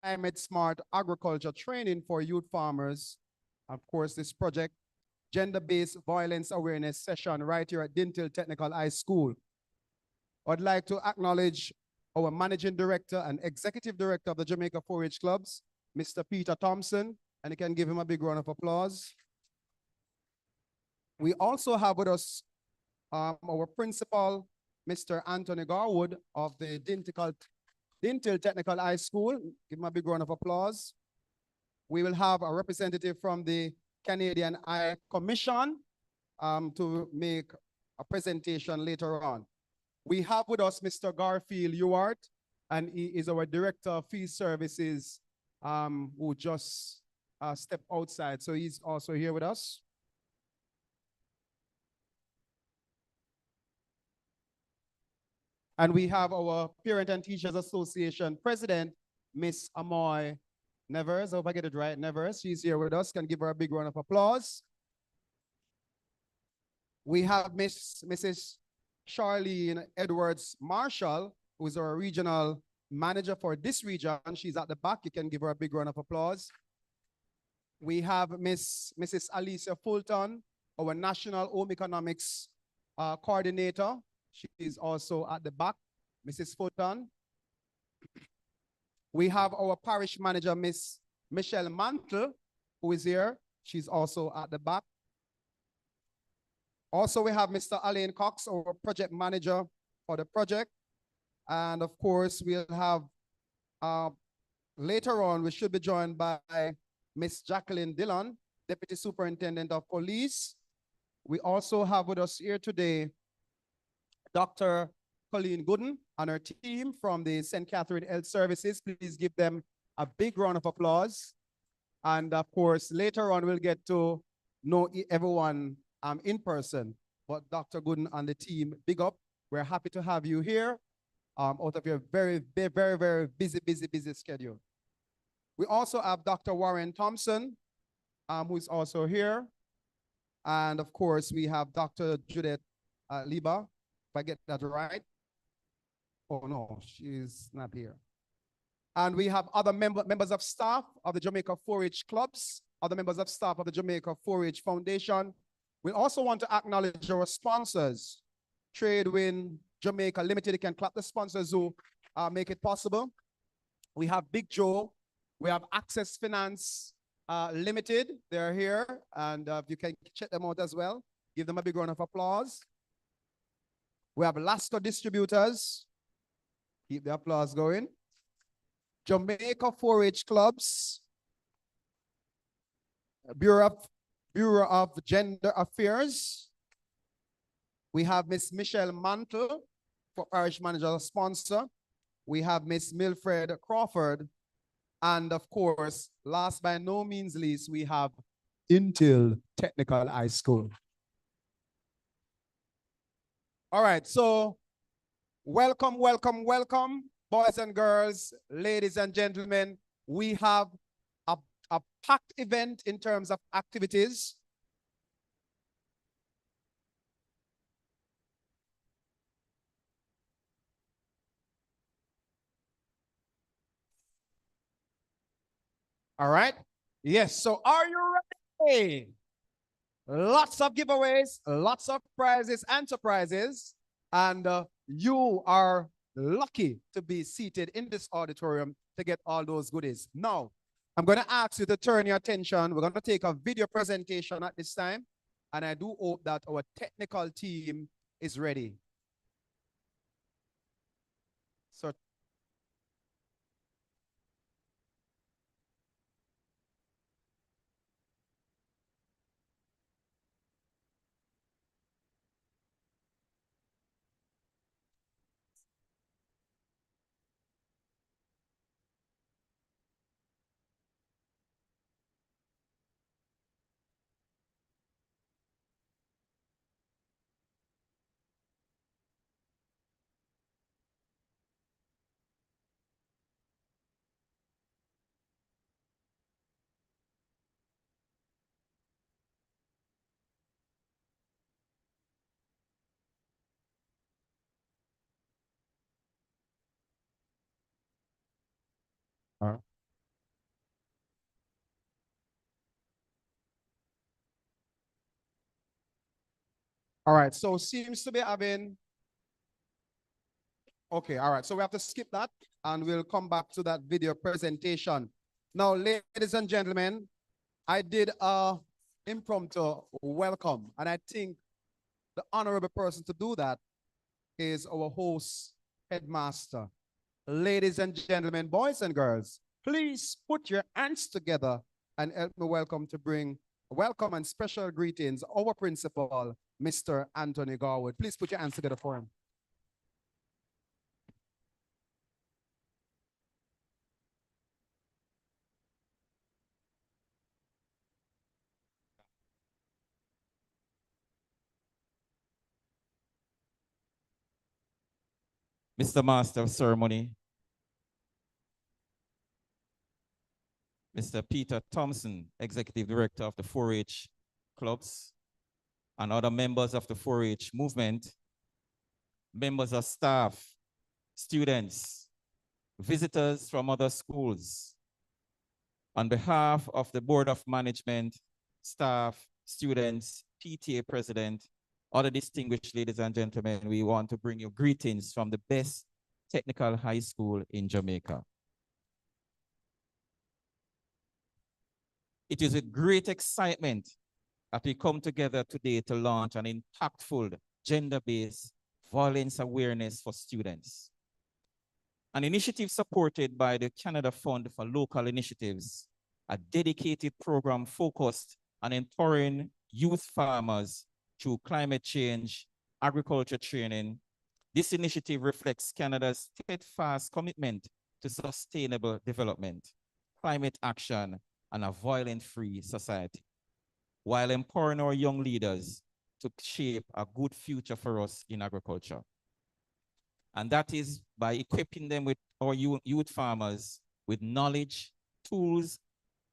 climate smart agriculture training for youth farmers. Of course, this project, gender-based violence awareness session right here at Dintil Technical High School. I'd like to acknowledge our managing director and executive director of the Jamaica 4-H Clubs, Mr. Peter Thompson, and you can give him a big round of applause. We also have with us our principal, Mr. Anthony Garwood of the Dintil Technical High School. Give him a big round of applause. We will have a representative from the Canadian Eye Commission to make a presentation later on. We have with us Mr. Garfield Ewart, and he is our Director of Field Services who just stepped outside. So he's also here with us. And we have our Parent and Teachers Association President, Miss Amoy Nevers. I hope I get it right, Nevers. She's here with us. Can give her a big round of applause. We have Mrs. Charlene Edwards Marshall, who is our regional manager for this region. She's at the back. You can give her a big round of applause. We have Mrs. Alicia Fulton, our national home economics coordinator. She is also at the back, Mrs. Fulton. We have our parish manager, Miss Michelle Mantle, who is here. She's also at the back. Also, we have Mr. Alain Cox, our project manager for the project. And of course, we'll have, later on, we should be joined by Miss Jacqueline Dillon, Deputy Superintendent of Police. We also have with us here today Dr. Colleen Gooden and her team from the St. Catherine Health Services. Please give them a big round of applause. And of course, later on, we'll get to know everyone in person. But Dr. Gooden and the team, big up. We're happy to have you here out of your very, very, very busy schedule. We also have Dr. Warren Thompson, who is also here. And of course, we have Dr. Judith Liba, if I get that right. Oh no, she's not here. And we have other members of staff of the Jamaica 4-H Clubs, other members of staff of the Jamaica 4-H Foundation. We also want to acknowledge our sponsors, Tradewind Jamaica Limited. You can clap the sponsors who make it possible. We have Big Joe. We have Access Finance Limited. They're here, and you can check them out as well. Give them a big round of applause. We have Lasco Distributors. Keep the applause going. Jamaica 4-H Clubs. Bureau of Gender Affairs. We have Miss Michelle Mantle, for Parish Manager sponsor. We have Miss Milfred Crawford. And of course, last by no means least, we have Dintil Technical High School. All right, so welcome, welcome, welcome, boys and girls, ladies and gentlemen. We have a packed event in terms of activities. All right. Yes, so are you ready? Lots of giveaways, lots of prizes and surprises. And you are lucky to be seated in this auditorium to get all those goodies. Now, I'm going to ask you to turn your attention. We're going to take a video presentation at this time. And I do hope that our technical team is ready. So All right, so seems to be having, okay, all right, so we have to skip that and we'll come back to that video presentation. Now, ladies and gentlemen, I did a impromptu welcome, and I think the honorable person to do that is our host, headmaster. Ladies and gentlemen, boys and girls, please put your hands together and help me welcome and special greetings, our principal, Mr. Anthony Garwood. Please put your hands together for him. Mr. Master of Ceremony, Mr. Peter Thompson, Executive Director of the 4-H clubs, and other members of the 4-H movement, members of staff, students, visitors from other schools. On behalf of the Board of Management, staff, students, PTA President, other distinguished ladies and gentlemen, we want to bring you greetings from the best technical high school in Jamaica. It is with great excitement that we come together today to launch an impactful gender-based violence awareness for students. An initiative supported by the Canada Fund for Local Initiatives, a dedicated program focused on empowering youth farmers through climate change, agriculture training. This initiative reflects Canada's steadfast commitment to sustainable development, climate action, and a violent-free society, while empowering our young leaders to shape a good future for us in agriculture. And that is by equipping them with our youth farmers with knowledge, tools,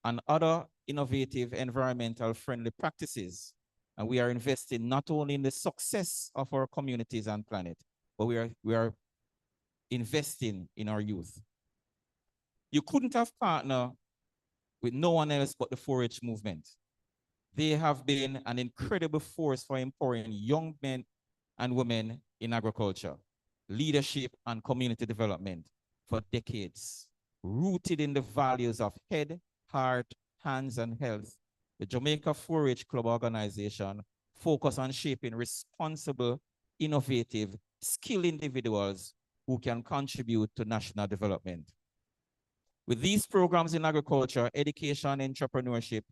and other innovative environmental friendly practices. And we are investing not only in the success of our communities and planet, but we are investing in our youth. You couldn't have partnered with no one else but the 4-H movement. They have been an incredible force for empowering young men and women in agriculture, leadership, and community development for decades. Rooted in the values of head, heart, hands, and health, the Jamaica 4-H Club organization focus on shaping responsible, innovative, skilled individuals who can contribute to national development. With these programs in agriculture, education, entrepreneurship,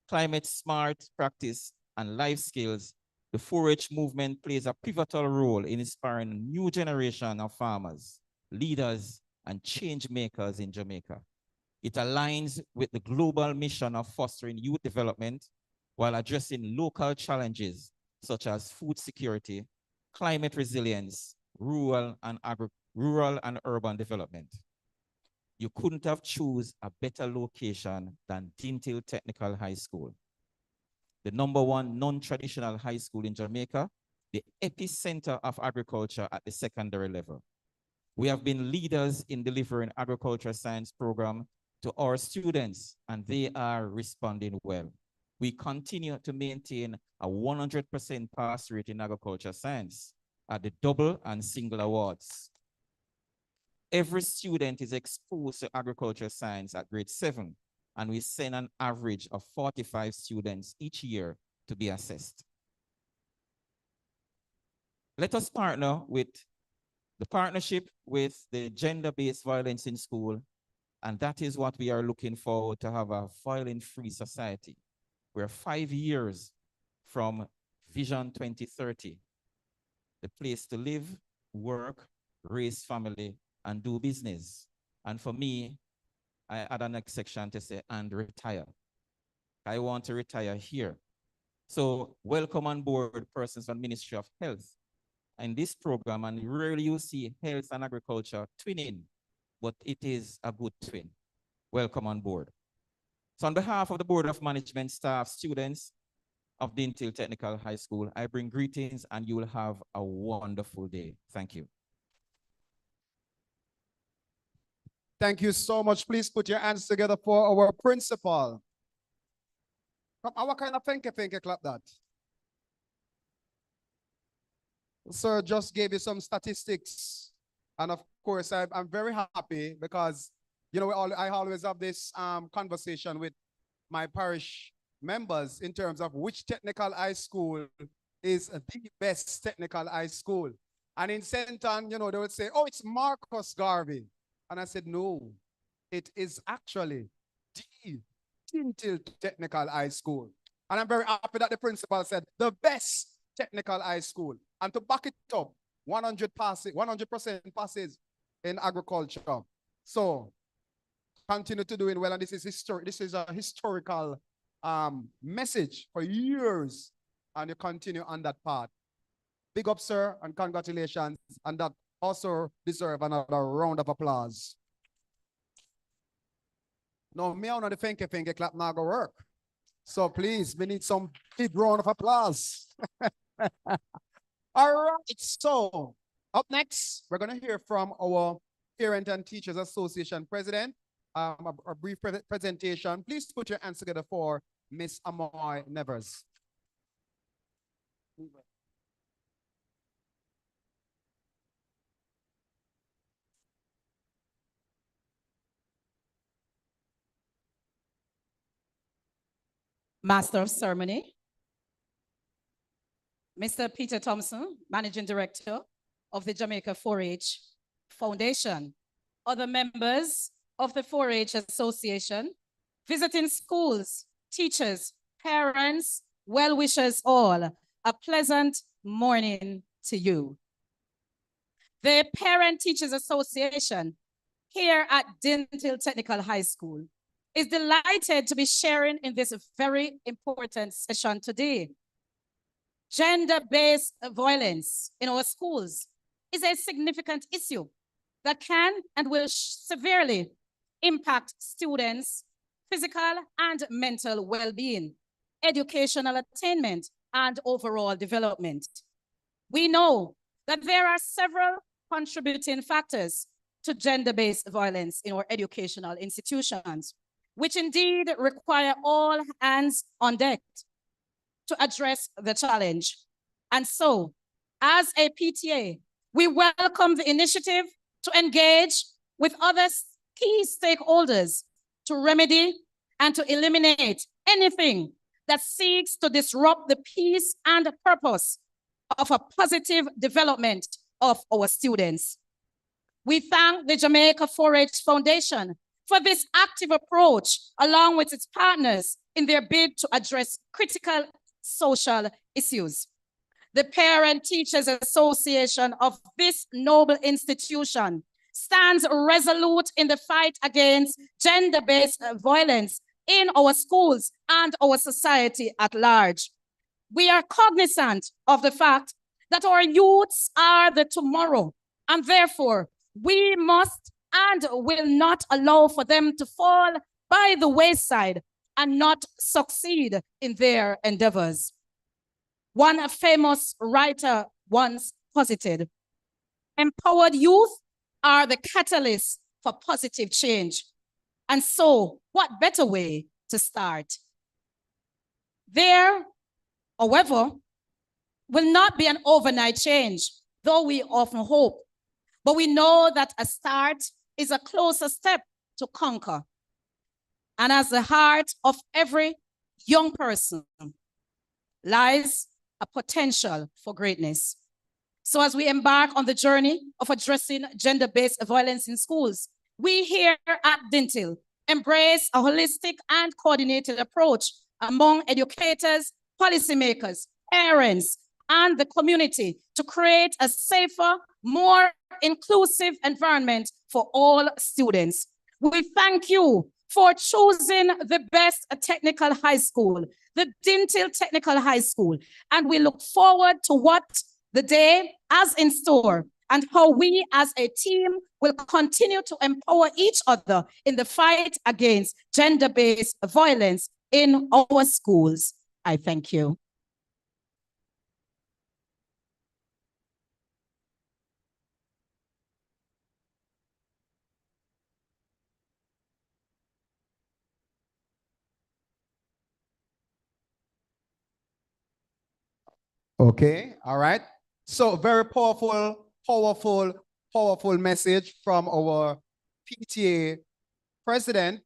climate smart practice, and life skills, the 4-H movement plays a pivotal role in inspiring a new generation of farmers, leaders, and change makers in Jamaica. It aligns with the global mission of fostering youth development while addressing local challenges such as food security, climate resilience, rural and urban development. You couldn't have chosen a better location than Dintil Technical High School, the #1 non-traditional high school in Jamaica, the epicenter of agriculture at the secondary level. We have been leaders in delivering agriculture science program to our students, and they are responding well. We continue to maintain a 100% pass rate in agriculture science at the double and single awards. Every student is exposed to agriculture science at grade 7, and we send an average of 45 students each year to be assessed. Let us partner with the partnership with the gender-based violence in school, and that is what we are looking forward to have a violent-free society. We're 5 years from Vision 2030, the place to live, work, raise family, and do business. And for me, I add an next section to say, and retire. I want to retire here. So welcome on board persons from Ministry of Health in this program, and rarely you see health and agriculture twinning, but it is a good twin. Welcome on board. So on behalf of the Board of Management, staff, students of Dintil Technical High School, I bring greetings and you will have a wonderful day. Thank you. Thank you so much. Please put your hands together for our principal. What kind of thank you clap that? Sir just gave you some statistics. And of course, I'm very happy because, you know, I always have this conversation with my parish members in terms of which technical high school is the best technical high school. And in Centon, you know, they would say, oh, it's Marcus Garvey. And I said, no, it is actually the Tintil Technical High School. And I'm very happy that the principal said the best technical high school. And to back it up, 100% passes in agriculture. So continue to doing well. And this is historic. This is a historical message for years. And you continue on that path. Big up, sir, and congratulations. And that also deserve another round of applause. No, me on the finger clap now go work. So please, we need some big round of applause. All right, so up next, we're going to hear from our Parent and Teachers Association President. A brief presentation. Please put your hands together for Miss Amoy Nevers. Master of Ceremony, Mr. Peter Thompson, Managing Director of the Jamaica 4-H Foundation, other members of the 4-H Association, visiting schools, teachers, parents, well-wishers all, a pleasant morning to you. The Parent Teachers Association here at Dintil Technical High School is delighted to be sharing in this very important session today. Gender-based violence in our schools is a significant issue that can and will severely impact students' physical and mental well-being, educational attainment, and overall development. We know that there are several contributing factors to gender-based violence in our educational institutions, which indeed require all hands on deck to address the challenge. And so, as a PTA, we welcome the initiative to engage with other key stakeholders to remedy and to eliminate anything that seeks to disrupt the peace and purpose of a positive development of our students. We thank the Jamaica 4-H Foundation for this active approach, along with its partners in their bid to address critical social issues. The Parent Teachers Association of this noble institution stands resolute in the fight against gender-based violence in our schools and our society at large. We are cognizant of the fact that our youths are the tomorrow, and therefore we must and will not allow for them to fall by the wayside and not succeed in their endeavors. One famous writer once posited, empowered youth are the catalyst for positive change. And so, what better way to start? There, however, will not be an overnight change, though we often hope. But we know that a start is a closer step to conquer. And as the heart of every young person lies a potential for greatness. So as we embark on the journey of addressing gender-based violence in schools, we here at Dintil embrace a holistic and coordinated approach among educators, policymakers, parents, and the community to create a safer, more inclusive environment for all students. We thank you for choosing the best technical high school, the Dintil Technical High School, and we look forward to what the day has in store and how we as a team will continue to empower each other in the fight against gender-based violence in our schools. I thank you. Okay, all right. So very powerful, powerful, powerful message from our PTA president,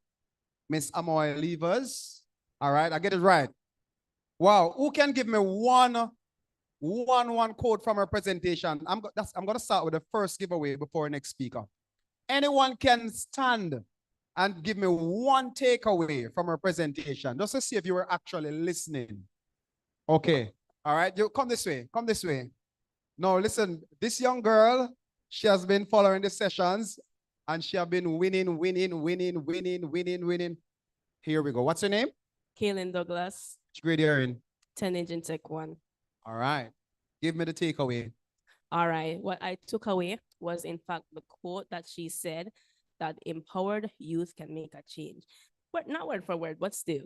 Miss Amoy Levers. All right, I get it right. Wow, who can give me one quote from her presentation? I'm gonna start with the first giveaway before next speaker. Anyone can stand and give me one takeaway from her presentation, just to see if you were actually listening. Okay, all right, you come this way, come this way. Now listen, this young girl, she has been following the sessions and she has been winning. Here we go. What's your name? Kaylin Douglas, Which grade you're in? 10 Engine Tech 1. All right. Give me the takeaway. All right. What I took away was, in fact, the quote that she said that empowered youth can make a change. But not word for word, but still.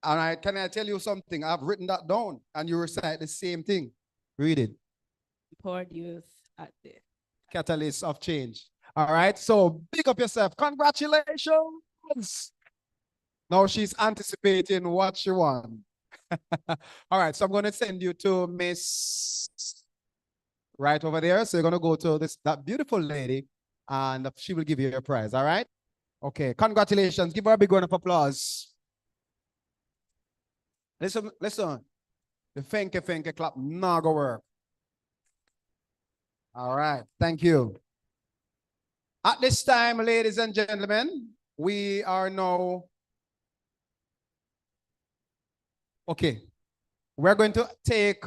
And can I tell you something? I've written that down and you recite the same thing. Read it. Empowered youth at the Catalyst of change. All right. So big up yourself. Congratulations. Now she's anticipating what she won. All right. So I'm going to send you to Miss right over there. So you're going to go to that beautiful lady and she will give you your prize. All right. Okay. Congratulations. Give her a big round of applause. Listen. The fenke clap not gonna work. All right. Thank you. At this time, ladies and gentlemen, we are now. Okay. We're going to take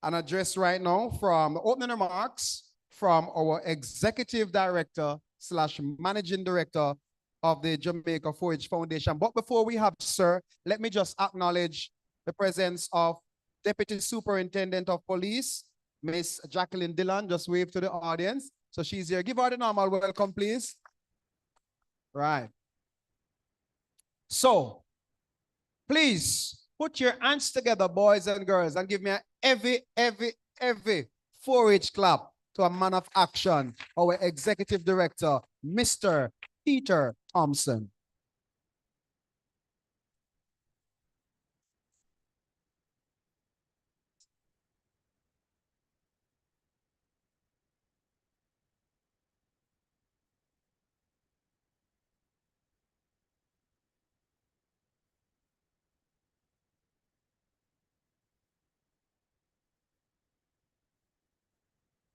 an address right now from the opening remarks from our executive director / managing director of the Jamaica 4-H Foundation. But before we have sir, let me just acknowledge the presence of Deputy Superintendent of Police, Miss Jacqueline Dillon. Just wave to the audience. So she's here. Give her the normal welcome, please. Right. So, please put your hands together, boys and girls, and give me a every 4-H clap to a man of action, our executive director, Mr. Peter Thompson.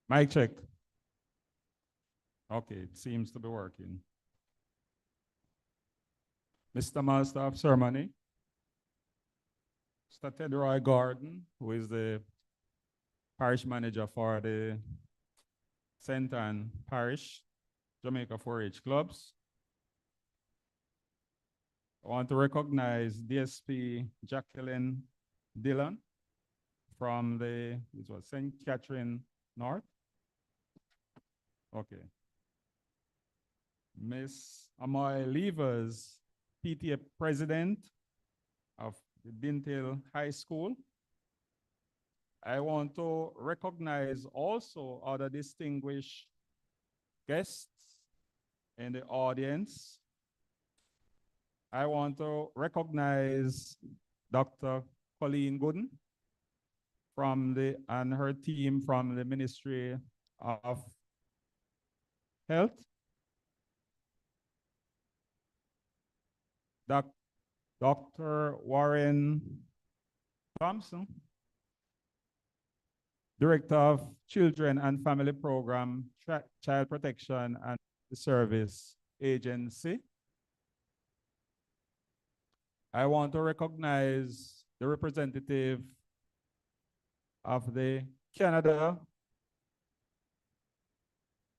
Mic check. Okay, it seems to be working. Mr. Master of Ceremony, Mr. Ted Roy Gordon, who is the parish manager for the St. Ann Parish, Jamaica 4-H clubs. I want to recognize DSP Jacqueline Dillon from the St. Catherine North. Okay. Miss Amoy Levers, PTA president of the Dintel High School. I want to recognize also other distinguished guests in the audience. I want to recognize Dr. Colleen Gooden and her team from the Ministry of Health. Dr. Warren Thompson, Director of Children and Family Program, Child Protection and Service Agency. I want to recognize the representative of the Canada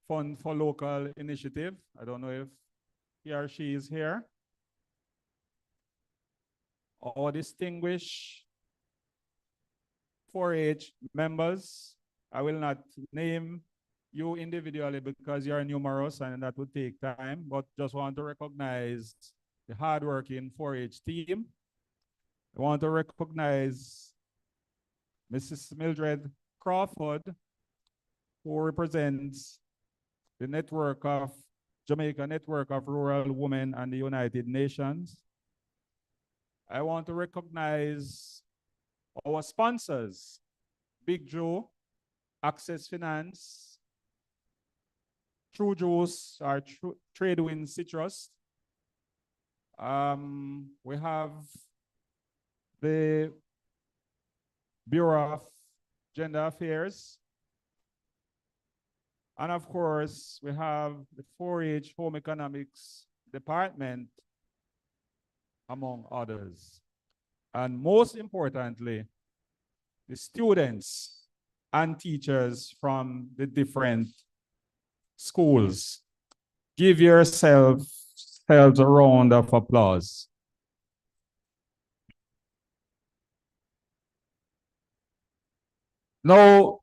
Fund for Local Initiative. I don't know if he or she is here. Our distinguished 4-H members. I will not name you individually because you're numerous and that would take time, but just want to recognize the hardworking 4-H team. I want to recognize Mrs. Mildred Crawford, who represents the Jamaica Network of Rural Women and the United Nations. I want to recognize Our sponsors, Big Joe, Access Finance, True Juice, or Tradewind Citrus. We have the Bureau of Gender Affairs. And of course, we have the 4-H Home Economics Department, among others. And most importantly, the students and teachers from the different schools. Give yourselves a round of applause. Now,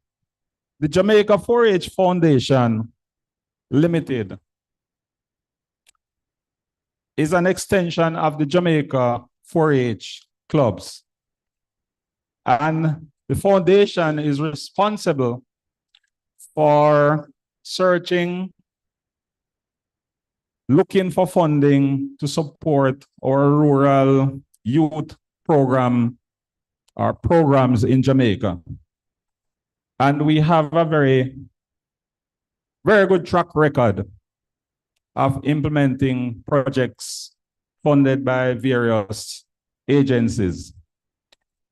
the Jamaica 4-H Foundation Limited is an extension of the Jamaica 4-H clubs. And the foundation is responsible for searching, looking for funding to support our rural youth program or programs in Jamaica. And we have a very good track record of implementing projects funded by various agencies.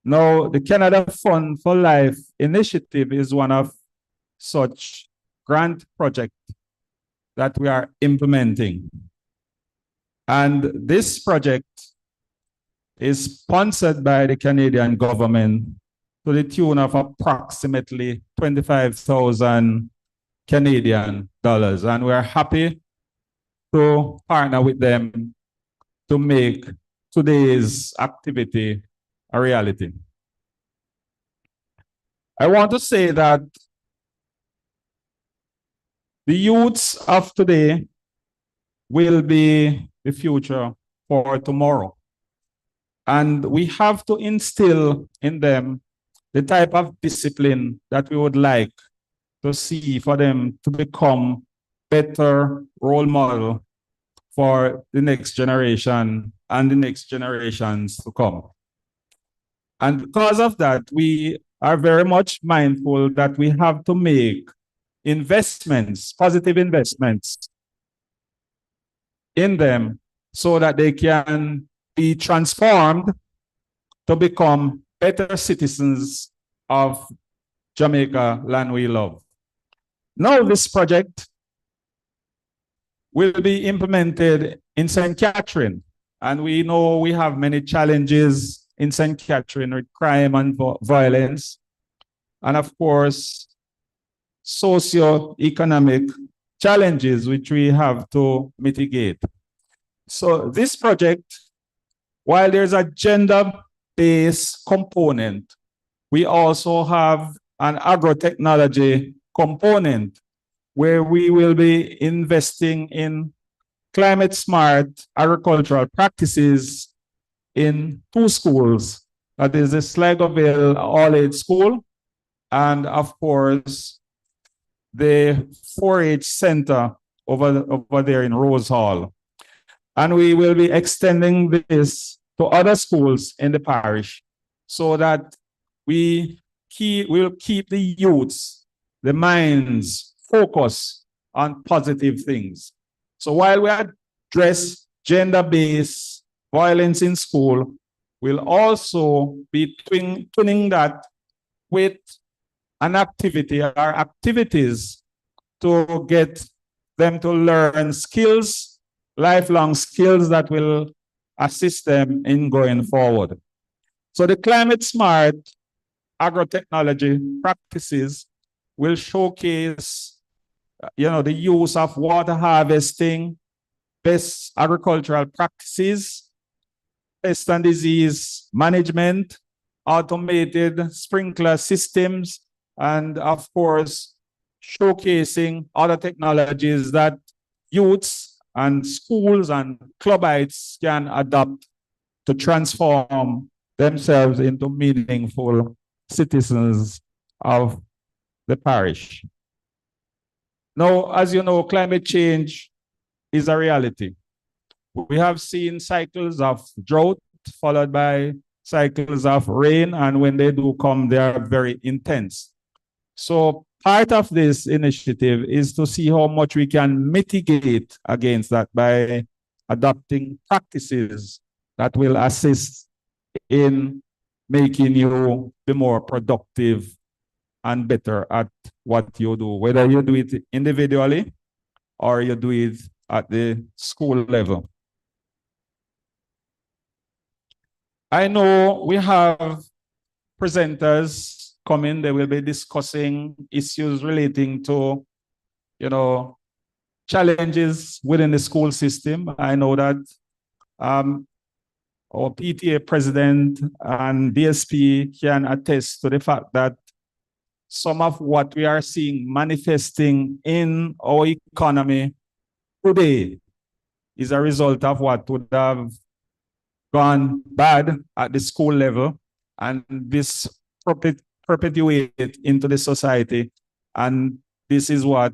Now, the Canada Fund for Life initiative is one of such grant projects that we are implementing. And this project is sponsored by the Canadian government to the tune of approximately 25,000 Canadian dollars. And we're happy to partner with them to make today's activity a reality. I want to say that the youths of today will be the future for tomorrow. And we have to instill in them the type of discipline that we would like to see for them to become better role model for the next generation and the next generations to come. And because of that, we are very much mindful that we have to make investments, positive investments in them so that they can be transformed to become better citizens of Jamaica, land we love. Now this project will be implemented in St. Catherine. And we know we have many challenges in St. Catherine with crime and violence. And of course, socio-economic challenges which we have to mitigate. So this project, while there's a gender-based component, we also have an agrotechnology component where we will be investing in climate-smart agricultural practices in 2 schools. That is the Sligoville All-Age School and, of course, the 4-H Center over there in Rose Hall. And we will be extending this to other schools in the parish so that we'll keep the youths, the minds focused on positive things. So while we address gender-based violence in school, we'll also be twinning that with an activity or activities to get them to learn skills, lifelong skills that will assist them in going forward. So the climate smart agrotechnology practices will showcase the use of water harvesting, best agricultural practices, pest and disease management, automated sprinkler systems, and of course, showcasing other technologies that youths and schools and clubites can adopt to transform themselves into meaningful citizens of the parish. Now, as you know, climate change is a reality. We have seen cycles of drought followed by cycles of rain, and when they do come, they are very intense. So part of this initiative is to see how much we can mitigate against that by adopting practices that will assist in making you be more productive and better at what you do, whether you do it individually or you do it at the school level. I know we have presenters coming. They will be discussing issues relating to, challenges within the school system. I know that our PTA president and DSP can attest to the fact that some of what we are seeing manifesting in our economy today is a result of what would have gone bad at the school level, and this perpetuate into the society. And this is what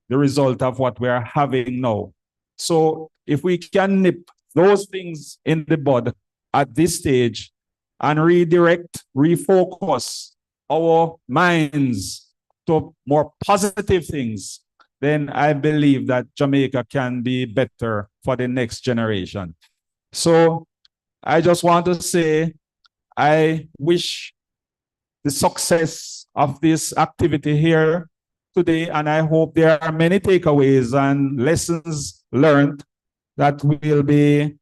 the result of what we are having now. So if we can nip those things in the bud at this stage and redirect, refocus our minds to more positive things, then I believe that Jamaica can be better for the next generation. So I just want to say, I wish the success of this activity here today, and I hope there are many takeaways and lessons learned that will be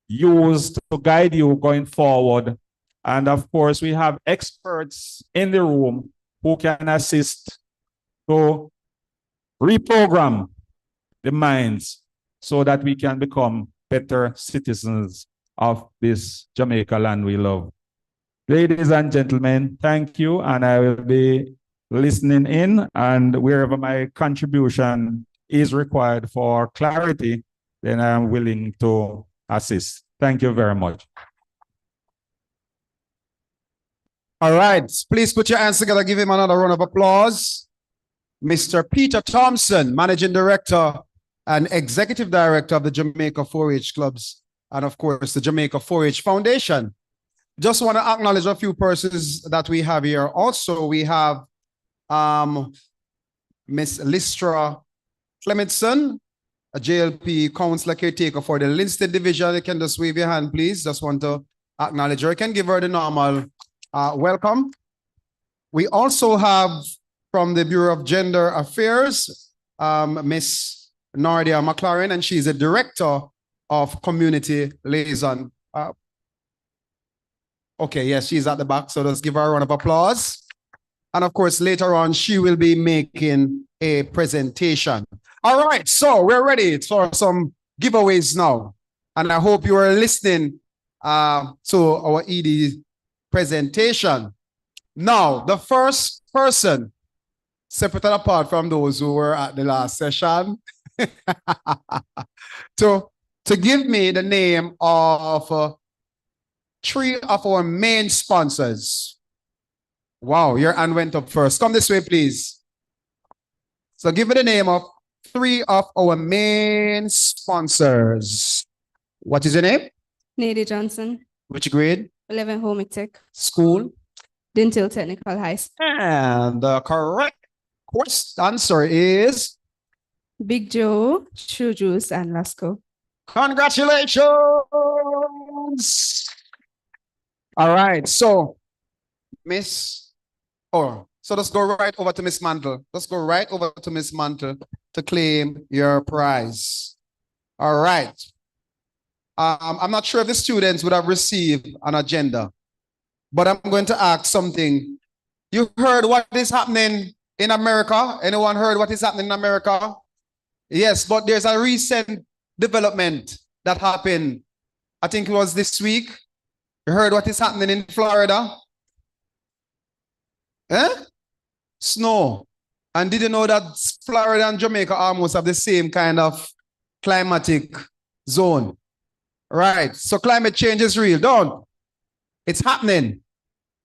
used to guide you going forward. And of course, we have experts in the room who can assist to reprogram the minds so that we can become better citizens of this Jamaica land we love. Ladies and gentlemen, thank you, and I will be listening in, and wherever my contribution is required for clarity, then I'm willing to assist. Thank you very much. All right, please put your hands together. Give him another round of applause. Mr. Peter Thompson, Managing Director and Executive Director of the Jamaica 4-H Clubs, and of course, the Jamaica 4-H Foundation. Just want to acknowledge a few persons that we have here. Also, we have Miss Listra Clementson, a JLP Councillor Caretaker for the Linstead Division. You can just wave your hand, please. Just want to acknowledge her. You can give her the normal welcome. We also have from the Bureau of Gender Affairs, Miss Nardia McLaren, and she's a Director of Community Liaison. Okay, yes, she's at the back, so let's give her a round of applause. And of course, later on, she will be making a presentation. All right, so we're ready for some giveaways now. And I hope you are listening to our ED presentation. Now, the first person, separate and apart from those who were at the last session, to give me the name of 3 of our main sponsors. Wow, your hand went up first. Come this way, please. So give me the name of 3 of our main sponsors. What is your name? Nady Johnson. Which grade? 11 Home Tech. School? Dintil Technical High School. And the correct answer is? Big Joe, True Juice, and Lasco. Congratulations! All right, so so let's go right over to Miss Mantle. Let's go right over to Miss Mantle to claim your prize. All right. I'm not sure if the students would have received an agenda, but I'm going to ask something. You heard what is happening in America? Anyone heard what is happening in America? Yes, but there's a recent development that happened. I think it was this week. You heard what is happening in Florida? Eh? Snow. And did you know that Florida and Jamaica almost have the same kind of climatic zone? Right. So climate change is real, don't? It's happening.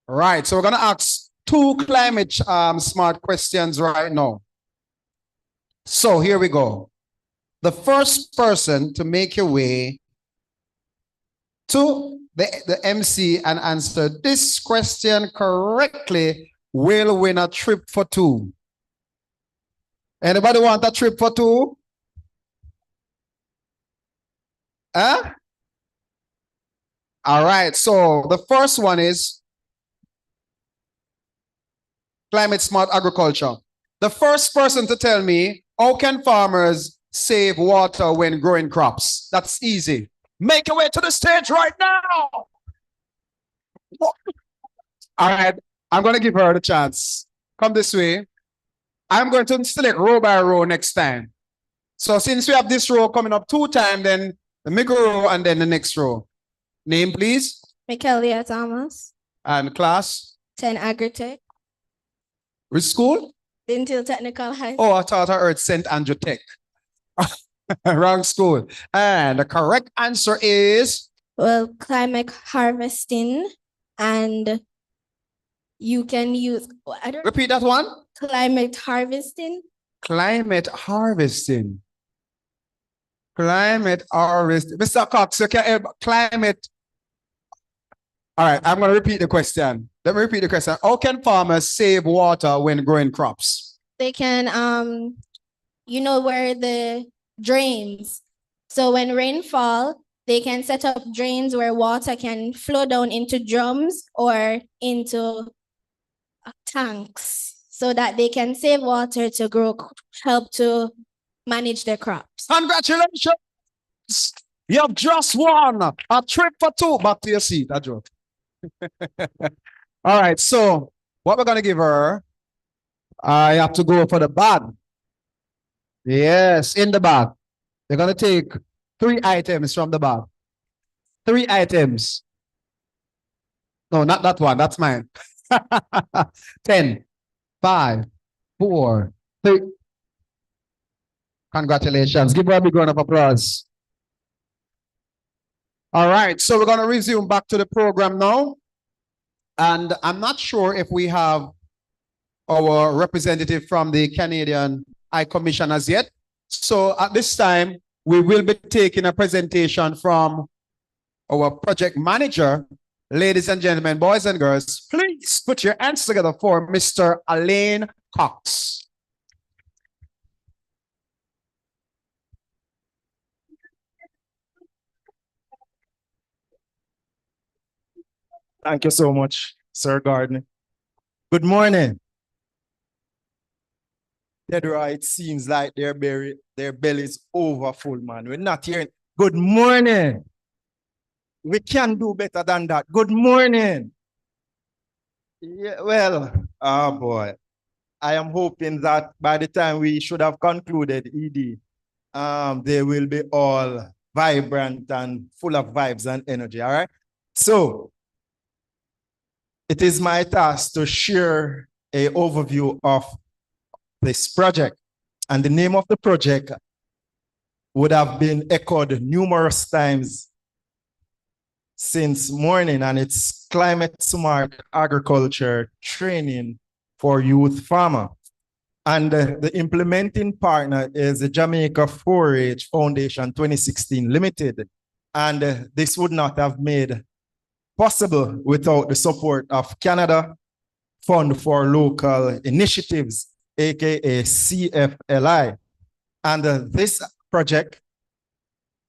Right. So we're going to ask 2 climate smart questions right now. So here we go. The first person to make your way to the MC and answer this question correctly will win a trip for two. Anybody want a trip for two? Huh? All right, so the first one is climate smart agriculture. The first person to tell me, how can farmers save water when growing crops? That's easy. Make your way to the stage right now. All right, I'm going to give her the chance. Come this way. I'm going to select row by row next time. So since we have this row coming up 2 times, then the middle row and then the next row. Name, please. Michaelia Thomas, And class. 10 Agritech, Which school? Lintil Technical High. Oh, I thought I heard St. Andrew Tech. Wrong school. And the correct answer is? Well, climate harvesting, and you can use, I don't Repeat that one. climate harvesting. Climate harvesting. Climate harvesting. Mr. Cox, you can climate. All right, I'm going to repeat the question. Let me repeat the question. How can farmers save water when growing crops? They can, you know, where the drains. So when rainfall, they can set up drains where water can flow down into drums or into tanks so that they can save water to grow, help to manage their crops. Congratulations. You have just won a trip for two. Back to your seat, I joke. All right, so what we're going to give her, I have to go for the bag. Yes, in the bag. You're going to take 3 items from the bag. 3 items. No, not that one. That's mine. 10, 5, 4, 3. Congratulations. Give her a big round of applause. All right, so we're going to resume back to the program now. And I'm not sure if we have our representative from the Canadian High Commission as yet. So at this time, we will be taking a presentation from our project manager. Ladies and gentlemen, boys and girls, please put your hands together for Mr. Alain Cox. Thank you so much, Sir Gardner. Good morning. Deborah, it seems like their belly's over full, man. We're not hearing. Good morning. We can do better than that. Good morning. Yeah, well, oh boy. I am hoping that by the time we should have concluded ED, they will be all vibrant and full of vibes and energy, all right? So, it is my task to share an overview of this project. And the name of the project would have been echoed numerous times since morning, and it's Climate Smart Agriculture Training for Youth Farmer. And the implementing partner is the Jamaica 4-H Foundation 2016 Limited. And this would not have made possible without the support of Canada Fund for Local Initiatives, aka CFLI. And this project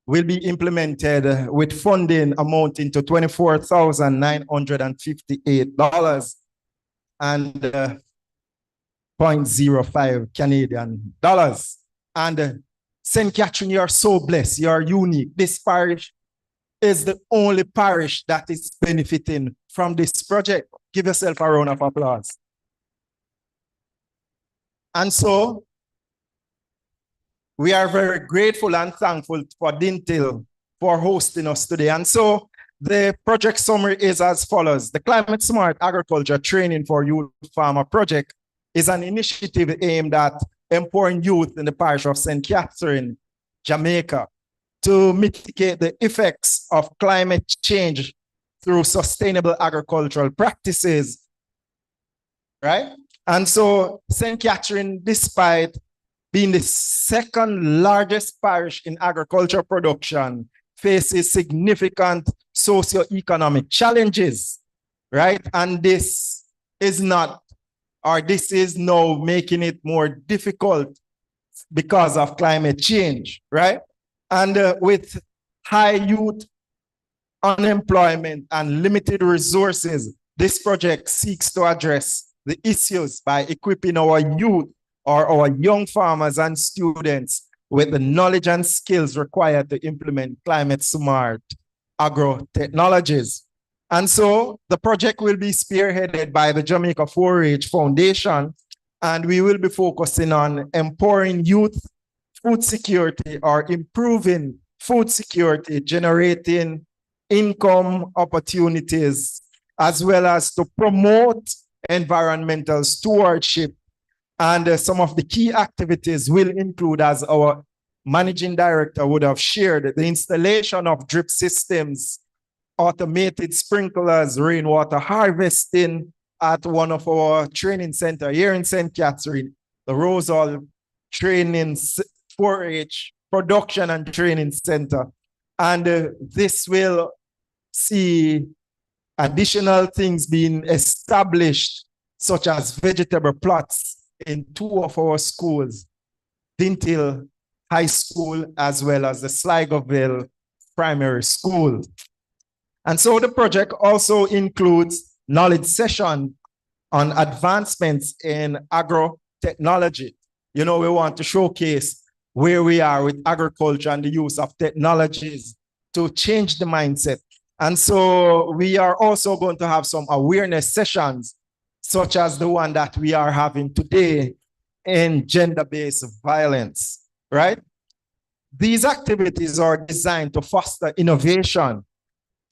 will be implemented with funding amounting to $24,958 and 0.05 Canadian dollars. And St. Catherine, you are so blessed, you are unique. This parish is the only parish that is benefiting from this project. Give yourself a round of applause. And so, we are very grateful and thankful for Dintil for hosting us today. And so, the project summary is as follows. The Climate Smart Agriculture Training for Youth Farmer project is an initiative aimed at empowering youth in the parish of St. Catherine, Jamaica, to mitigate the effects of climate change through sustainable agricultural practices, right? And so St. Catherine, despite being the second largest parish in agriculture production, faces significant socioeconomic challenges, right? And this is not, or this is now making it more difficult because of climate change, right? And with high youth unemployment and limited resources, this project seeks to address the issues by equipping our youth or our young farmers and students with the knowledge and skills required to implement climate smart agro technologies. And so the project will be spearheaded by the Jamaica 4-H Foundation, and we will be focusing on empowering youth food security or improving food security, generating income opportunities, as well as to promote environmental stewardship. And some of the key activities will include, as our managing director would have shared, the installation of drip systems, automated sprinklers, rainwater harvesting at one of our training centers here in St. Catherine, the Rosal Training 4-H Production and Training Center. And this will see additional things being established, such as vegetable plots in 2 of our schools, Dintil High School, as well as the Sligoville Primary School. And so the project also includes knowledge session on advancements in agro-technology. You know, we want to showcase where we are with agriculture and the use of technologies to change the mindset. And so we are also going to have some awareness sessions, such as the one that we are having today in gender-based violence, right? These activities are designed to foster innovation,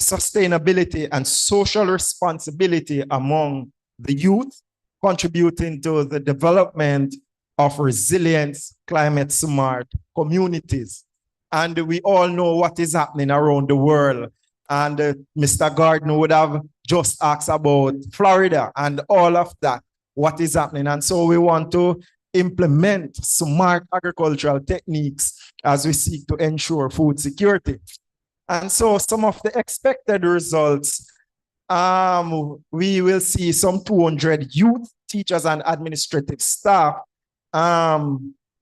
sustainability, and social responsibility among the youth, contributing to the development of resilient, climate-smart communities. And we all know what is happening around the world. And Mr. Gardner would have just asked about Florida and all of that, what is happening. And so we want to implement smart agricultural techniques as we seek to ensure food security. And so some of the expected results, we will see some 200 youth, teachers, and administrative staff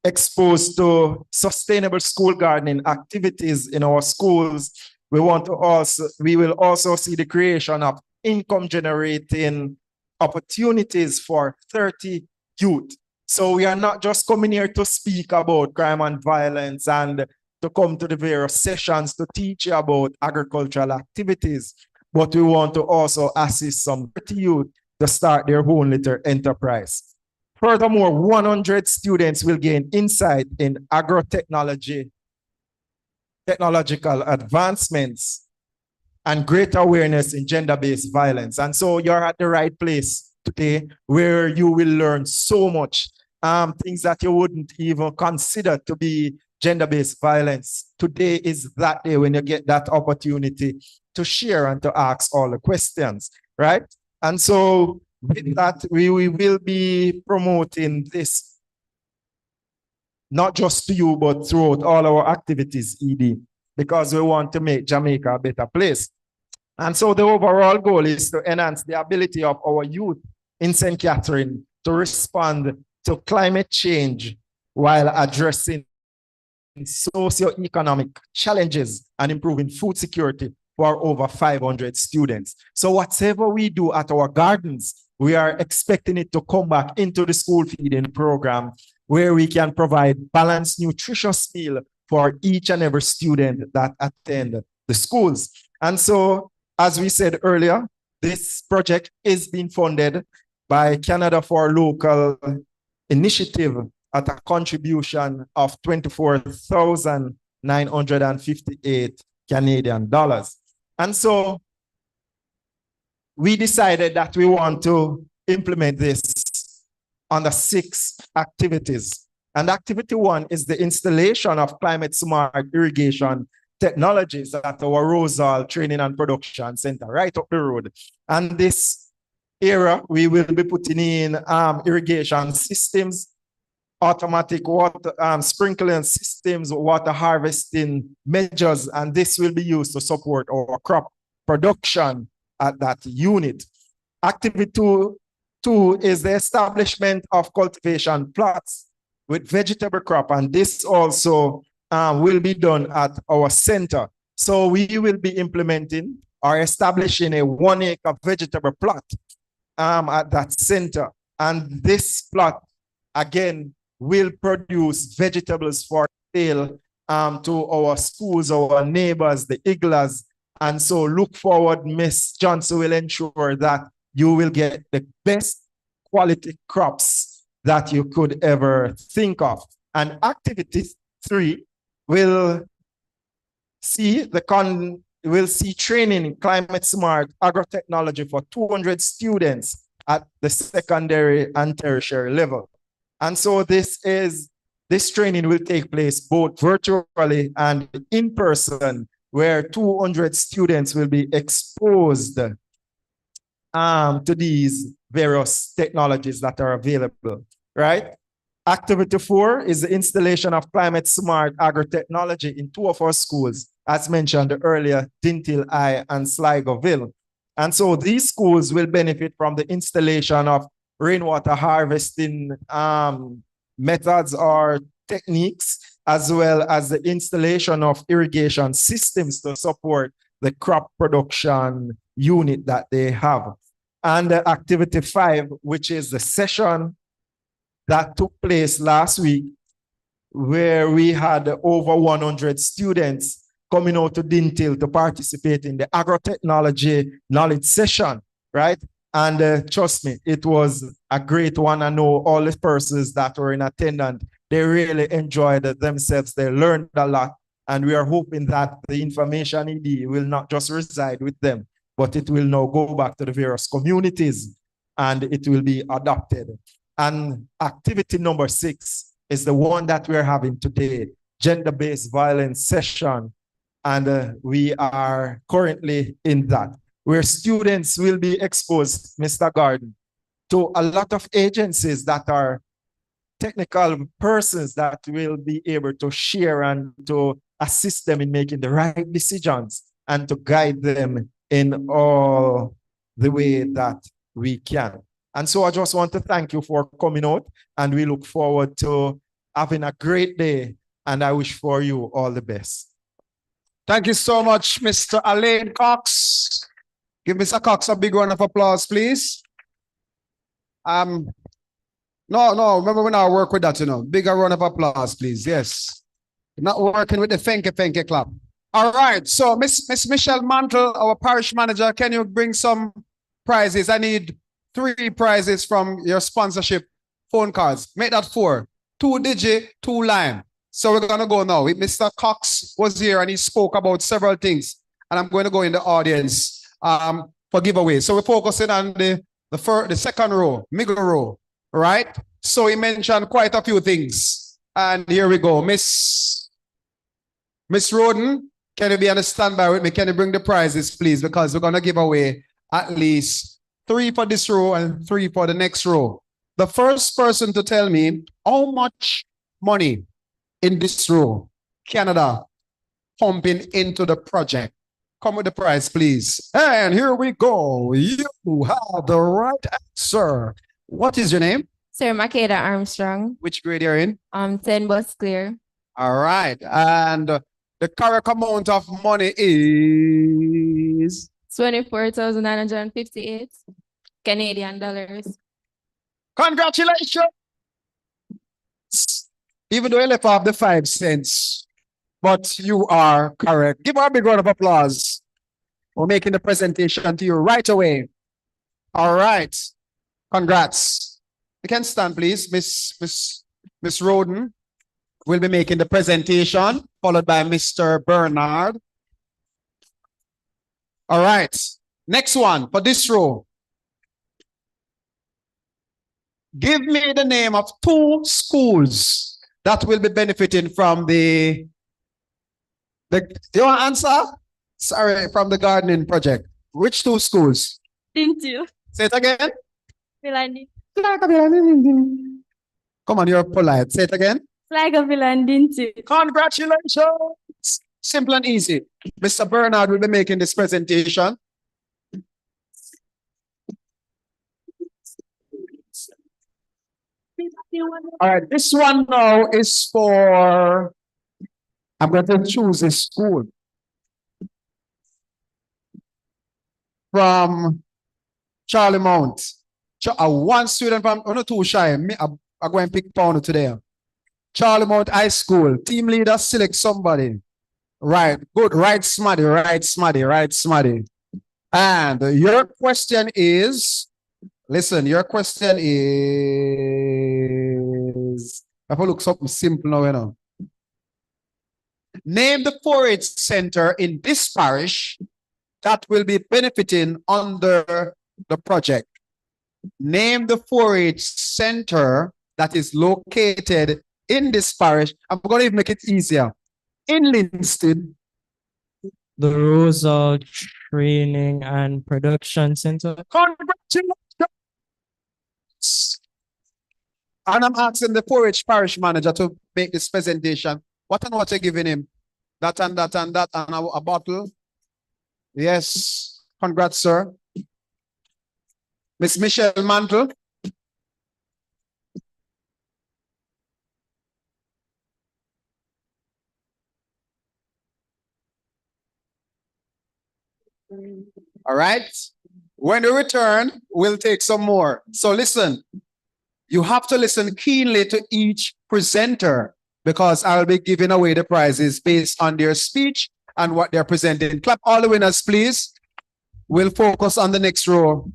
exposed to sustainable school gardening activities in our schools. We will also see the creation of income generating opportunities for 30 youth. So we are not just coming here to speak about crime and violence and to come to the various sessions to teach you about agricultural activities, but we want to also assist some 30 youth to start their own little enterprise. Furthermore, 100 students will gain insight in agrotechnology, technological advancements, and greater awareness in gender-based violence. And so you're at the right place today where you will learn so much, things that you wouldn't even consider to be gender-based violence. Today is that day when you get that opportunity to share and to ask all the questions, right? And so with that, we will be promoting this, not just to you, but throughout all our activities, ED, because we want to make Jamaica a better place. And so the overall goal is to enhance the ability of our youth in St. Catherine to respond to climate change while addressing socioeconomic challenges and improving food security for over 500 students. So whatever we do at our gardens, we are expecting it to come back into the school feeding program where we can provide balanced, nutritious meal for each and every student that attend the schools. And so, as we said earlier, this project is being funded by Canada for Local Initiative at a contribution of $24,958 Canadian dollars. And so we decided that we want to implement this under 6 activities. And activity 1 is the installation of climate smart irrigation technologies at our Rosal Training and Production Center right up the road. And this area, we will be putting in irrigation systems, automatic water sprinkling systems, water harvesting measures, and this will be used to support our crop production at that unit. Activity two is the establishment of cultivation plots with vegetable crop, and this also will be done at our center. So we will be implementing or establishing a 1 acre vegetable plot at that center. And this plot, again, will produce vegetables for sale to our schools, our neighbors, the Iglas. And so look forward, Miss Johnson will ensure that you will get the best quality crops that you could ever think of. And activity 3 will see training in climate smart agrotechnology for 200 students at the secondary and tertiary level. And so this training will take place both virtually and in person, where 200 students will be exposed to these various technologies that are available, right? Activity 4 is the installation of climate smart agrotechnology in 2 of our schools, as mentioned earlier, Dintil I and Sligoville. And so these schools will benefit from the installation of rainwater harvesting methods or techniques, as well as the installation of irrigation systems to support the crop production unit that they have. And activity 5, which is the session that took place last week, where we had over 100 students coming out to Dintil to participate in the agrotechnology knowledge session, right? And trust me, it was a great one. I know all the persons that were in attendance, they really enjoyed it themselves. They learned a lot. And we are hoping that the information ED will not just reside with them, but it will now go back to the various communities and it will be adopted. And activity number 6 is the one that we're having today, gender-based violence session. And we are currently in that, where students will be exposed, Mr. Garden, to a lot of agencies that are technical persons that will be able to share and to assist them in making the right decisions and to guide them in all the way that we can. And so I just want to thank you for coming out, and we look forward to having a great day, and I wish for you all the best. Thank you so much, Mr. Alain Cox. Give Mr. Cox a big round of applause, please. No, remember when I work with that, bigger round of applause, please. Yes. Not working with the fenke clap. All right, so Miss Michelle Mantle, our parish manager, can you bring some prizes? I need 3 prizes from your sponsorship phone cards. Make that 4. 2 digi, 2 line. So we're gonna go now. Mr. Cox was here and he spoke about several things. And I'm going to go in the audience for giveaway. So we're focusing on the second row, middle row, right? So he mentioned quite a few things. And here we go. Miss Roden, can you be on the standby with me? Can you bring the prizes, please? Because we're gonna give away at least 3 for this row and 3 for the next row. The first person to tell me how much money in this row Canada pumping into the project. Come with the prize, please. And here we go. You have the right answer. What is your name? Sir Makeda Armstrong. Which grade you're in? 10 bus clear. All right. And the correct amount of money is 24,958 Canadian dollars. congratulations. Even though you left off the 5 cents, but you are correct. Give her a big round of applause. We're making the presentation to you right away. All right. Congrats. You can stand, please. Miss Roden will be making the presentation, followed by Mr. Bernard. All right. Next one for this row. Give me the name of 2 schools that will be benefiting from the do you want to answer? Sorry, from the gardening project. Which 2 schools? Dintil. Say it again. Vilandi. Come on, you're polite. Say it again. Sligoville and Dintil. Congratulations. Simple and easy. Mr. Bernard will be making this presentation. All right, this one now is for, I'm going to choose a school from Charlie Mount. One student from, oh, not too shy. I'm going to pick pound today. Charlie Mount High School. Team leader, select somebody. Right, good. Right, Smarty, right, Smarty, right, Smarty. And your question is, listen, your question is, if I look something simple now, you know. Name the 4-H center in this parish that will be benefiting under the project. Name the 4-H center that is located in this parish. I'm going to even make it easier. In Linston. The Rosa Training and Production Center. Congratulations. And I'm asking the 4-H parish manager to make this presentation. What and what are you giving him? That and that and that and a bottle. Yes. Congrats, sir. Miss Michelle Mantle. All right. When we return, we'll take some more. So listen, you have to listen keenly to each presenter because I'll be giving away the prizes based on their speech and what they're presenting. Clap all the winners, please. We'll focus on the next row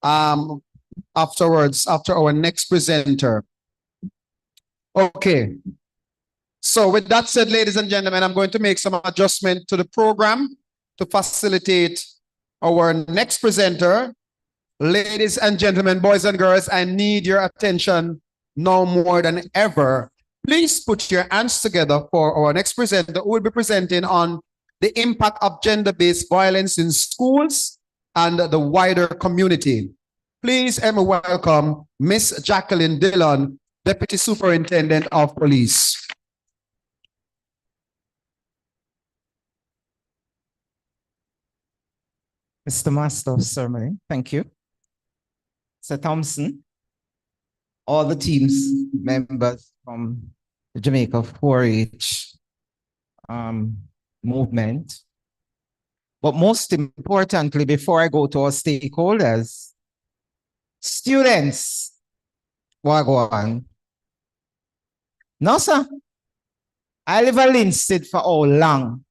afterwards, after our next presenter. Okay. So with that said, ladies and gentlemen, I'm going to make some adjustment to the program to facilitate our next presenter. Ladies and gentlemen, boys and girls, I need your attention now more than ever. Please put your hands together for our next presenter who will be presenting on the impact of gender-based violence in schools and the wider community. Please and welcome Miss Jacqueline Dillon, Deputy Superintendent of Police. Mr. Master of Ceremony, thank you. Sir Thompson, all the teams members from the Jamaica 4-H movement. But most importantly, before I go to our stakeholders, students, Wagwan. No, sir. I live in Linstead for how long?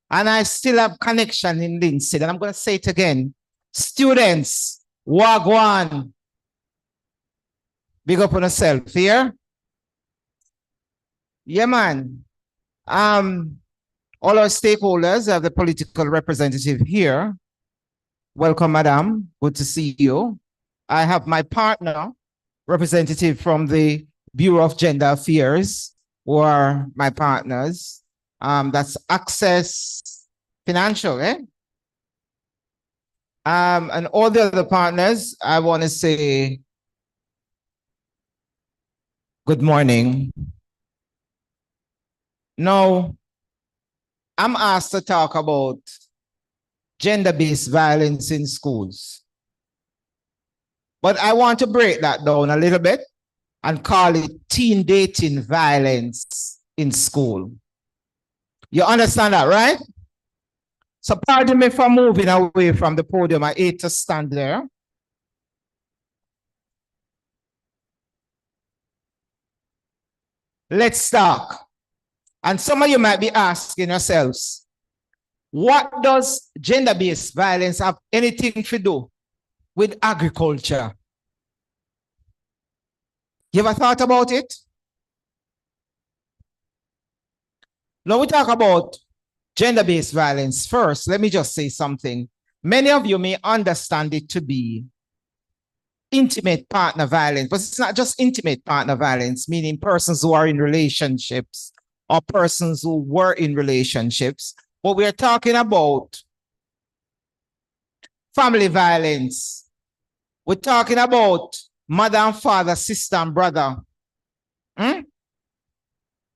And I still have connection in Linstead. And I'm going to say it again. Students, Wagwan. Big up on yourself here. Yeah, man. All our stakeholders, I have the political representative here. Welcome, madam. Good to see you. I have my partner, representative from the Bureau of Gender Affairs, who are my partners. That's Access Financial, eh? And all the other partners, I want to say good morning. Now, I'm asked to talk about gender-based violence in schools. But I want to break that down a little bit and call it teen dating violence in school. You understand that, right? So pardon me for moving away from the podium. I hate to stand there. Let's talk. And some of you might be asking yourselves, what does gender-based violence have anything to do with agriculture? You ever thought about it? Now we talk about gender-based violence. First, let me just say something. Many of you may understand it to be intimate partner violence, but it's not just intimate partner violence, meaning persons who are in relationships or persons who were in relationships. But we're talking about family violence. We're talking about mother and father, sister and brother.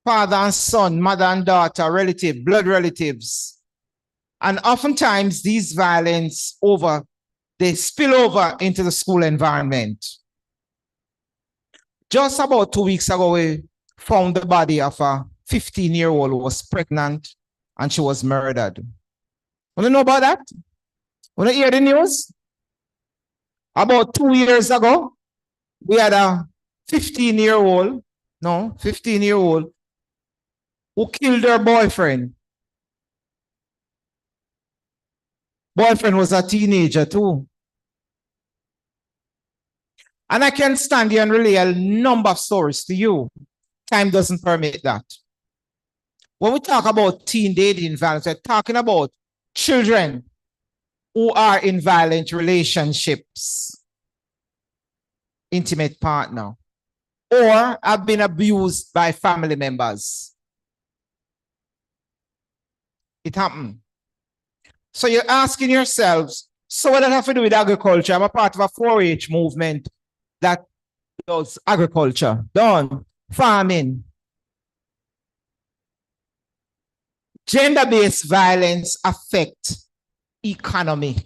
father and son, mother and daughter, relative, blood relatives. And oftentimes these violence they spill over into the school environment. Just about 2 weeks ago, we found the body of a 15-year-old who was pregnant and she was murdered. Want to know about that? Want to hear the news? About 2 years ago, we had a 15-year-old who killed her boyfriend. Boyfriend was a teenager too. And I can stand here and relay a number of stories to you. Time doesn't permit that. When we talk about teen dating violence, we're talking about children who are in violent relationships, intimate partner, or have been abused by family members. It happened. So you're asking yourselves, so what does that have to do with agriculture? I'm a part of a 4-H movement that does agriculture, done farming. Gender-based violence affects economy.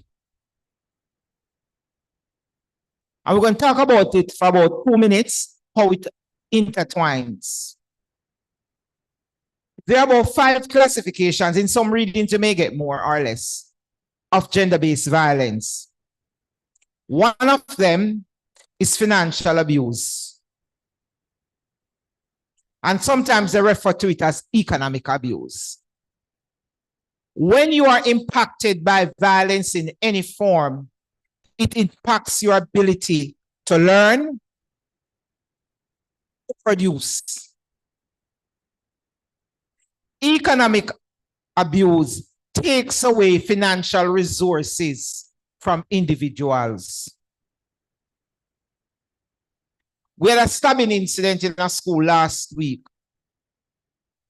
And we're going to talk about it for about 2 minutes, how it intertwines. There are about 5 classifications. In some readings, you may get more or less of gender-based violence. One of them is financial abuse. And sometimes they refer to it as economic abuse. When you are impacted by violence in any form, it impacts your ability to learn, to produce. Economic abuse takes away financial resources from individuals. We had a stabbing incident in a school last week,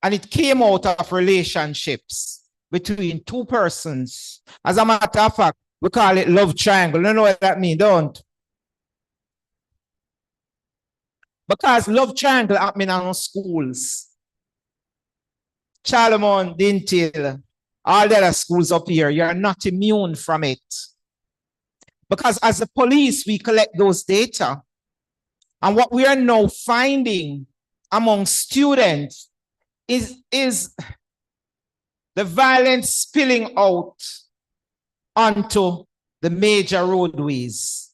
and it came out of relationships between 2 persons. As a matter of fact, we call it love triangle. You know what that means, don't? Because love triangle happening in schools. Charlemont, Dintil, all the other schools up here, you're not immune from it. Because as the police, we collect those data. And what we are now finding among students is the violence spilling out onto the major roadways.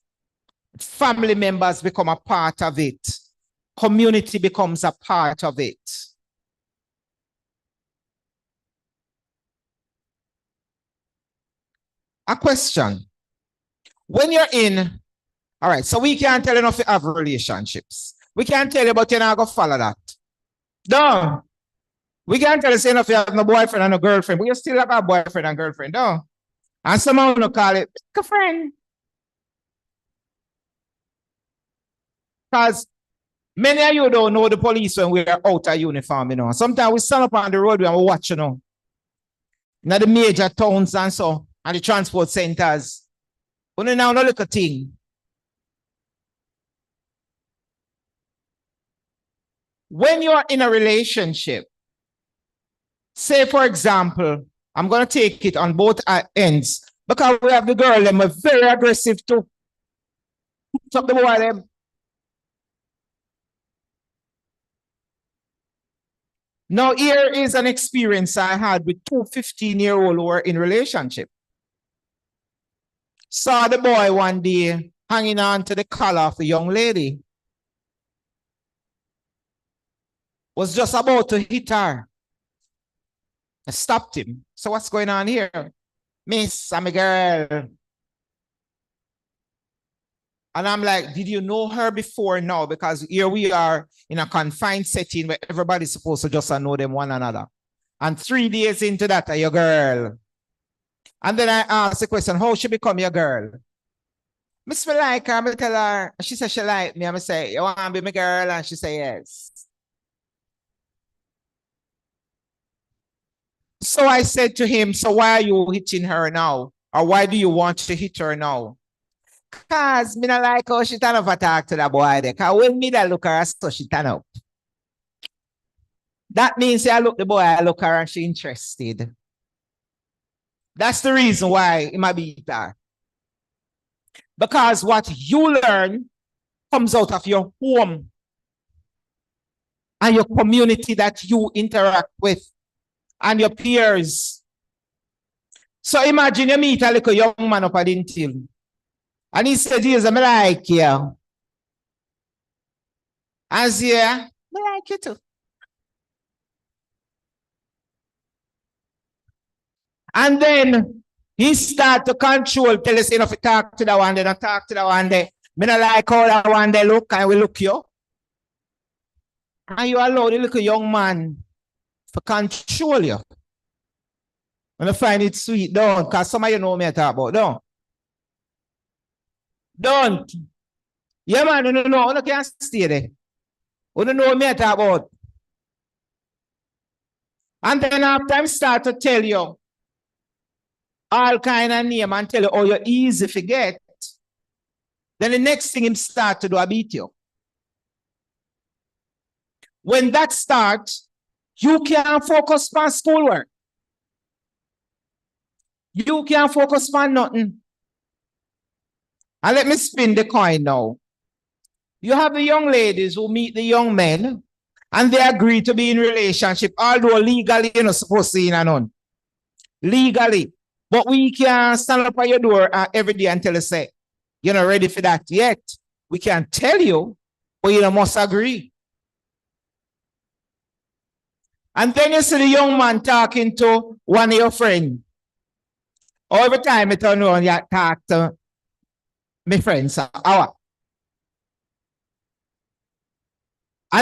Family members become a part of it. Community becomes a part of it. A question. When you're in, all right, so we can't tell you if you have relationships. We can't tell you, but you're not going to follow that. No. We can't tell you if you have no boyfriend and no girlfriend, but you still have a boyfriend and girlfriend, no? And someone will call it a friend. Because many of you don't know the police when we're out of uniform, you know. Sometimes we stand up on the road and we watch, you know. Now the major towns and so, and the transport centers. Only now no little thing. When you're in a relationship, say for example, I'm going to take it on both ends, because we have the girl, them are very aggressive too. Up the boy, them. Now here is an experience I had with 2 15-year-olds who were in relationship. Saw the boy one day hanging on to the collar of the young lady. Was just about to hit her. I stopped him. So what's going on here? Miss, I'm a girl. And I'm like, did you know her before? No, because here we are in a confined setting where everybody's supposed to just know them one another. And 3 days into that, are your girl. And then I asked the question, how she become your girl? Miss me like her, I tell her, she said she like me. I say, you want to be my girl? And she say yes. So I said to him, so why are you hitting her now? Or why do you want to hit her now? Because me not like how she turn up and talk to that boy there. Because when me that look her, so she turn up. That means I look the boy, I look her and she interested. That's the reason why it might be that. Because what you learn comes out of your home and your community that you interact with and your peers. So imagine you meet a little young man up at Intil and he said, "Yes, I like you." As yeah, I like you too. And then he start to control, tell us, if you talk to that one, then I talk to that one day. Me not like how that one they look, and we look you. And you allow the little young man to control you. And I find it sweet, don't, because some of you know me I talk about, don't. Don't. Yeah, man, you can't stay there. You don't know me I talk about. And then after I start to tell you all kind of name and tell you, oh, you're easy to forget. Then the next thing him start to do, I beat you. When that starts, you can't focus on schoolwork. You can't focus on nothing. And let me spin the coin now. You have the young ladies who meet the young men and they agree to be in relationship, although legally you're not supposed to be in a none. Legally. But we can't stand up at your door every day and tell you, say, you're not ready for that yet. We can tell you, but you must agree. And then you see the young man talking to one of your friends. Or every time you turn around, you talk to my friends. And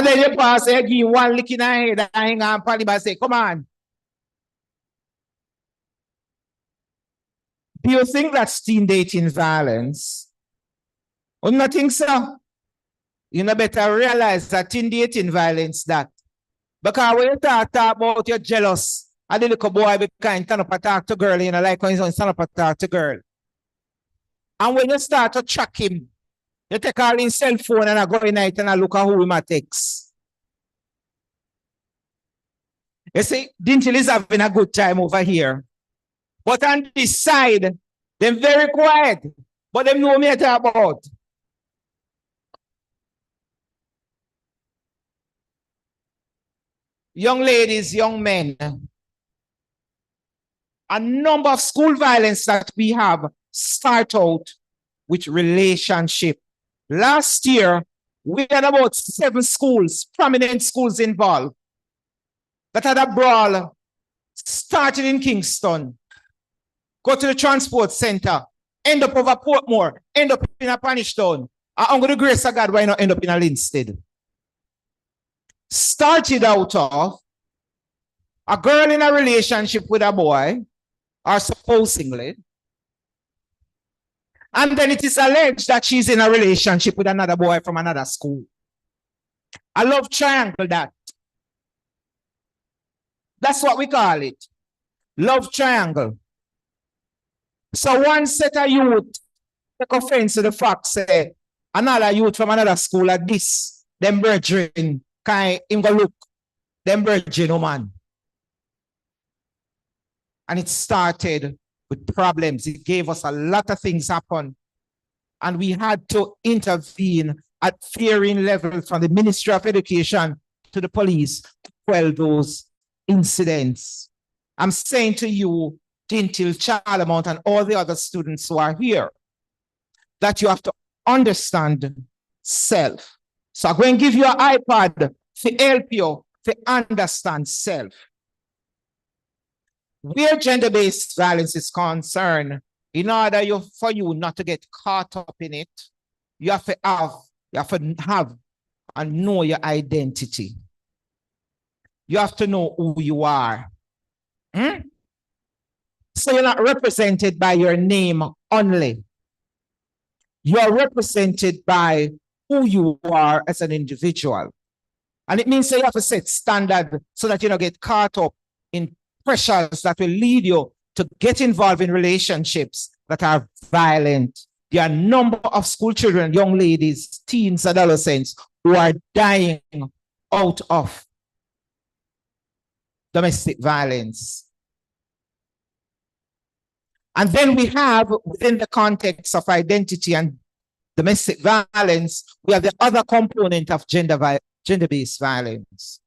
then you pass, you give one lick in the head and hang on, probably say, come on. Do you think that's teen dating violence? Or not think so? You know better realize that teen dating violence that. Because when you talk about you're jealous, and the little boy be kind stand up and talk to girl, you know, like when he's stand up and talk to girl. And when you start to track him, you take all his cell phone and I go in night and I look at who he might text. You see, Dintil is having a good time over here. But on this side, they're very quiet. But they know me to talk about. Young ladies, young men. A number of school violence that we have start out with relationship. Last year, we had about 7 schools, prominent schools involved, that had a brawl started in Kingston, go to the transport center, end up over Portmore, end up in a Panishtown. Under the grace of God, why not end up in a Linstead? Started out of a girl in a relationship with a boy, or supposedly, and then it is alleged that she's in a relationship with another boy from another school. A love triangle that. That's what we call it. Love triangle. So one set of youth take offense to the fact say another youth from another school at this, them brethren, can him go look, them brethren, no man. And it started with problems. It gave us a lot of things happen. And we had to intervene at varying levels from the Ministry of Education to the police to quell those incidents. I'm saying to you, Dintil, Charlemont, and all the other students who are here, that you have to understand self. So I'm going to give you an iPad to help you to understand self. Where gender-based violence is concerned, in order for you not to get caught up in it, you have to have and know your identity. You have to know who you are. So you're not represented by your name only. You're represented by who you are as an individual. And it means that you have to set standard so that you don't get caught up in pressures that will lead you to get involved in relationships that are violent. There are a number of school children, young ladies, teens, adolescents who are dying out of domestic violence. And then we have, within the context of identity and domestic violence, we have the other component of gender-based violence.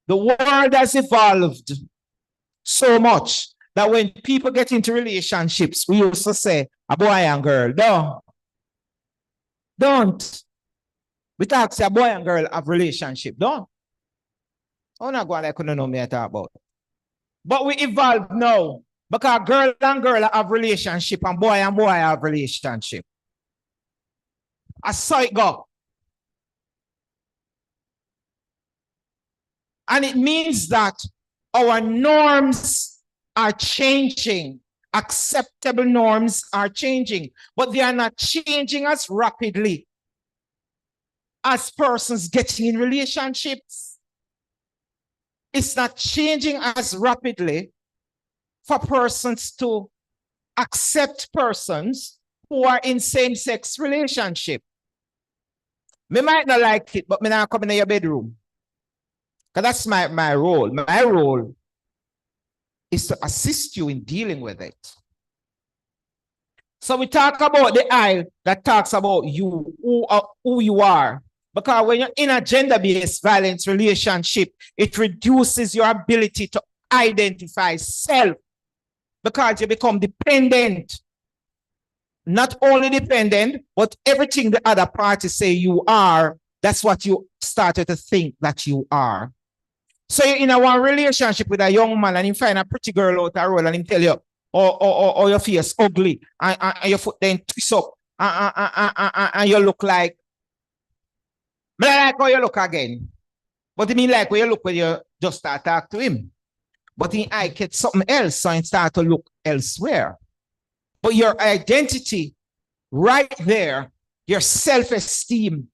The world has evolved so much that when people get into relationships, we used to say, a boy and girl, don't. We talk say a boy and girl have relationship, don't. I'm not going like you know me I talk about. But we evolve now because girl and girl have relationship and boy have relationship. I saw it go. And it means that our norms are changing. Acceptable norms are changing, but they are not changing as rapidly as persons getting in relationships. It's not changing as rapidly for persons to accept persons who are in same-sex relationship. Me might not like it, but me not come in your bedroom. Because that's my role. My role is to assist you in dealing with it. So we talk about the aisle that talks about you, who you are. Because when you're in a gender-based violence relationship, it reduces your ability to identify self because you become dependent. Not only dependent, but everything the other party say you are, that's what you started to think that you are. So you're in a one relationship with a young man and you find a pretty girl out the road and he tell you, or your face ugly, and your foot then twist up, and you look like, but I like how you look again. But it mean like when you look when you just start talk to him. But in I get something else, so you start to look elsewhere. But your identity right there, your self-esteem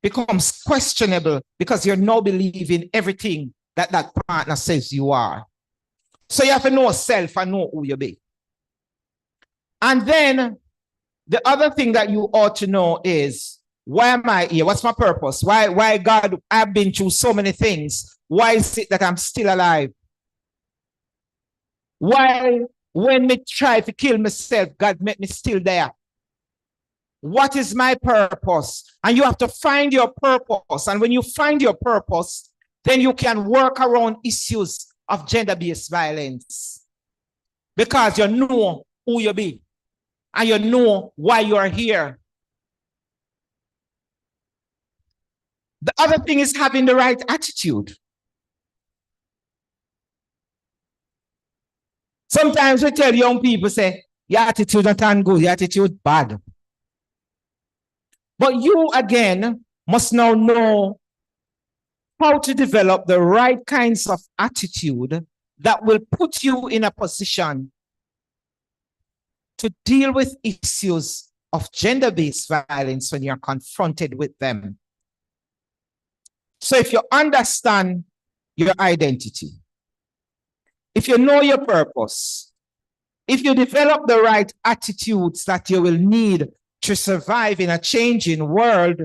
becomes questionable because you're now believing everything that that partner says you are. So you have to know self and know who you be. And then the other thing that you ought to know is, why am I here? What's my purpose? Why God, I've been through so many things. Why is it that I'm still alive? Why, when me try to kill myself, God make me still there? What is my purpose? And you have to find your purpose. And when you find your purpose, then you can work around issues of gender-based violence. Because you know who you be. And you know why you are here. The other thing is having the right attitude. Sometimes we tell young people, say, your attitude not good, your attitude bad. But you, again, must now know how to develop the right kinds of attitude that will put you in a position to deal with issues of gender-based violence when you're confronted with them. So if you understand your identity, if you know your purpose, if you develop the right attitudes that you will need to survive in a changing world,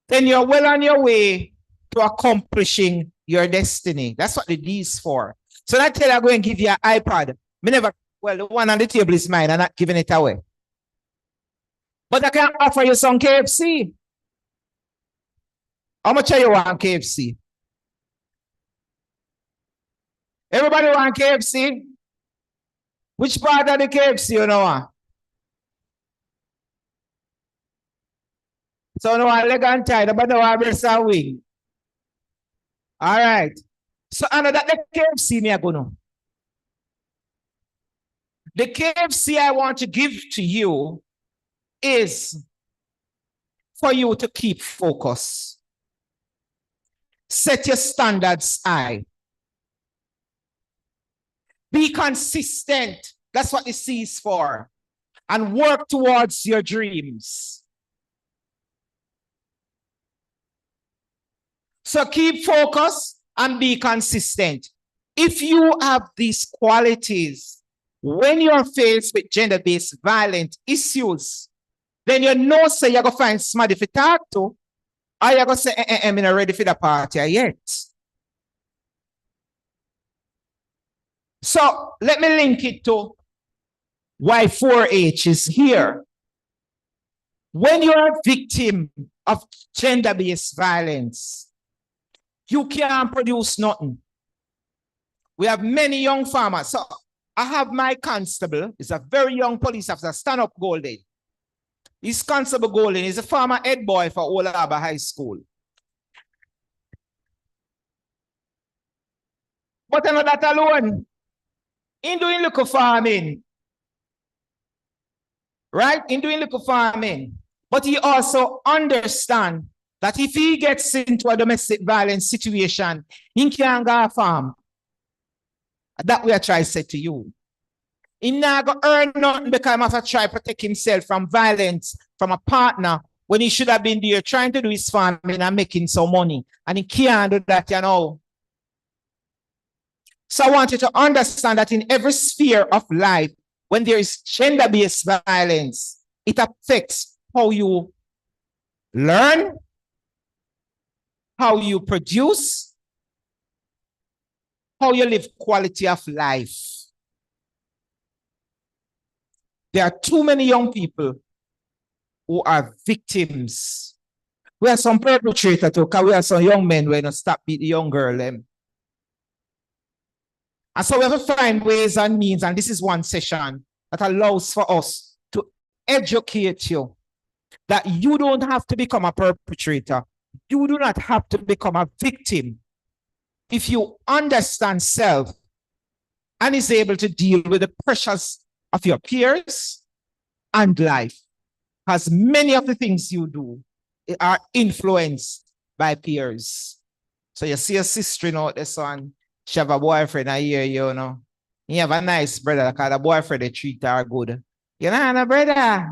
then you're well on your way to accomplishing your destiny. That's what the D is for. So I tell you, I'm going to give you an iPad. Well, the one on the table is mine. I'm not giving it away. But I can offer you some KFC. How much are you want KFC? Everybody want KFC? Which part of the KFC you know? So no one leg and tie, but no one breast and wing. All right. So I know that the KFC me are going to. The KFC I want to give to you is for you to keep focus. Set your standards high. Be consistent. That's what the C is for. And work towards your dreams. So keep focus and be consistent. If you have these qualities, when you're faced with gender-based violent issues, then you know, say you're going to find somebody to talk to, or you're going to say, I'm not ready for the party yet. So let me link it to why 4-H is here. When you're a victim of gender-based violence, you can't produce nothing. We have many young farmers. So I have my constable, he's a very young police officer, Stand Up Golden. He's Constable Golden, he's a former head boy for Old Harbour High School. But not that alone. In doing little farming, right? In doing little farming. But he also understands that if he gets into a domestic violence situation, he can't go farm. That way I try to say to you. He not go earn nothing because he must try to protect himself from violence from a partner when he should have been there trying to do his farming and making some money. And he can't do that, you know. So I want you to understand that in every sphere of life, when there is gender-based violence, it affects how you learn, how you produce, how you live quality of life. There are too many young people who are victims. We have some perpetrators too, because we have some young men who don't stop beat the young girl them. And so we have to find ways and means, and this is one session that allows for us to educate you that you don't have to become a perpetrator. You do not have to become a victim. If you understand self and is able to deal with the pressures of your peers and life, because many of the things you do are influenced by peers. So you see a sister out this one, she have a boyfriend a year, you know. You have a nice brother because the boyfriend they treat her good. You know, no brother.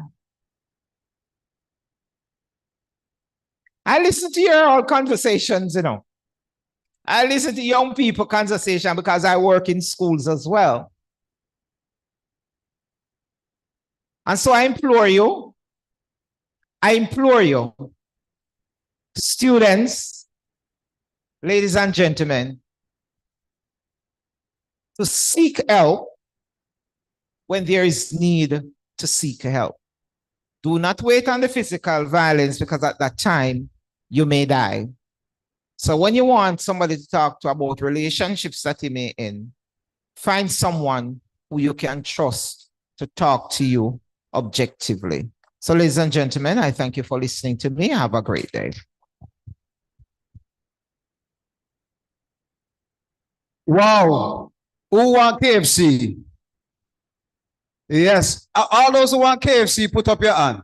I listen to your old conversations, you know. I listen to young people conversation because I work in schools as well. And so I implore you, students, ladies and gentlemen, to seek help when there is need to seek help. Do not wait on the physical violence because at that time you may die. So when you want somebody to talk to about relationships that you may in, find someone who you can trust to talk to you objectively. So ladies and gentlemen, I thank you for listening to me. Have a great day. Wow. Who want KFC? Yes. All those who want KFC, put up your hand.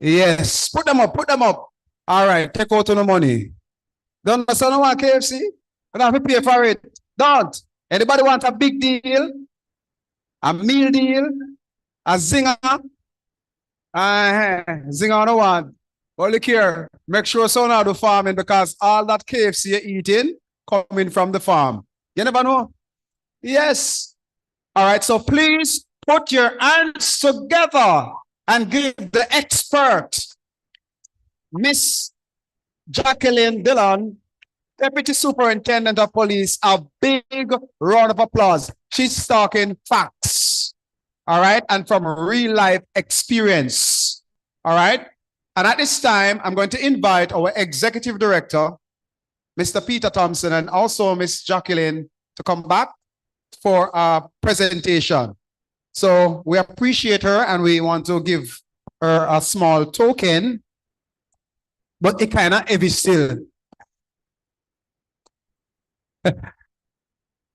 Yes. Put them up. Put them up. All right. Take out the money. Don't someone want KFC? You don't have to pay for it. Don't. Anybody want a big deal? A meal deal? A zinger? Zinger on the one. Well, look here. Make sure someone out the farming because all that KFC you're eating coming from the farm. You never know. Yes. All right. So please put your hands together and give the expert, Miss Jacqueline Dillon, Deputy Superintendent of Police, a big round of applause. She's talking facts. All right. And from real life experience. All right. And at this time, I'm going to invite our Executive Director, Mr. Peter Thompson, and also Miss Jacqueline to come back for a presentation. So we appreciate her and we want to give her a small token, but it kind of heavy still.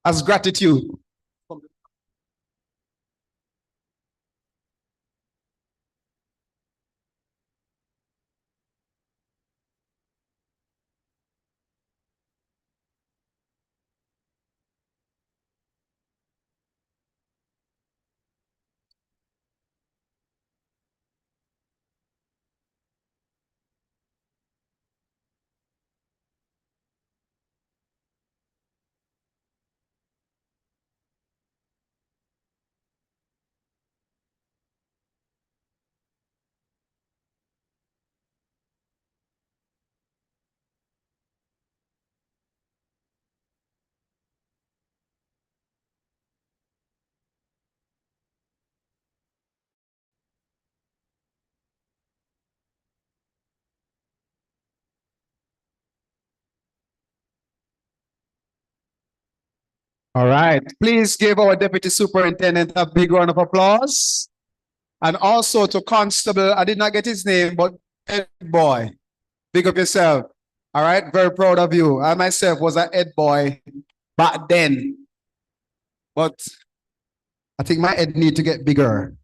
As gratitude. All right. Please give our Deputy Superintendent a big round of applause. And also to Constable, I did not get his name, but Ed Boy. Big up yourself. All right. Very proud of you. I myself was an Ed Boy back then. But I think my head need to get bigger.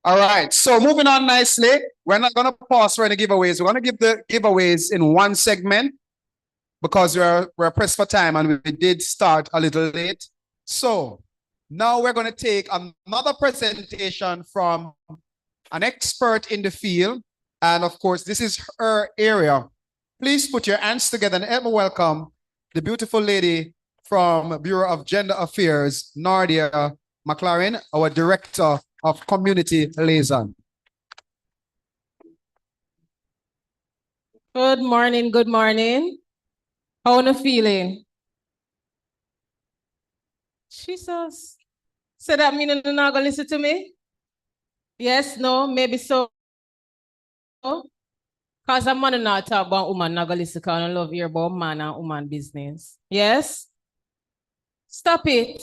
All right. So moving on nicely. We're not going to pause for any giveaways. We're going to give the giveaways in one segment, because we're pressed for time and we did start a little late. So now we're going to take another presentation from an expert in the field. And of course, this is her area. Please put your hands together and help me welcome the beautiful lady from Bureau of Gender Affairs, Nardia McLaren, our Director of Community Liaison. Good morning, good morning. How are you feeling? Jesus. So that means you're not gonna listen to me? Yes, no, maybe so. Because I'm not talk about woman, not gonna listen because I love you about man and woman business. Yes? Stop it.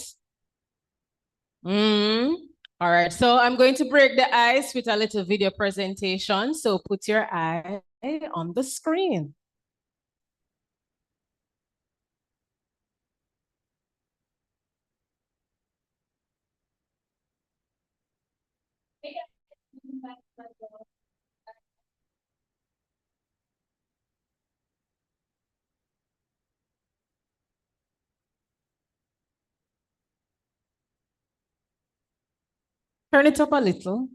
All right, so I'm going to break the ice with a little video presentation. So put your eye on the screen. Turn it up a little.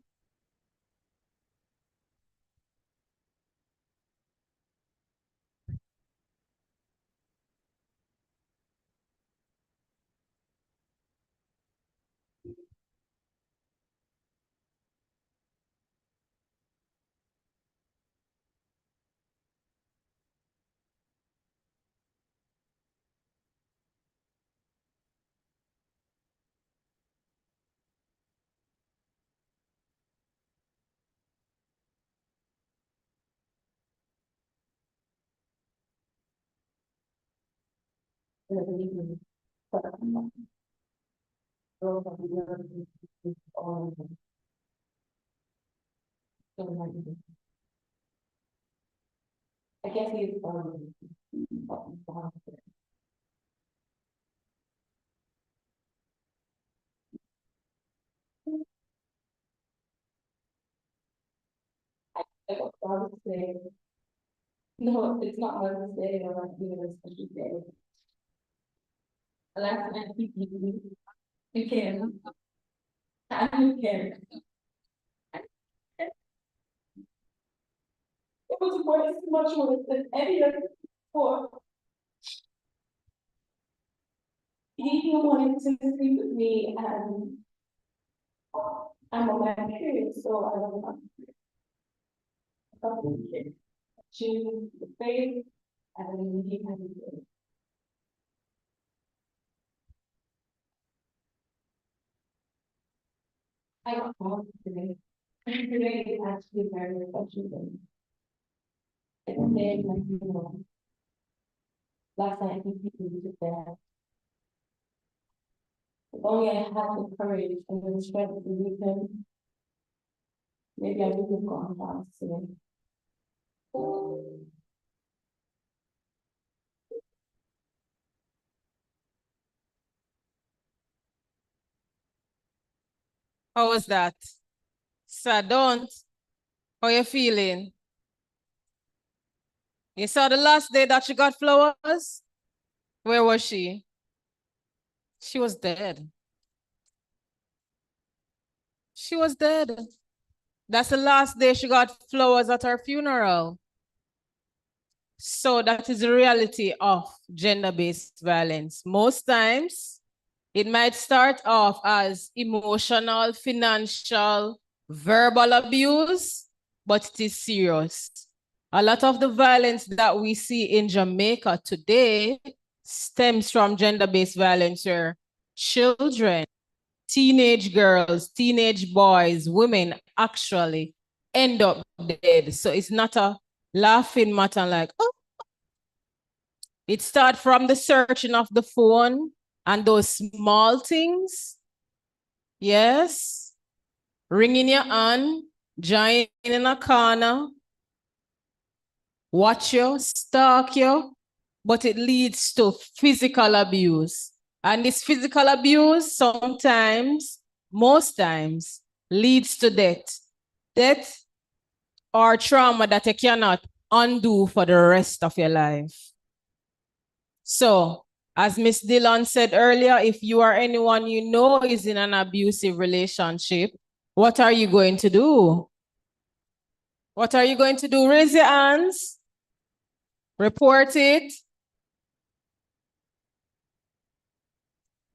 I guess he's no, it's not Mother's Day or like even a special day. Last night you can. You can. It was worse, much worse than any other before. He wanted to sleep with me and I'm on my period, so I don't want to choose the faith and he had to. I got home today. And today is actually very special day. It's the day of my funeral. Last night, I think people took there. If only I had the courage and the strength to leave him, maybe I would have gone down today. How was that? So don't. How you feeling? You saw the last day that she got flowers? Where was she? She was dead. She was dead. That's the last day she got flowers at her funeral. So that is the reality of gender-based violence. Most times, it might start off as emotional, financial, verbal abuse, but it is serious. A lot of the violence that we see in Jamaica today stems from gender-based violence where children, teenage girls, teenage boys, women actually end up dead. So it's not a laughing matter like, oh, It starts from the searching of the phone and those small things. Yes. Ringing your hand, giant in a corner, watch you, stalk you, but it leads to physical abuse. And this physical abuse sometimes, most times, leads to death. Death or trauma that you cannot undo for the rest of your life. So, as Miss Dillon said earlier, if you or anyone you know is in an abusive relationship, what are you going to do? What are you going to do? Raise your hands. Report it.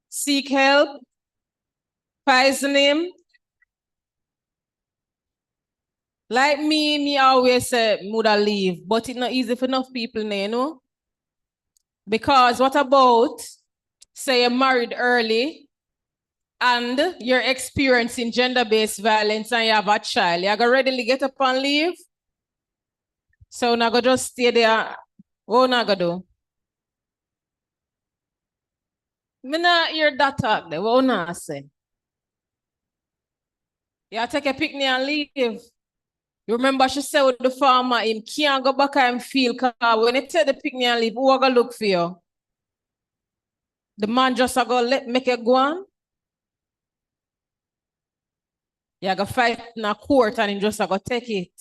Seek help. Poison him. Like me always say, woulda leave, but it's not easy for enough people now, you know? Because what about, say you're married early and you're experiencing gender-based violence and you have a child, you're gonna readily get up and leave? So now go just stay there. What now go do? Me not hear that talk there. What now say? You take a picnic and leave. You remember she said with the farmer, him can't go back and feel, because when he take the picnic and leave, who gonna look for you? The man just a go make it go on. You go fight in a court and he just a go take it.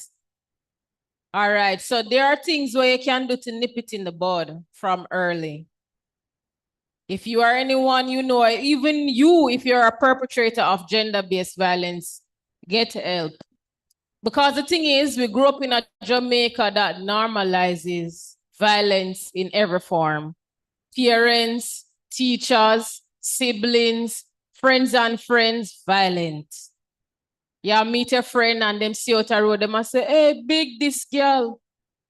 All right, so there are things where you can do to nip it in the bud from early. If you are anyone you know, even you, if you're a perpetrator of gender-based violence, get help. Because the thing is, we grew up in a Jamaica that normalizes violence in every form. Parents, teachers, siblings, friends and friends, violent. You meet a friend and them see out the road, them and say, hey, big this girl.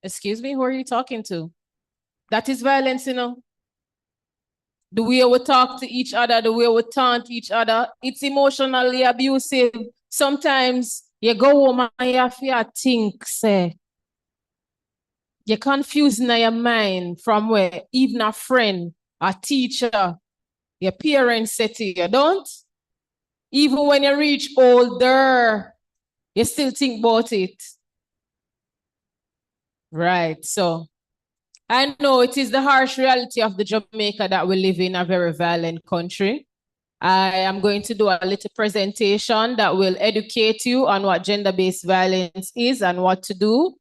Excuse me, who are you talking to? That is violence, you know. The way we talk to each other, the way we taunt each other, it's emotionally abusive. Sometimes you go home and you have to think, say, you're confused in your mind from where even a friend, a teacher, your parents say to you, don't? Even when you reach older, you still think about it. Right, so I know it is the harsh reality of the Jamaica that we live in, a very violent country. I am going to do a little presentation that will educate you on what gender-based violence is and what to do.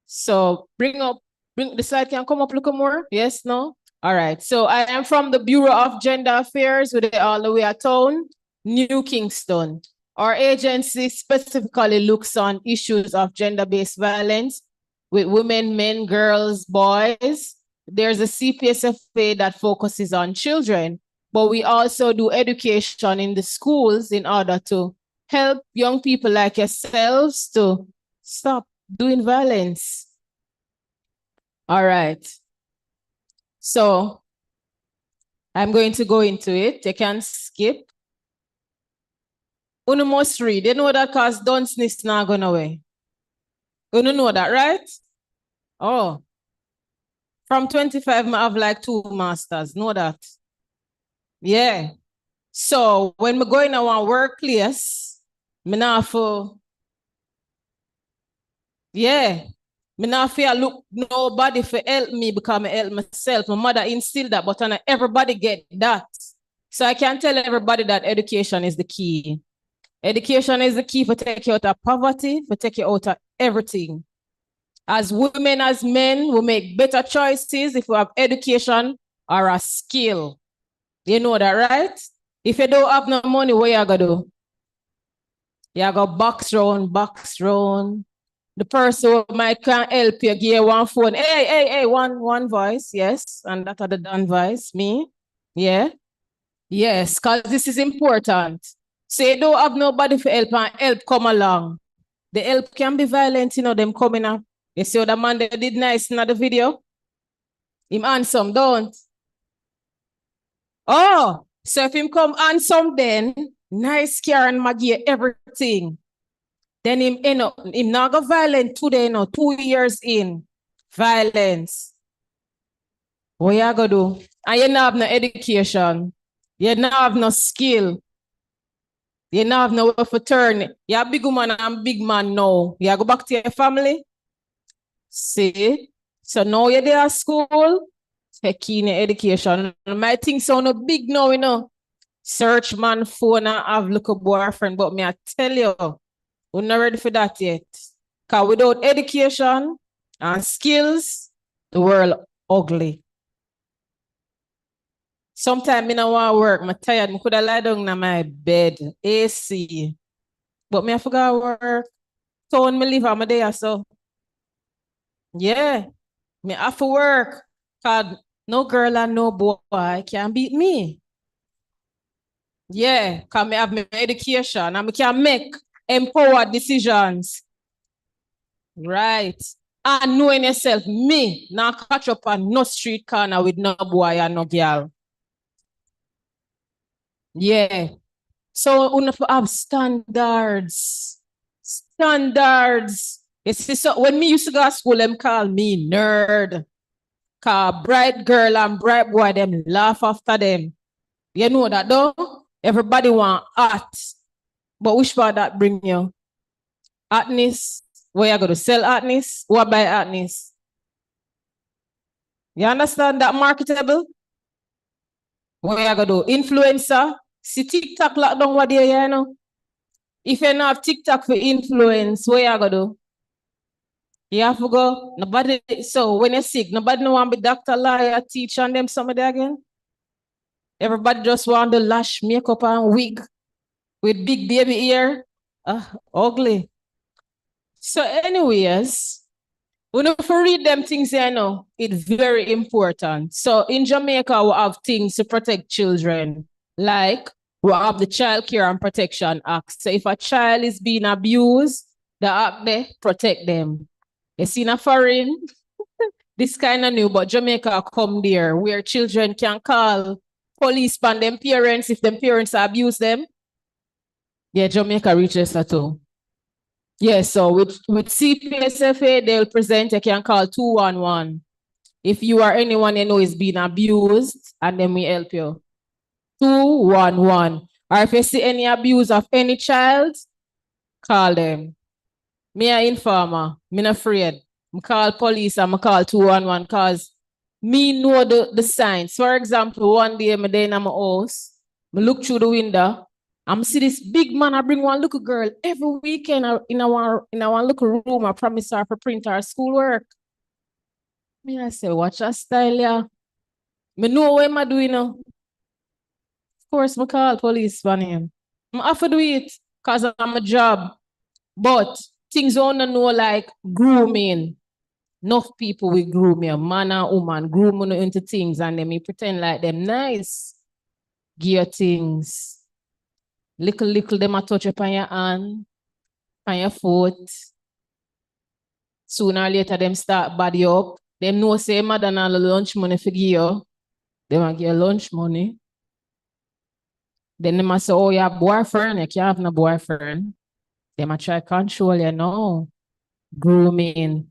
So bring the slide, can come up a little more? Yes, no? All right, so I am from the Bureau of Gender Affairs with it all the way at town, New Kingston. Our agency specifically looks on issues of gender-based violence with women, men, girls, boys. There's a CPSFA that focuses on children, but we also do education in the schools in order to help young people like yourselves to stop doing violence. All right. So I'm going to go into it. You can skip. Uno must read. You know that because dunceness not going away. You know that, right? Oh. From 25, I have like 2 masters. Know that? Yeah. So when we go in our workplace, me not for, yeah, me not fear look nobody for help me because I help myself. My mother instilled that, but not everybody get that. So I can tell everybody that education is the key. Education is the key for take you out of poverty, for take you out of everything. As women, as men, we make better choices if we have education or a skill. You know that, right? If you don't have no money, what you gonna do? You go box round. The person who might can help you, give you one phone. Hey, one voice, yes. And that other done voice, me. Yeah. Yes, because this is important. So you don't have nobody for help and help come along. The help can be violent, you know, them coming up. You see how the man that did nice in the video? Him handsome, don't? Oh, so if him come handsome then, nice car and Maggie, everything. Then him end up, him not go violent today, 2 years in. Violence. What you gonna do? And you not have no education. You not have no skill. You not have no way for turn. You're a big woman and big man now. You go back to your family. See? So now you're there at school. Take in your education. My things sound no big now, you know. Search man phone and have look a boyfriend. But me I tell you, we're not ready for that yet. Because without education and skills, the world ugly. Sometimes I don't want to work. I'm tired. I could have lie down in my bed, AC. But me I forgot work. So when I leave, I'm there. So, yeah, me have to work. Because no girl and no boy can beat me. Yeah, because I have my education and I can make empowered decisions. Right. And knowing yourself, me, now catch up on no street corner with no boy and no girl. Yeah. So we have standards. Standards. You see, so when me used to go to school, them call me nerd. Cause bright girl and bright boy, them laugh after them. You know that though? Everybody want art. But which part that bring you? Artness. Where you going to sell artness? Or buy artness? You understand that marketable? What you going to do? Influencer? See TikTok lockdown what there, you know? If you don't have TikTok for influence, what you going to do? You have to go. Nobody, so when you're sick, nobody no want to be doctor, lawyer, teacher, and them somebody again. Everybody just want the lash, makeup, and wig with big baby ear. Ugly. So, anyways, when you read them things, you know, it's very important. So, in Jamaica, we have things to protect children, like we have the Child Care and Protection Act. So, if a child is being abused, the act there protect them. You see, in a foreign, this kind of new, but Jamaica come there where children can call police on them parents if them parents abuse them. Yeah, Jamaica reaches that too. Yeah, so with CPSFA, they'll present, you can call 211. If you or anyone you know is being abused, and then we help you. 211. Or if you see any abuse of any child, call them. Me a informer, me not afraid. I call police and I call 211 because me know the signs. For example, one day I'm there in my house, I look through the window, I see this big man, I bring one little girl every weekend in our little room, I promise her for print her schoolwork. Me I say, watch your style, yeah. Me know what I'm doing now. Of course, I call police for him. I have to do it because I'm a job. But things I wanna know like grooming. Enough people will groom you, man and woman, groom you into things and then me pretend like them nice. Gear things. Little them a touch up on your hand, on your foot. Sooner or later them start body up. Them know say mother na lunch money for give you. Them a give you lunch money. Then them a say, oh, you have boyfriend, you can't have no boyfriend. Them a try control you now. Grooming.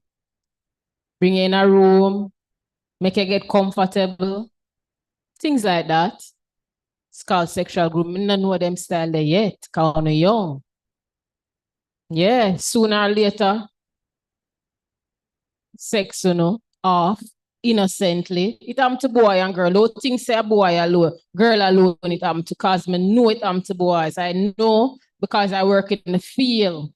Bring you in a room, make you get comfortable. Things like that. It's called sexual grooming. I don't know them style there yet, because I'm young. Yeah, sooner or later, sex, you know, off, innocently. It happen to boy and girl. Don't think say a boy alone, girl alone it happen to, because I know it happen to boys. I know because I work in the field.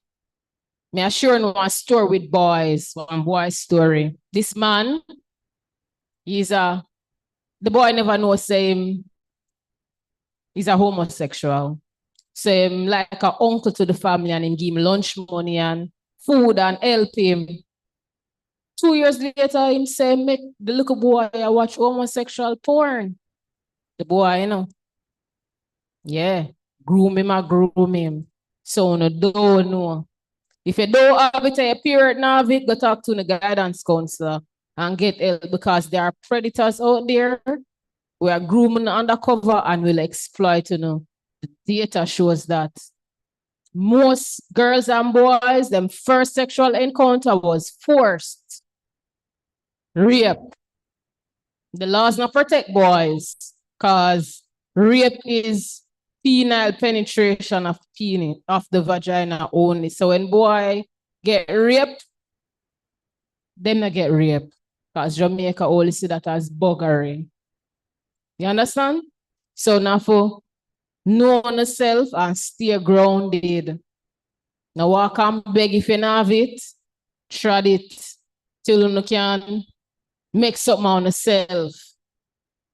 Me I sure know a story with boys, one boy story. This man, the boy never knows him. He's a homosexual. So him like an uncle to the family and him give him lunch money and food and help him. 2 years later, him say, make the little boy watch homosexual porn. The boy, you know. Yeah. Groom him. So no don't know. If you don't have it, a period now of it, go talk to the guidance counselor and get help because there are predators out there. We are grooming undercover and will exploit, you know. The data shows that most girls and boys, them first sexual encounter was forced. Rape. The laws not protect boys because rape is penile penetration of penis of the vagina only. So when boy get raped, them not get raped because Jamaica only see that as buggery. You understand? So now for know on yourself and stay grounded. Now walk and beg if you don't have it, trod it till you can make something on yourself.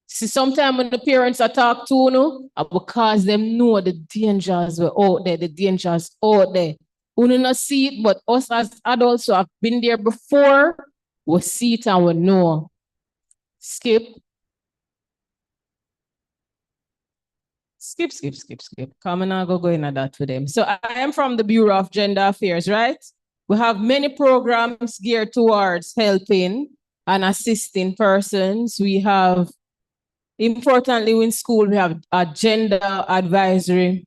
See, sometimes when the parents are talk to you, because them know the dangers were out there, the dangers out there. We not see it, but us as adults who have been there before, we see it and we know. Skip. Skip. Come on, go into that with them. So I am from the Bureau of Gender Affairs, right? We have many programs geared towards helping and assisting persons. We have, importantly, in school, we have a gender advisory,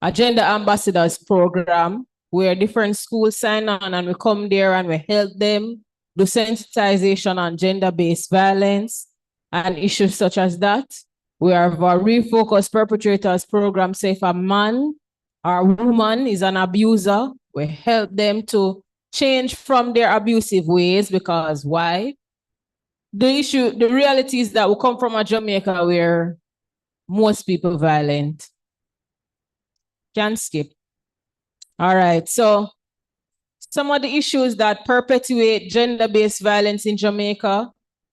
a gender ambassadors program where different schools sign on and we come there and we help them do sensitization on gender-based violence and issues such as that. We have a refocused perpetrators program. Say if a man or woman is an abuser, we help them to change from their abusive ways because why? The reality is that we come from a Jamaica where most people violent. Can skip. All right, so some of the issues that perpetuate gender-based violence in Jamaica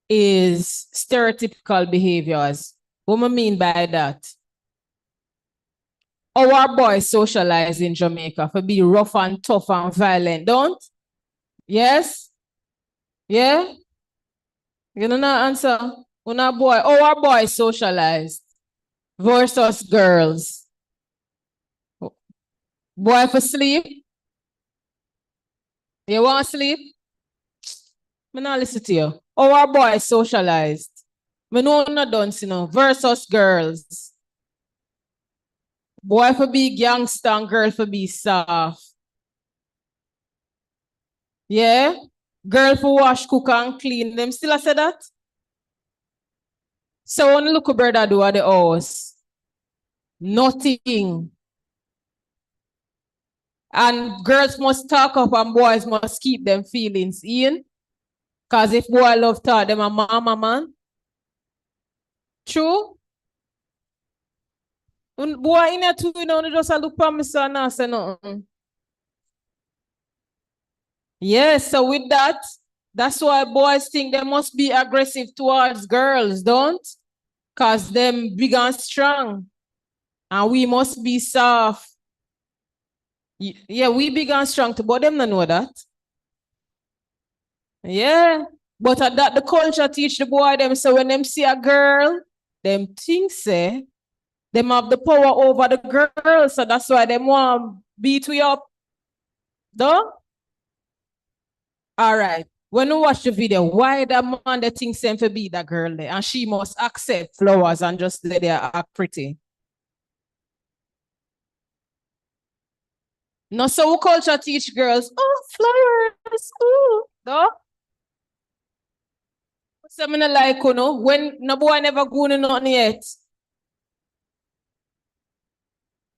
is stereotypical behaviors. What I mean by that? Our boys socialize in Jamaica for be rough and tough and violent, don't? Yes? Yeah? You know not answer? Our boys socialized versus girls. Boy for sleep? You want to sleep? Me not listen to you. Our boys socialized. Me know not done, you know, versus girls. Boy for be gangster and girl for be soft. Yeah? Girl for wash, cook and clean. Them still I say that? So when look brother do at the house. Nothing. And girls must talk up and boys must keep them feelings in. Because if boy love talk, them a mama man. True? Boy in a two, you know, just a look for me son and say nothing. Yes, so with that, that's why boys think they must be aggressive towards girls, don't? Because them big and strong. And we must be soft. Yeah, we big and strong too, but them don't know that. Yeah. But at that the culture teach the boy them, so when them see a girl, them think say, them have the power over the girl, so that's why them want beat we up. Don't? All right. When you watch the video, why that man that thinks same for be that girl there? And she must accept flowers and just let her act pretty. No, so culture teach girls, oh, flowers, ooh, no? So I like, you know, when no boy never go to nothing yet.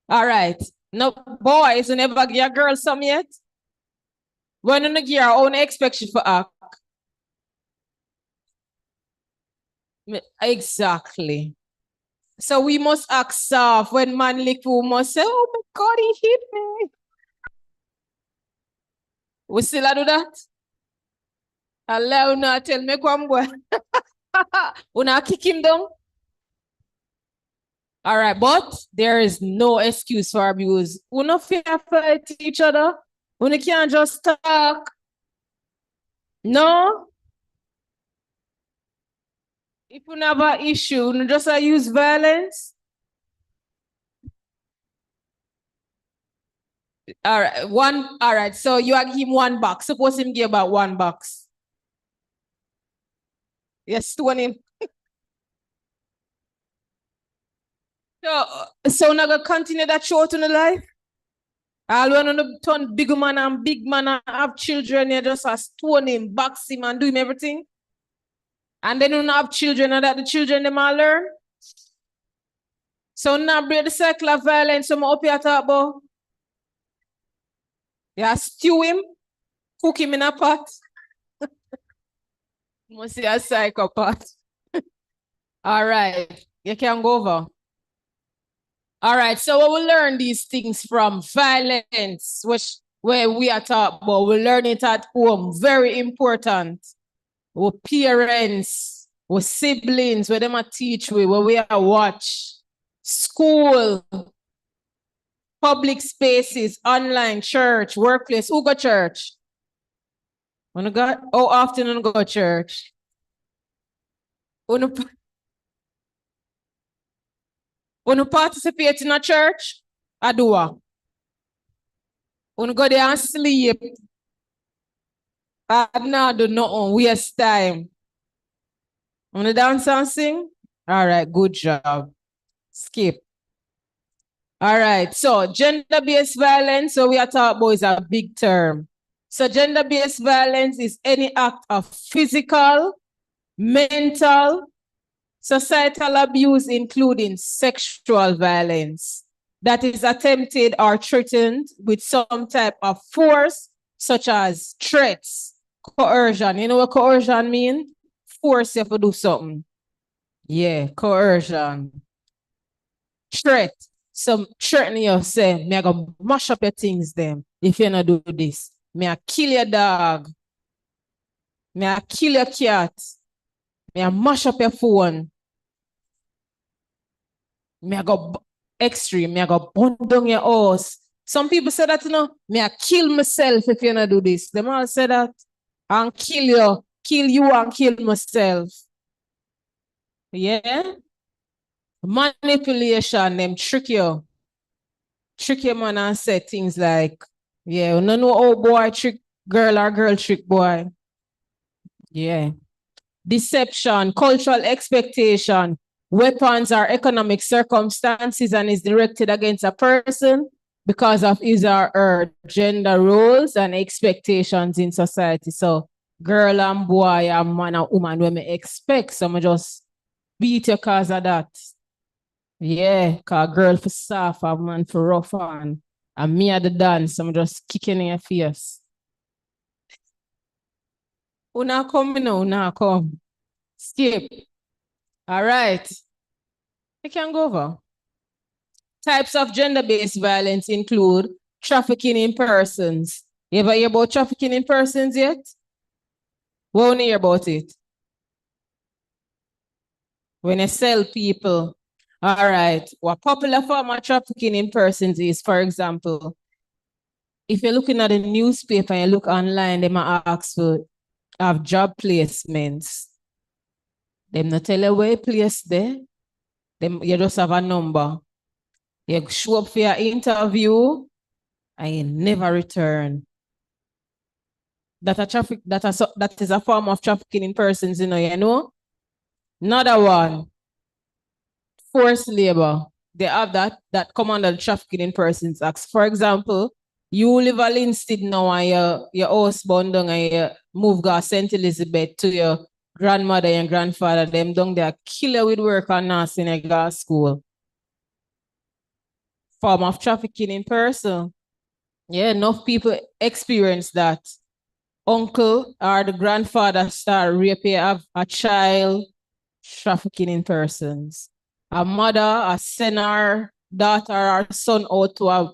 All right. No boys who never give a girl some yet. When you give her own expect she for act. Exactly. So we must act soft. When man lick, we must say, oh my God, he hit me. We still do that? Allah not tell me come go. We not kick him down. All right, but there is no excuse for abuse. We not fear fight each other. We can't just talk. No. If we have an issue, we just use violence. All right, all right, so you give him $1. Suppose him give about $1. Yes, stone him. So now go continue that short in the life. All when on turn big man and have children, you just stone him, box him, and do him everything. And then you have children and that the children them all learn. So now break the cycle of violence. So up here talk about. Yeah, stew him, cook him in a pot. Must see a psychopath. All right, you can go over. All right, so we will learn these things from violence, which where we are taught about. We learn it at home, very important. With parents, with siblings, where them a teach we, where we are watch. School, public spaces, online, church, workplace. Who go church? When you go, how often you go church? When you participate in a church, I do what? When you go there and sleep, I not do nothing, waste time. When you dance and sing, all right, good job. Skip. All right, so gender-based violence, so we are talking about is a big term. So gender-based violence is any act of physical, mental, societal abuse, including sexual violence, that is attempted or threatened with some type of force, such as threats, coercion. You know what coercion means? Force you to do something. Yeah, coercion. Threat. Some threatening you say, me I go mash up your things them if you not do this. Me I kill your dog. Me I kill your cat. Me I mash up your phone. Me I go extreme. Me I go burn down your house. Some people say that, you know, me I kill myself if you not do this. Them all say that. And kill you and kill myself. Yeah? Manipulation, them trick you. Trick your man and say things like, yeah, you don't know how boy trick girl or girl trick boy. Yeah. Deception, cultural expectation, weapons or economic circumstances, and is directed against a person because of his or her gender roles and expectations in society. So girl and boy and man and woman, when me expect someone just beat you because of that. Yeah, cause girl for soft and man for rough and me at the dance, I'm just kicking in your face. Una come now, una come. Skip. All right. You can go over. Types of gender-based violence include trafficking in persons. You ever hear about trafficking in persons yet? We won't hear about it. When you sell people. All right. What popular form of trafficking in persons is, for example, if you're looking at the newspaper and you look online, they might ask for have job placements. Them not tell you where you place there. Them you just have a number. You show up for your interview and you never return. That is a form of trafficking in persons, you know? Another one. Forced labor. They have that come under the Trafficking in Persons Act. For example, you live at Linstead now and your house burned down and you move to St. Elizabeth to your grandmother and grandfather. Them down there kill you with work and nurse in a school. Form of trafficking in person. Yeah, enough people experience that. Uncle or the grandfather start raping a child, trafficking in persons. A mother, a send her daughter or son out to a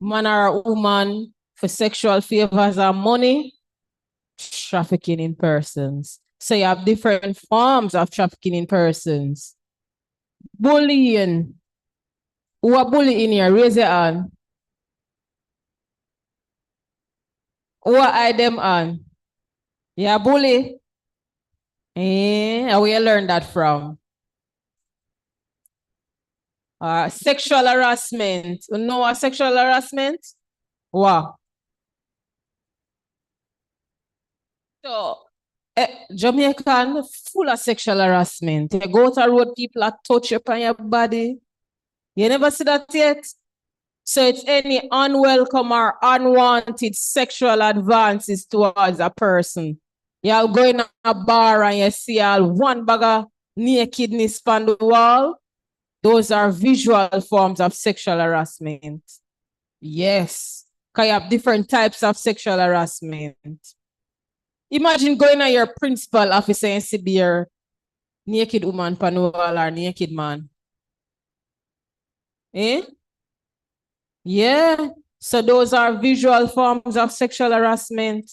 man or a woman for sexual favors or money, trafficking in persons. So you have different forms of trafficking in persons. Bullying. Who are bullying here? Raise your hand. Who are hide them on? Yeah, bully. Where you learn that from? Sexual harassment. You know what sexual harassment? What? So, Jamaican full of sexual harassment. You go to road, people are touch up on your body. You never see that yet? So it's any unwelcome or unwanted sexual advances towards a person. Y'all go in a bar and you see all one bag of nakedness on the wall. Those are visual forms of sexual harassment. Yes, because you have different types of sexual harassment. Imagine going to your principal office and see there naked woman on the wall or naked man. Eh? Yeah. So those are visual forms of sexual harassment.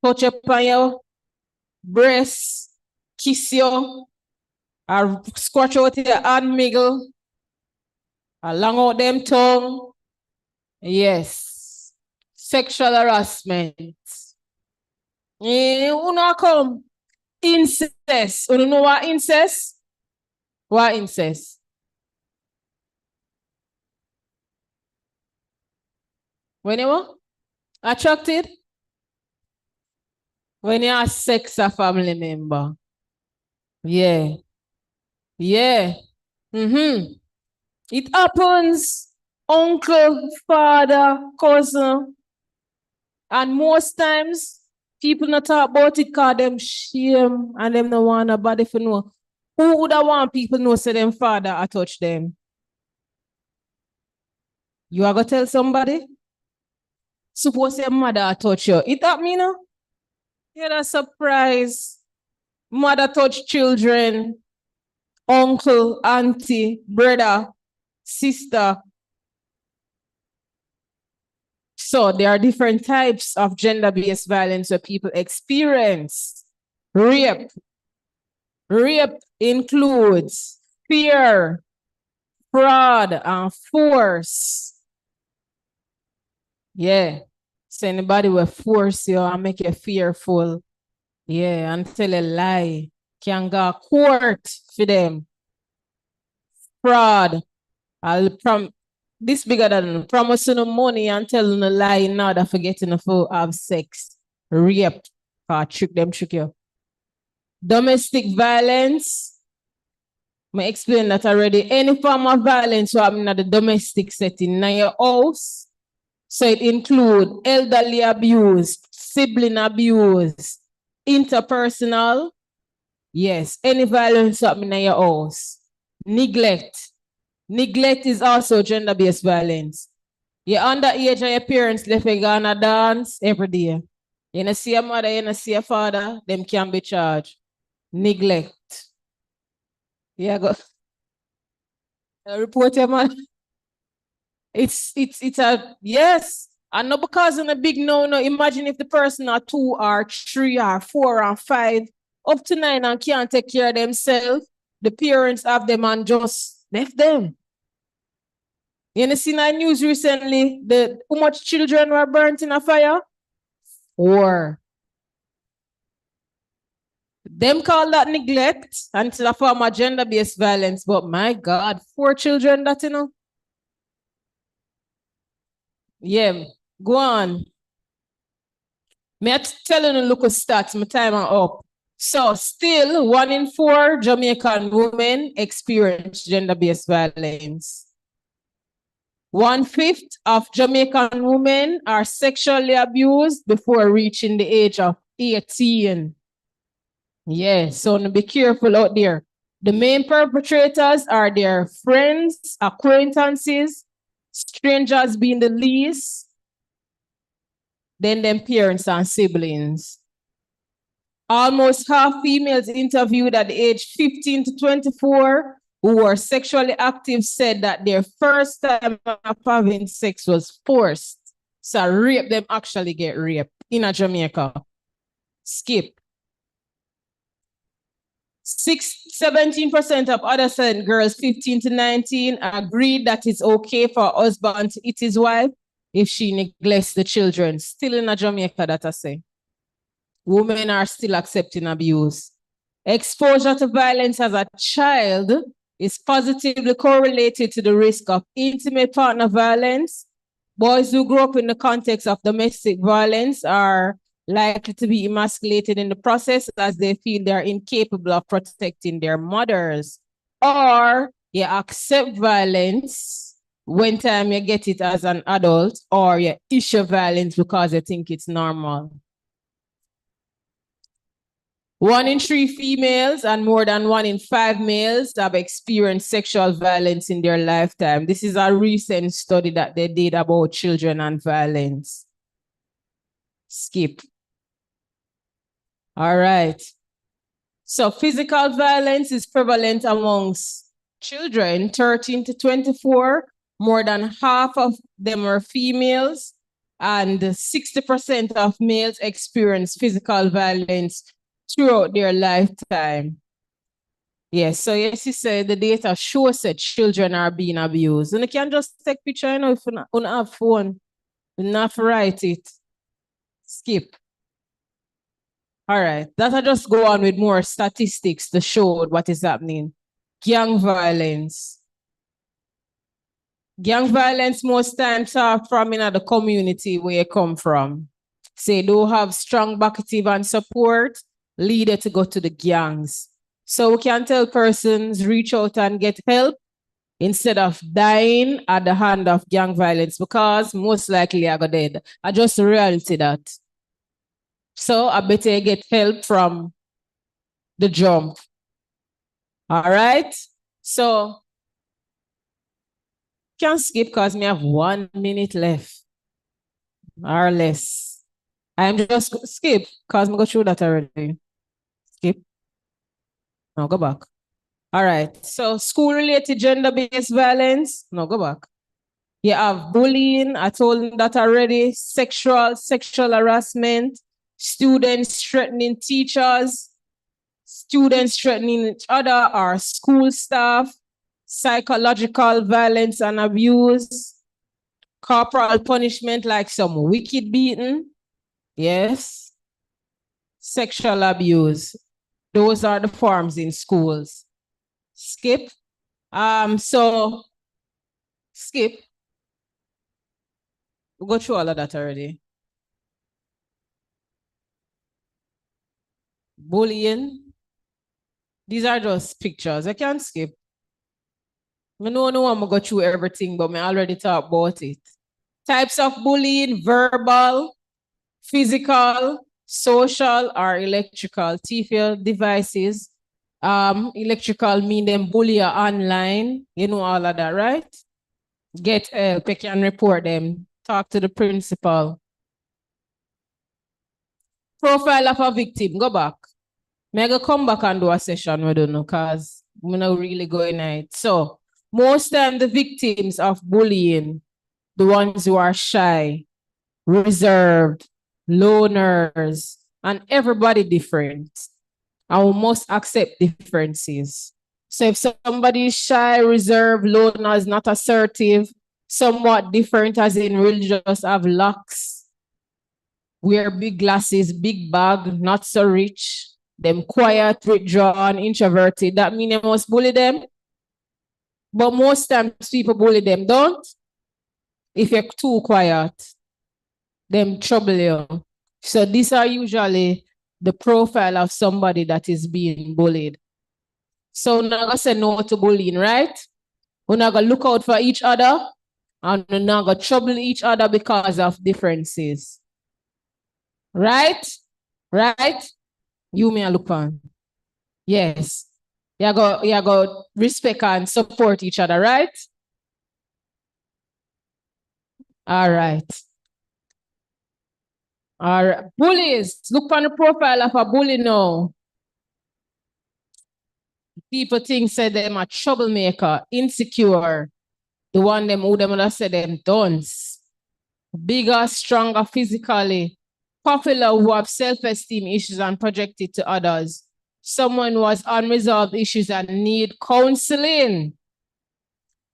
Touch upon your breast, kiss you, or scratch out your hand miggle, or long out them tongue. Yes. Sexual harassment. Una come. Incest. You know what incest? What incest? When you what? Attracted? When you have sex a family member. Yeah. Yeah. Mm-hmm. It happens. Uncle, father, cousin. And most times, people not talk about it because them shame and them no want nobody to know. Who would have want people know say them father I touch them? You are gonna tell somebody? Suppose your mother I touch you. It that me no? You're a surprise. Mother touch children, uncle, auntie, brother, sister. So there are different types of gender-based violence where people experience. Rape. Rape includes fear, fraud, and force. Yeah. So anybody will force you and make you fearful. Yeah, and tell a lie. Can go court for them. Fraud. This bigger than promising no money and telling a lie in order for getting to have sex. Rape. Trick you. Domestic violence. I explain that already. Any form of violence you have in the domestic setting in your house. So it includes elderly abuse, sibling abuse, interpersonal. Yes, any violence happening in your house. Neglect. Neglect is also gender-based violence. You're underage and your parents left you gonna dance every day. You don't see a mother, you don't see a father, them can be charged. Neglect. Yeah, go. Report your man. It's a yes. And not because in a big no. Imagine if the person are 2 or 3 or 4 or 5 up to 9 and can't take care of themselves. The parents have them and just left them. You see in the news recently how much children were burnt in a fire? 4. Them call that neglect and it's a form of gender-based violence. But my God, 4 children that you know. Yeah, go on. Me telling you look at stats, my time are up. So still 1 in 4 Jamaican women experience gender-based violence. 1/5 of Jamaican women are sexually abused before reaching the age of 18. Yeah, so be careful out there. The main perpetrators are their friends, acquaintances, strangers being the least, then them parents and siblings. Almost half females interviewed at the age 15 to 24 who were sexually active said that their first time of having sex was forced. So rape, them actually get raped in Jamaica. Skip. 17% of adolescent girls 15 to 19 agreed that it's okay for a husband to eat his wife if she neglects the children. Still in Jamaica, that I say. Women are still accepting abuse. Exposure to violence as a child is positively correlated to the risk of intimate partner violence. Boys who grow up in the context of domestic violence are likely to be emasculated in the process as they feel they're incapable of protecting their mothers. Or you accept violence when time you get it as an adult, or you issue violence because you think it's normal. 1 in 3 females and more than 1 in 5 males have experienced sexual violence in their lifetime. This is a recent study that they did about children and violence. Skip. All right. So physical violence is prevalent amongst children 13 to 24. More than half of them are females, and 60% of males experience physical violence throughout their lifetime. Yes, so yes, you said the data shows that children are being abused. And you can just take picture, you know, if you don't have phone, you don't have to write it. Skip. All right, that'll just go on with more statistics to show what is happening. Gang violence. Gang violence most times are from in the community where you come from. Say don't have strong backative and support, leader to go to the gangs. So we can tell persons reach out and get help instead of dying at the hand of gang violence, because most likely I got dead. I just reality that. So I better get help from the jump. All right. So can skip because me have 1 minute left or less. I'm just skip because I go through that already. Skip. No, go back. All right. So school-related gender-based violence. No, go back. You have bullying. I told them that already. Sexual harassment. Students threatening teachers. Students threatening each other or school staff. Psychological violence and abuse. Corporal punishment like some wicked beating. Yes. Sexual abuse. Those are the forms in schools. Skip. So skip. We go through all of that already. Bullying. These are just pictures. I can't skip. I know no one go through everything, but I already talked about it. Types of bullying: verbal, physical, social, or electrical. TFL devices. Electrical mean them bully you online. You know all of that, right? Get help, you can report them. Talk to the principal. Profile of a victim, go back. May I go come back and do a session, we don't know, because we're not really going at it. So, most time the victims of bullying, the ones who are shy, reserved, loners, and everybody different. And we must accept differences. So if somebody is shy, reserved, loner, is not assertive, somewhat different as in really just have locks, wear big glasses, big bag, not so rich, them quiet, withdrawn, introverted, that means you must bully them. But most times people bully them, don't? If you're too quiet, them trouble you. So these are usually the profile of somebody that is being bullied. So we're not gonna say no to bullying, right? We're not gonna look out for each other and we're not gonna trouble each other because of differences. Right? Right? You may look on. Yes. You go respect and support each other, right? All right. All right. Bullies. Look on the profile of a bully now. People think say them a troublemaker, insecure. The one them who them would say them dunce. Bigger, stronger physically. Popular who have self-esteem issues and project it to others. Someone who has unresolved issues and need counseling.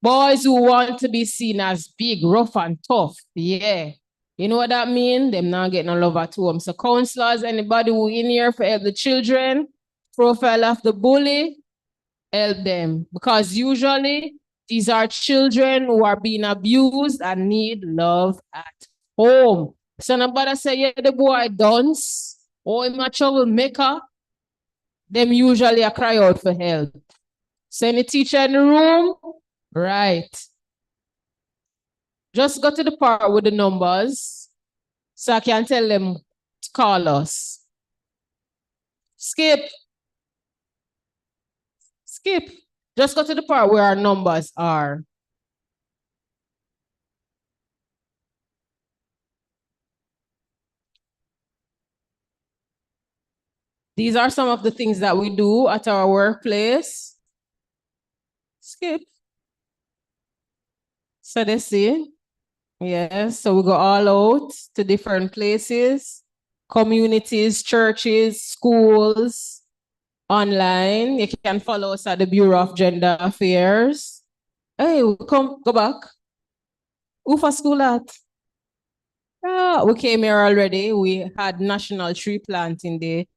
Boys who want to be seen as big, rough, and tough. Yeah. You know what that means? Them not getting no love at home. So counselors, anybody who in here for help the children, profile of the bully, help them. Because usually these are children who are being abused and need love at home. So nobody say, yeah, the boy dance or him a troublemaker. Them usually a cry out for help. So any teacher in the room, right. Just go to the part with the numbers so I can tell them to call us. Skip. Skip. Just go to the part where our numbers are. These are some of the things that we do at our workplace. Skip. So they see. Yes, so we go all out to different places, communities, churches, schools, online. You can follow us at the Bureau of Gender Affairs. Hey, come, go back. Who for school at? We came here already. We had National Tree Planting Day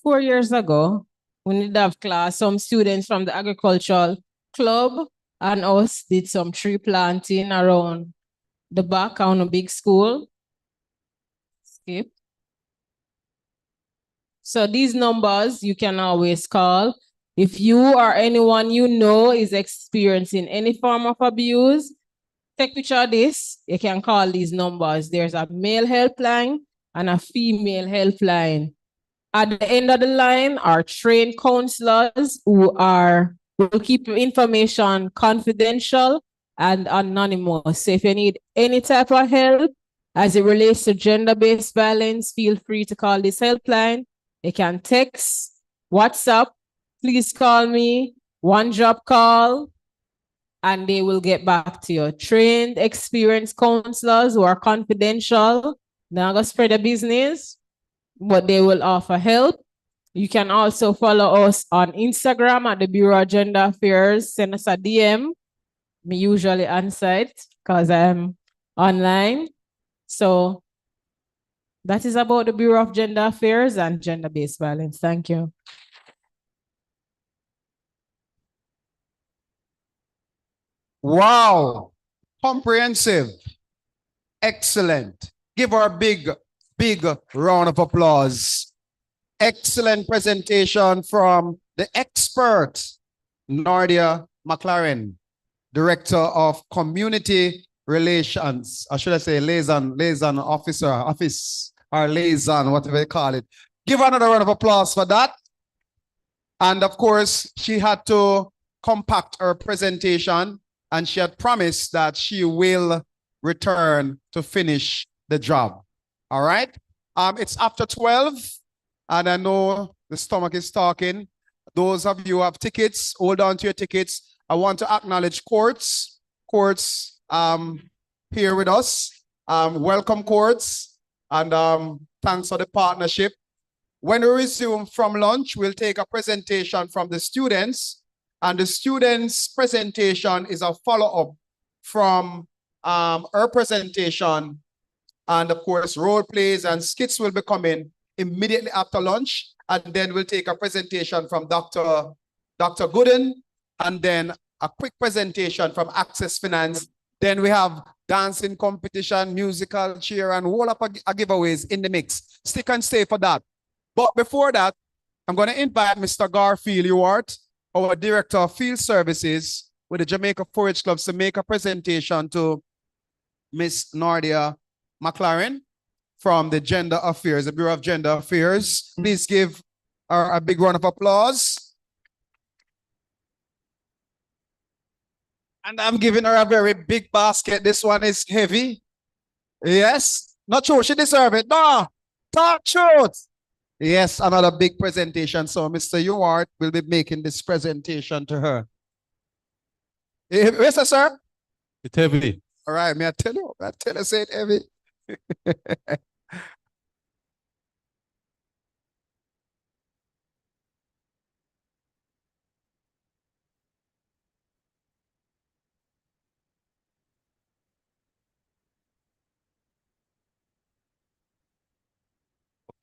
4 years ago. We did have class. Some students from the agricultural club and us did some tree planting around the back on a big school. Skip. So these numbers you can always call. If you or anyone you know is experiencing any form of abuse, take a picture of this. You can call these numbers. There's a male helpline and a female helpline. At the end of the line are trained counselors who will keep your information confidential and anonymous. So if you need any type of help as it relates to gender-based violence, feel free to call this helpline. You can text, WhatsApp, please call me, one drop call, and they will get back to you. Trained, experienced counselors who are confidential. They're not going to spread the business, but they will offer help. You can also follow us on Instagram at the Bureau of Gender Affairs. Send us a DM. Me usually answer it because I'm online. So that is about the Bureau of Gender Affairs and gender-based violence. Thank you. Wow, comprehensive, excellent. Give her a big round of applause. Excellent presentation from the expert, Nardia McLaren, Director of Community Relations. Or should I say liaison officer, office, or liaison, whatever they call it. Give her another round of applause for that. And of course, she had to compact her presentation, and she had promised that she will return to finish the job. All right? It's after 12, and I know the stomach is talking. Those of you who have tickets, hold on to your tickets. I want to acknowledge Courts. Courts here with us. Welcome, Courts, and thanks for the partnership. When we resume from lunch, we'll take a presentation from the students, and the students' presentation is a follow-up from her presentation. And of course, role plays and skits will be coming immediately after lunch. And then we'll take a presentation from Dr. Gooden, and then a quick presentation from Access Finance. Then we have dancing competition, musical chair, and whole up a giveaways in the mix. Stick and stay for that. But before that, I'm going to invite Mr. Garfield Ewart, our Director of Field Services with the Jamaica 4-H Clubs, to make a presentation to Miss Nardia McLaren from the Gender Affairs, the Bureau of Gender Affairs. Please give her a big round of applause. And I'm giving her a very big basket. This one is heavy. Yes. Not true. She deserves it. No. Talk truth. Yes, another big presentation. So Mr. Ewart will be making this presentation to her. Yes, sir? It's heavy. All right, may I tell you? Say it heavy.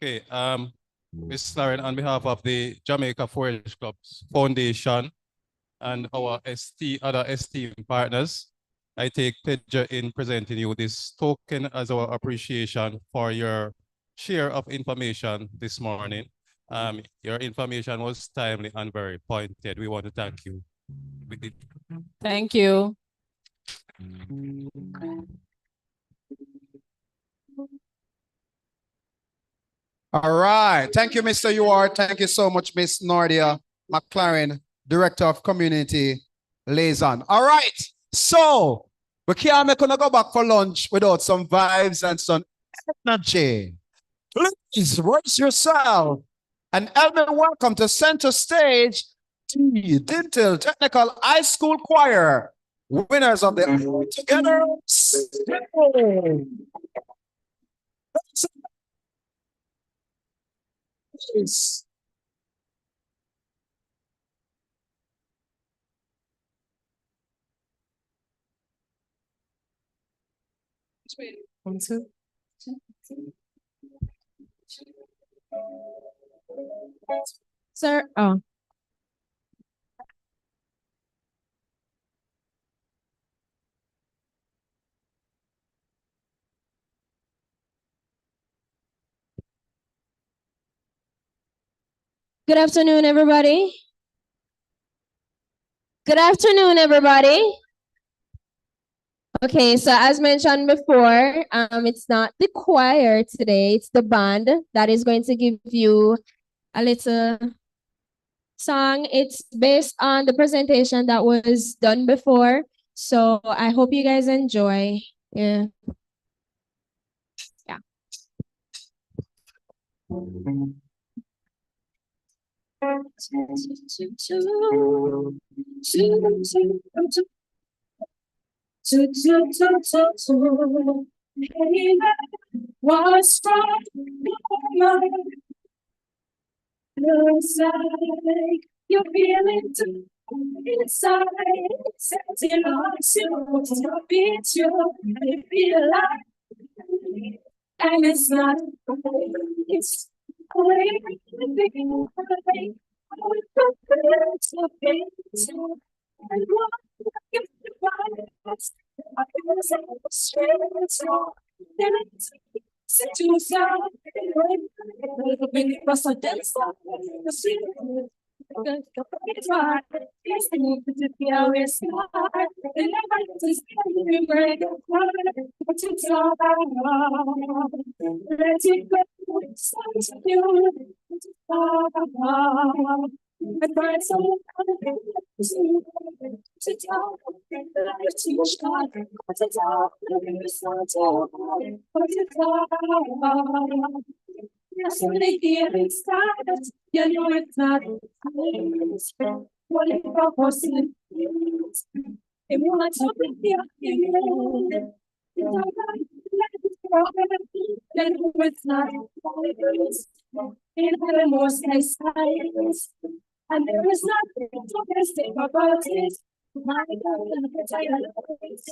Okay, Ms. Lauren, on behalf of the Jamaica 4-H Clubs Foundation and our other esteemed partners, I take pleasure in presenting you this token as our appreciation for your share of information this morning. Your information was timely and very pointed. We want to thank you. Thank you. All right. Thank you, Mr. UR. Thank you so much, Miss Nordia McLaren, Director of Community Liaison. All right. So we can't make go back for lunch without some vibes and some energy. Please raise yourself and help me welcome to center stage the Dental Technical High School Choir, winners of the All Together. Yes. One, two. Sir, oh. Good afternoon, everybody. Good afternoon, everybody. Okay, so as mentioned before, it's not the choir today, it's the band that is going to give you a little song. It's based on the presentation that was done before. So I hope you guys enjoy. Yeah. Yeah. What's from my mind? Looks like you're feeling too inside. Setting on to beat you. I feel like, and it's not. It's you know it's not what it proposes. If you want something here, then it's not in the most nice silence. And there is nothing domestic about it. My God, I just let it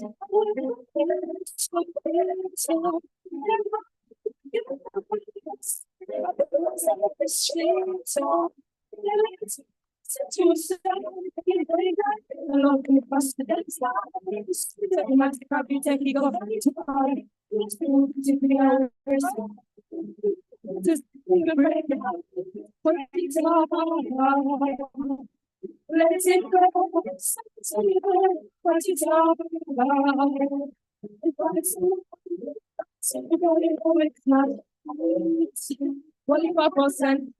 go. What you talk about? It's not. What you purpose and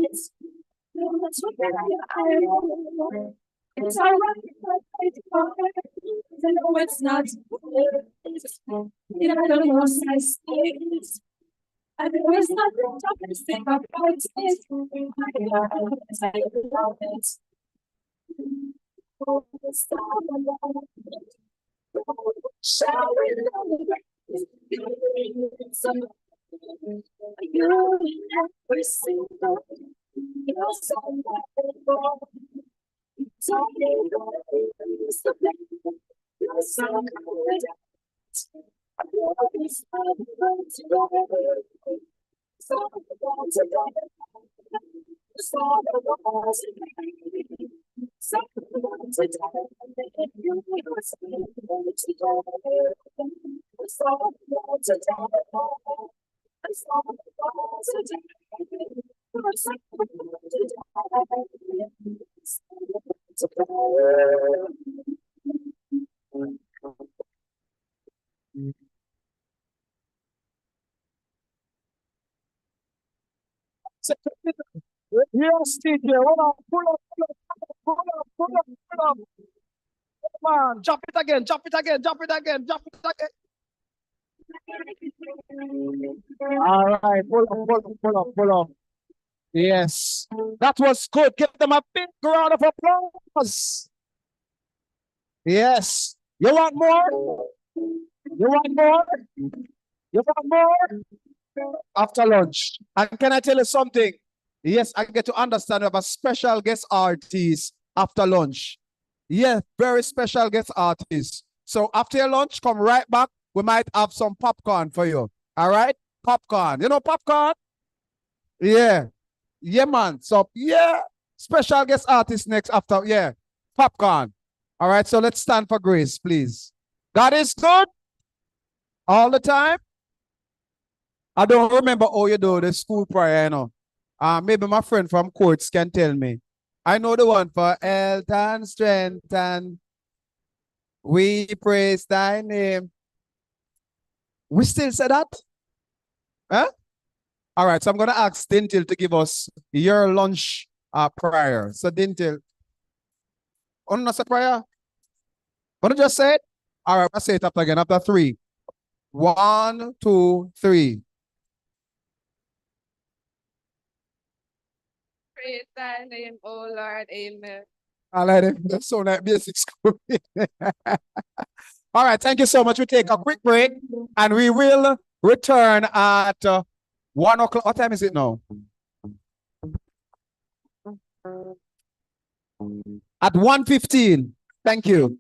it's it's all right. No, it's not. It had a most nice things. And there was nothing domestic about it. I love it. Shall we love you every single you're so wonderful. So you're so good. Yes, DJ. Hold on. Pull up, pull up, pull up, pull up, pull up. Come on. Jump it again. Jump it again. Jump it again. Jump it again. All right. Pull up, pull up, pull up, pull up. Yes. That was good. Give them a big round of applause. Yes. You want more? You want more? You want more? After lunch. And can I tell you something? Yes, I get to understand we have a special guest artist after lunch. Yes, very special guest artist. So after your lunch, come right back. We might have some popcorn for you. All right? Popcorn. You know popcorn? Yeah. Yeah, man. So, yeah. Special guest artist next after. Yeah. Popcorn. All right. So let's stand for grace, please. God is good all the time. I don't remember how you do the school prayer, you know. Maybe my friend from courts can tell me. I know the one for health and strength, and we praise thy name. We still say that? Huh? All right, so I'm going to ask Dintil to give us your lunch prayer. So Dintil, on not say prayer? Want to just say it? All right, I'll say it after again, after 3. 1, 2, 3. Praise thy name, O Lord. Amen. I like it. That's so like basic school. All right, thank you so much. We take a quick break and we will return at 1 o'clock. What time is it now? At 1:15. Thank you.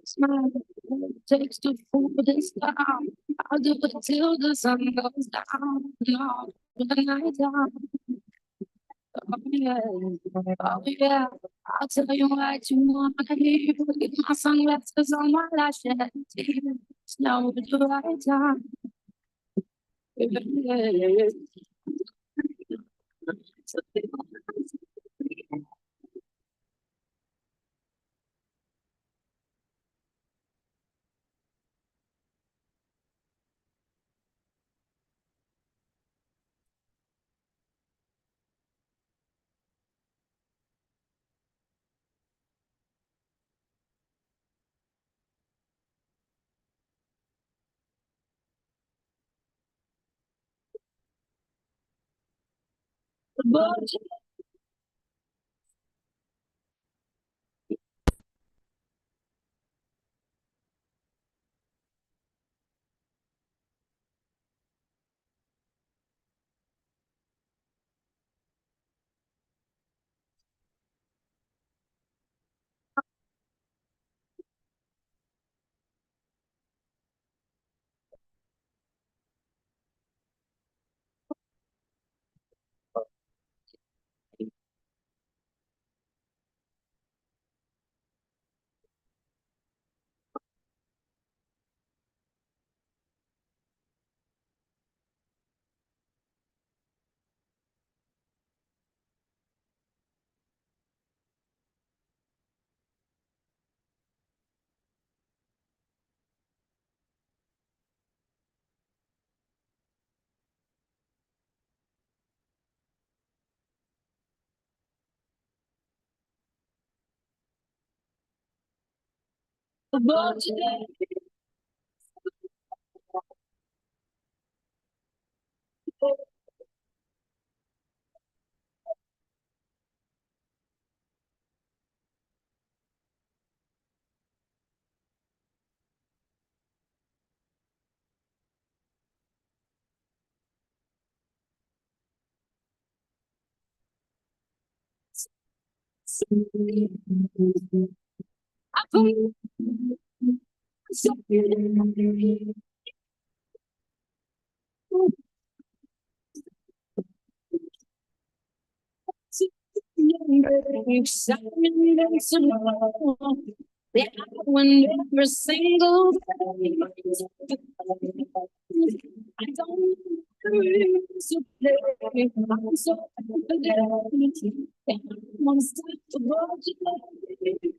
Smile takes to fool this town. I'll do it till the sun goes down. No, the night down. Oh yeah, oh yeah. I'll tell you what you want to hear. Get my sunglasses on my lashes. Now it's the right time. Yeah. When every single day, I don't to play. I'm so I'm stuck to watch it.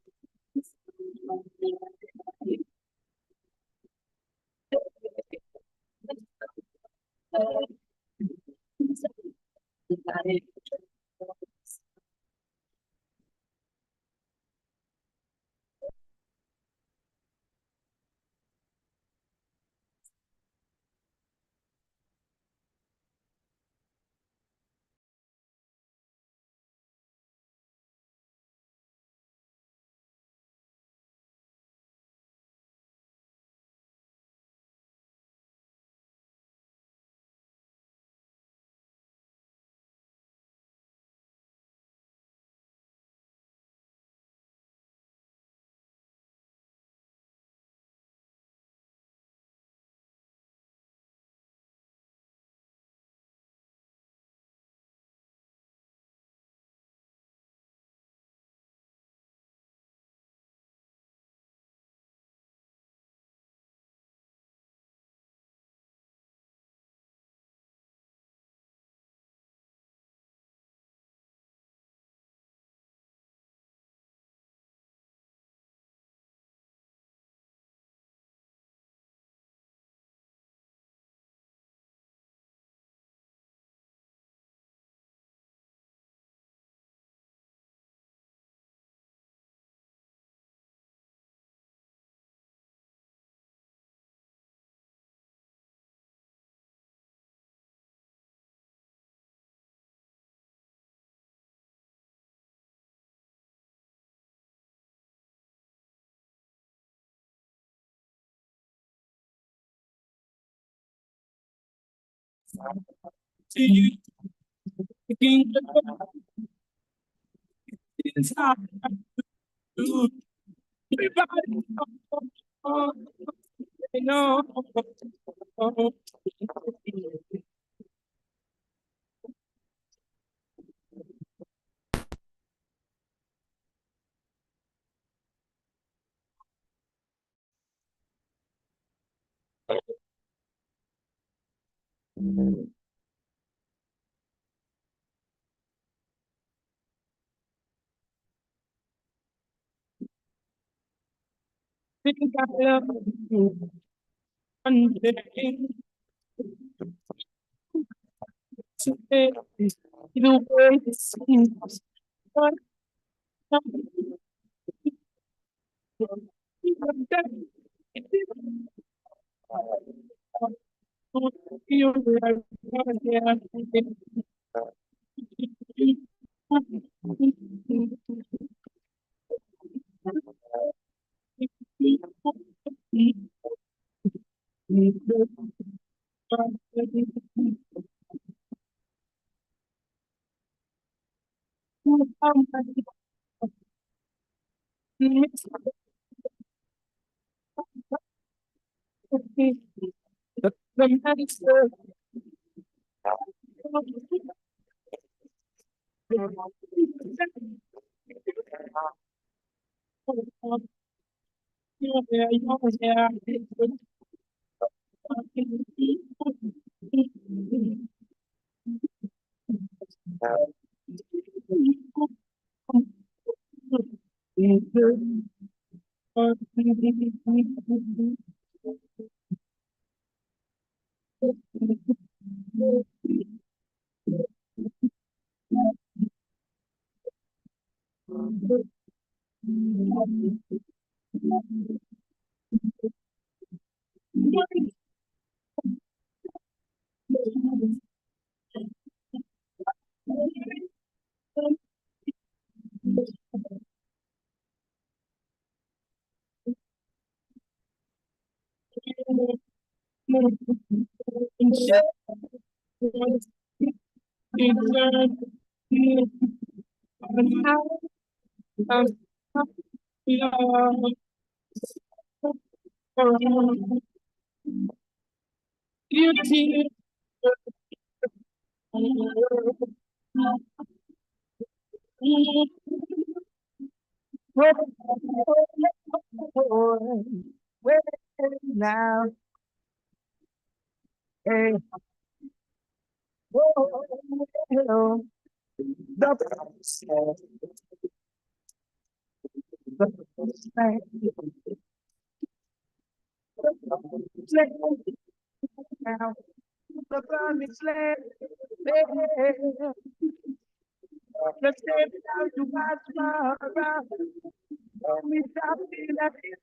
Think I love you one day. Today, the way it seems, but you're right. Now, hey, oh, hello. Now, the promised land. Let's take it out to Basra. We stop in that it's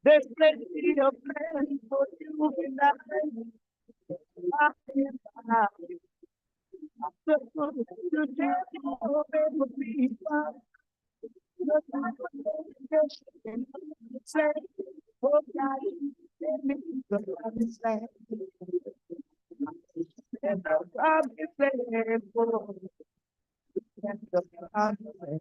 There's plenty of land for you and I. You just over people. Say, oh God, let me the promised land. And the promised land for and the promised land.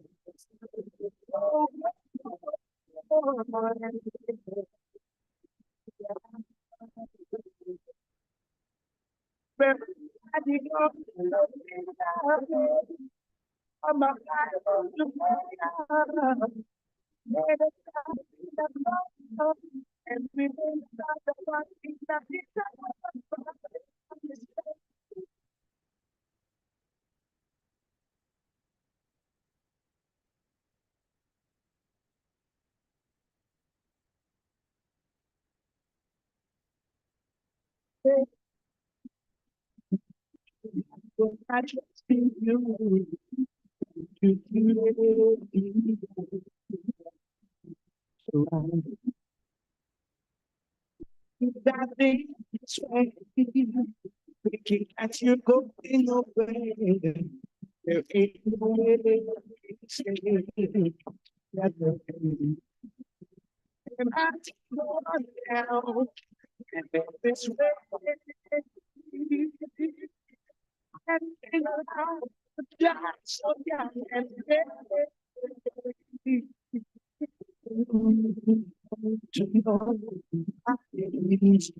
Oh, I just feel you. That thing is right. Looking at you going away. There ain't no way to say that. And I just go on down. And then this way. And so young and to know I need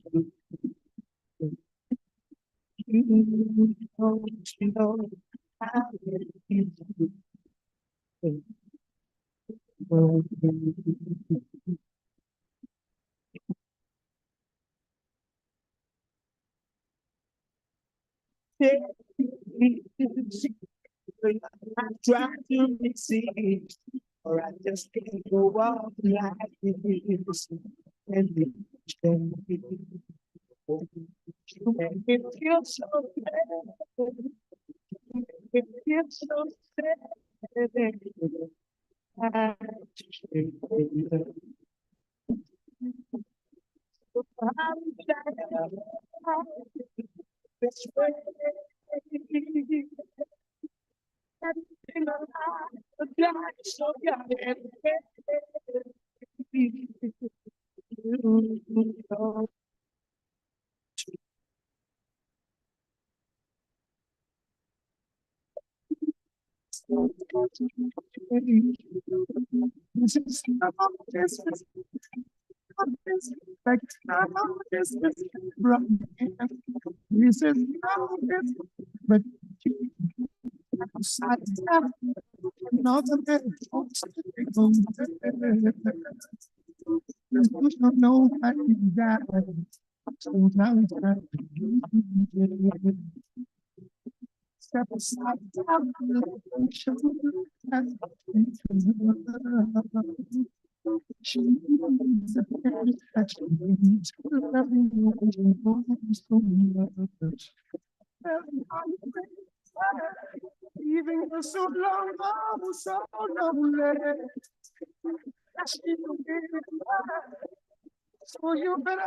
you know I need I try to receive, or I just can't go on like this. It feels so bad. It feels so sad. This is not this is not this like not this is right. This is not this but another man no I that so now step aside even so long, so lonely. So you better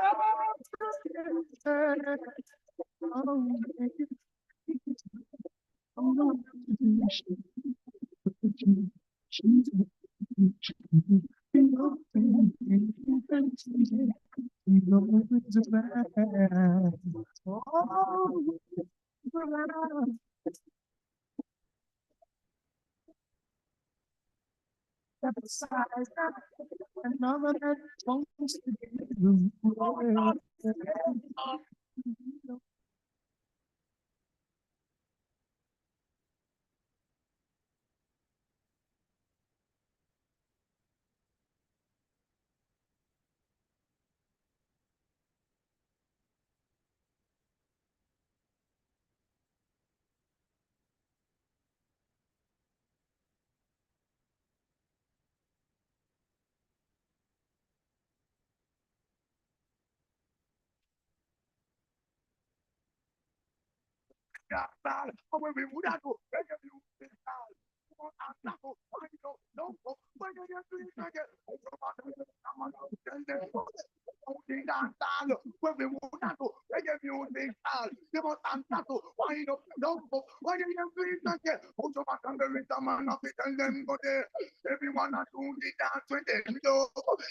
everyone are doing the dance with them.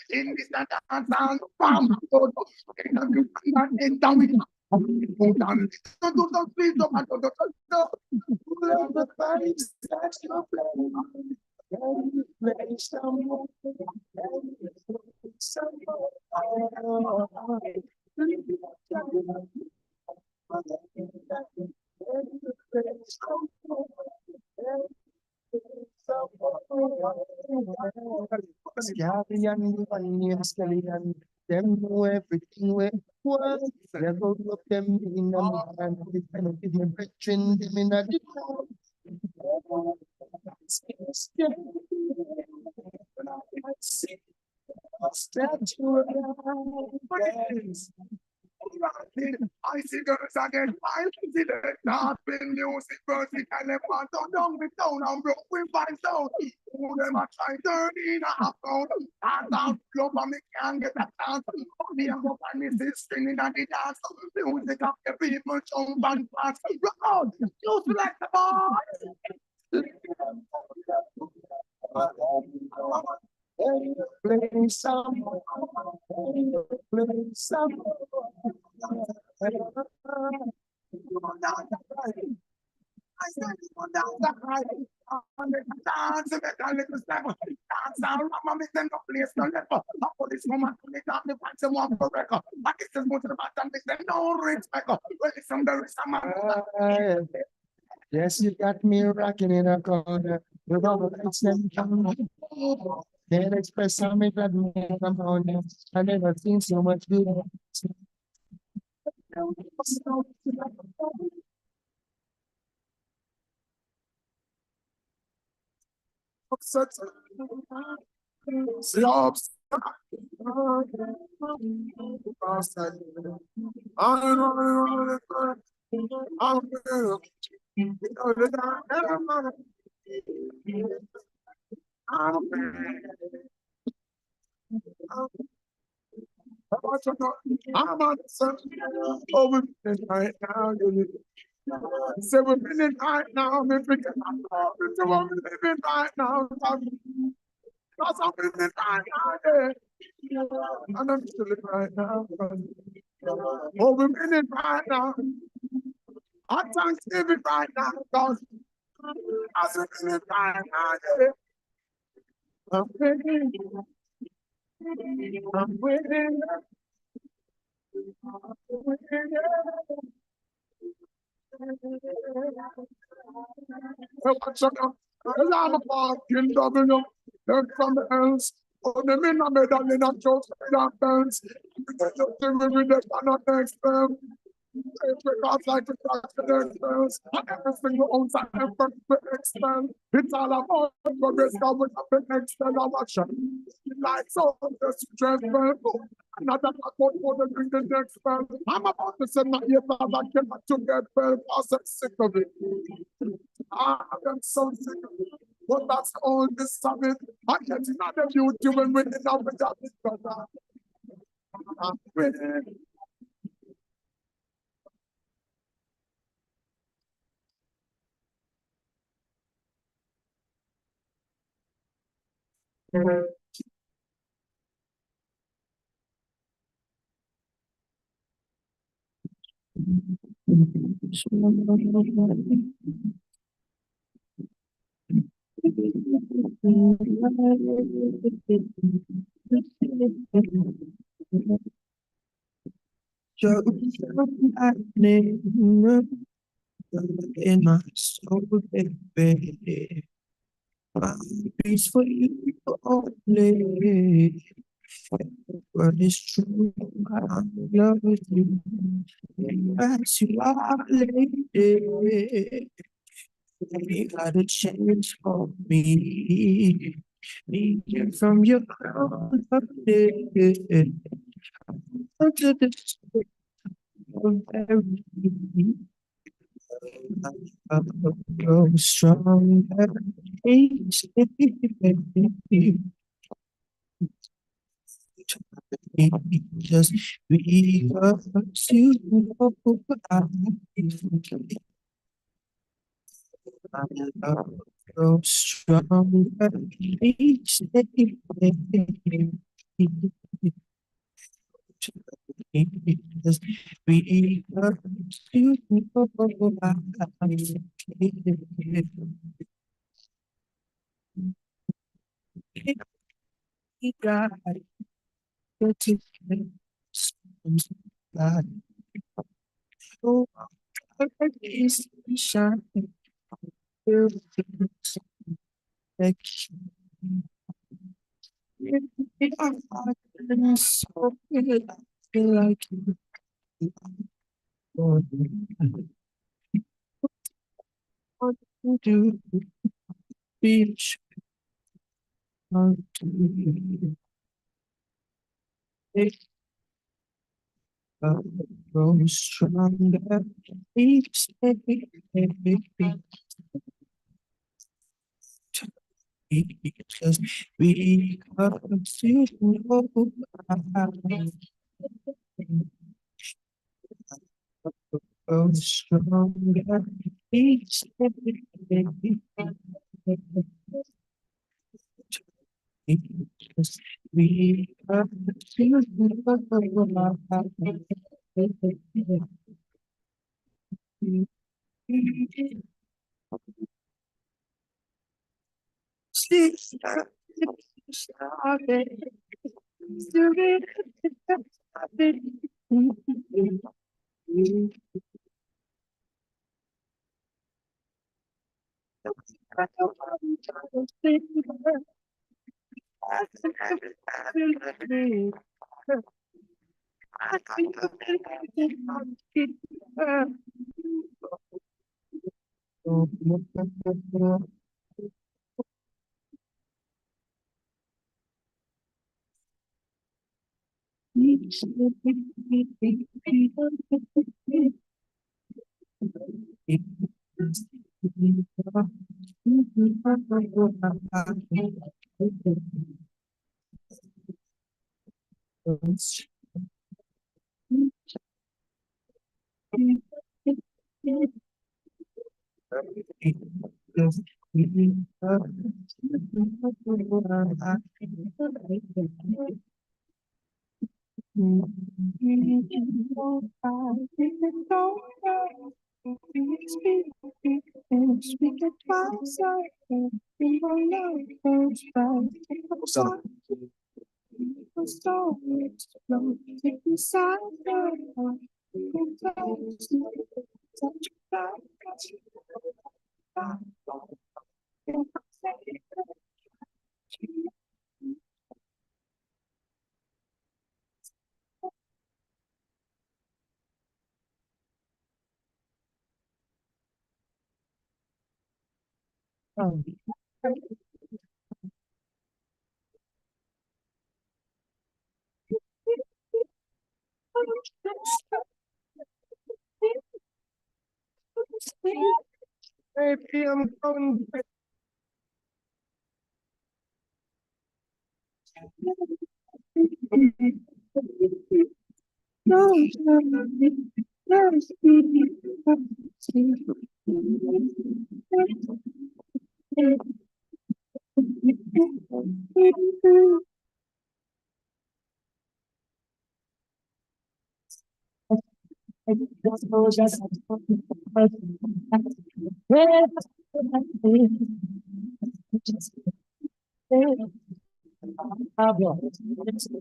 In this dance, bam, and down with don't please don't the face that's your them know everything we want. They go look them in the and we kind of give them brethren them in a I see girls again, I see the not been music, music, and them want to down the town and broke with find sound. Who them a try turn in a half pound, and down club and me can't get a chance. Me a go find me sister in the dance, music of the people jump and pass. Rock, you select the boy. Play some, play some. I said, go down the high. Dance, make a little step. Dance, I'll make them no place no left. I put this woman to the top, the pants and walk for record. I kiss this one to the bottom, make them no respect. Well, it's some there is some man. Yes, you got me rocking in a corner. With all the lights and can't express how me glad me come on. I never seen so much good. Slopes I'm on over right now. 7 minutes right now. I'm thinking I'm living right now. Because I'm living right now. Yeah. And I'm still living right now. Over minute right now. I thank David right now. Because I'm living right now. Yeah. I'm waiting. I'm waiting. I'm a fucking W. Look from the else. Oh, the men are made of the jokes and pants. With the fun next them. Because like the crack the next else. Everything the outside effort to expel. It's all about progress. God will have the external action. Like so, the stress level. Another about for the bring the next spell. I'm about to send my ear back to get well. I'm sick of it. I'm so sick of it. But that's all this summit. I get another beauty when we're in our job. I'm winning. In my soul, baby, peace for you only. What is true, I'm in love with you. As you are, lady, you got a change for me. Need you from your crown of day. Unto the spirit of every grow stronger each day. Just because you know I love grow stronger each day. Just because you know God, oh, is shining through the I'm so good. I feel like you. What to do? Be sure to grow stronger each day. Because we are still grow stronger each day. Because we are still Baby, I'm coming back. No,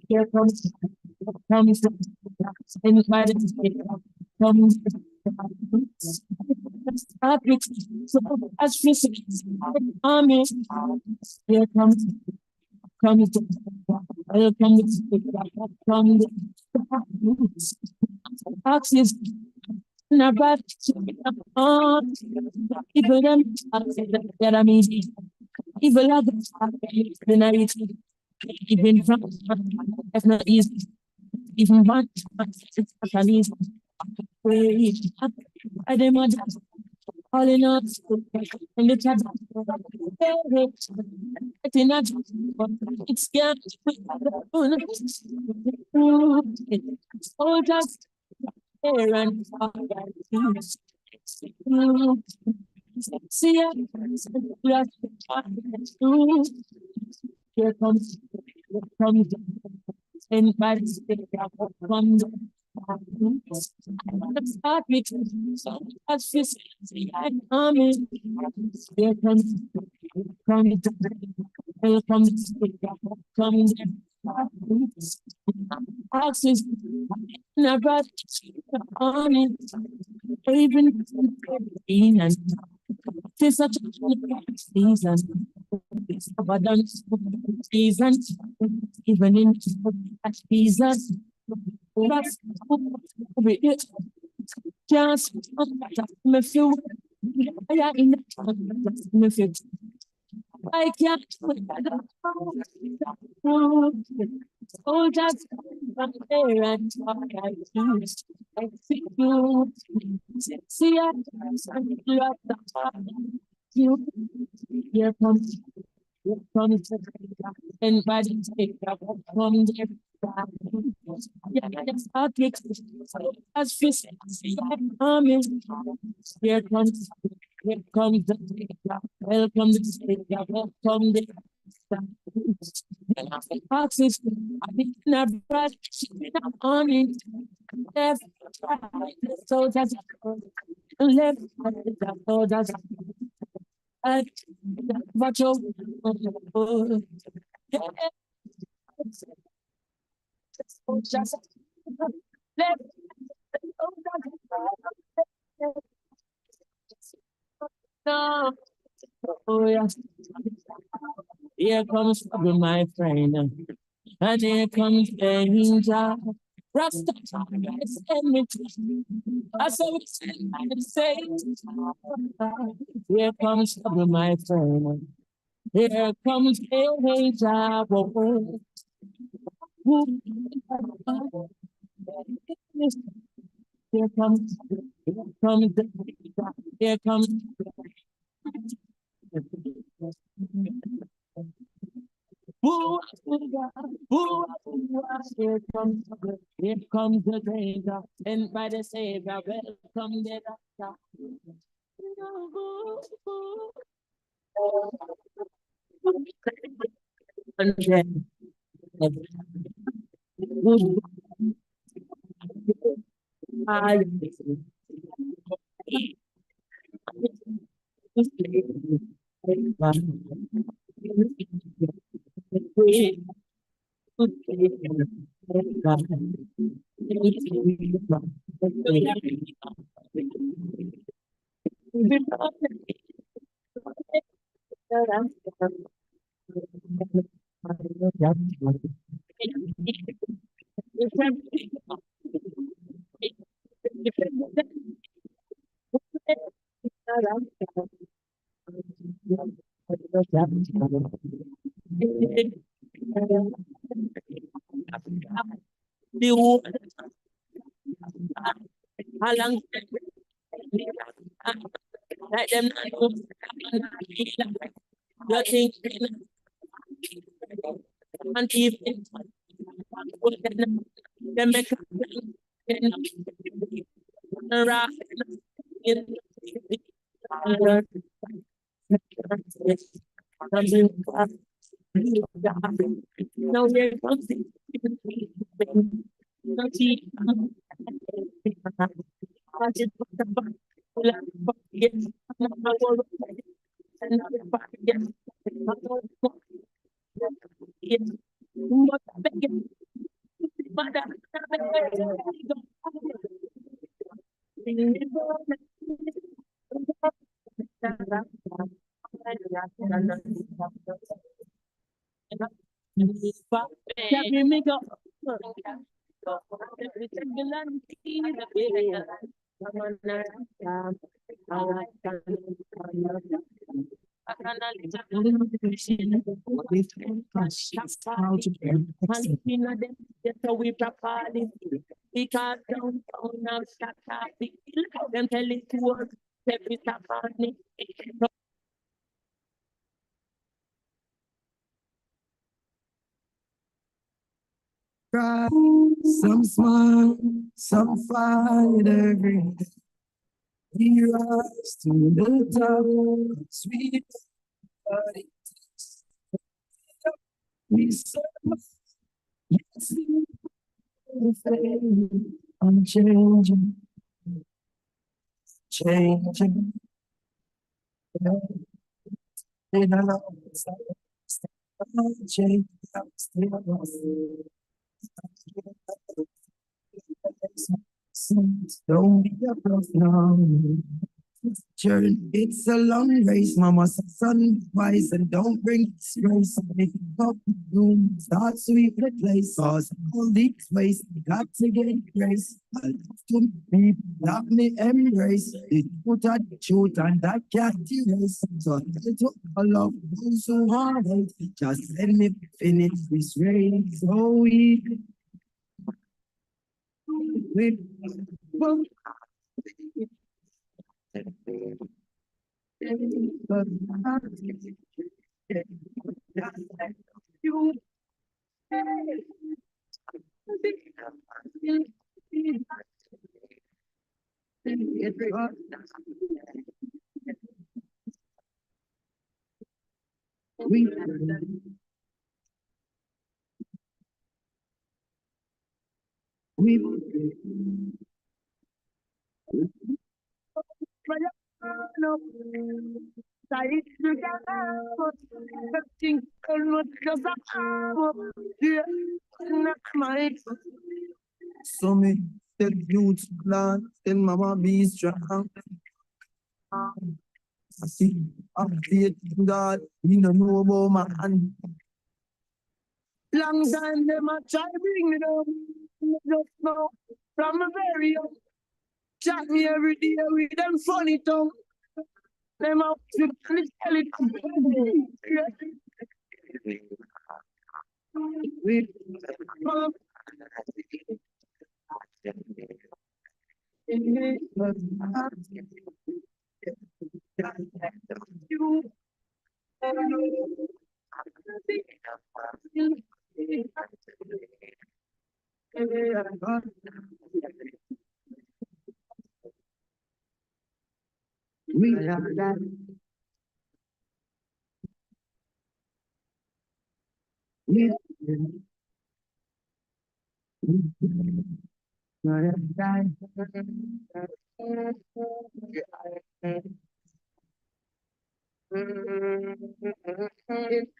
here comes anybody comes as physics army here comes axis never people them that I mean evil others the night even from it's not easy even one it's not easy I demand all in all and the chat it's scared soldiers there and see ya here comes anybody from let's start with as this army here comes axis never army even in and this such a season season even in season that's just me feel I in me feel I can't oh just there and I see you see you here comes anybody take from there yeah that's how it as fist army here comes welcome welcome the axis never army left soldiers left soldiers watch out soldiers left no oh yes here comes trouble, my friend, and here comes danger. Rasta, I saw it say, here comes trouble, my friend. Here comes danger. Here comes here comes here comes the danger, and by the Savior, welcome the doctor. And then, how long let them know you think and even them make now here comes because downtown now shut up, them tell it to us every Saturday. Cry, some smile, some fight every day. We rise to the top, sweet body. We serve, yes, we fade, unchanging, changing. In a love, change, don't be afraid now. Journey, it's a long race, mama, son, wise, and don't bring disgrace. If you go room, start sweep the place, cause all these ways, got to get grace. I love to be, let me embrace. It put out the truth and that can't erase. So I took a love, those who hard hate. Just let me finish this race. So we so me tell you to plan, tell mama be strong. I see, update God, we don't know about man. Long time them a try bring me down, just now, from a very young. Chat me every day with them funny tongue. Them out to tell it. We It's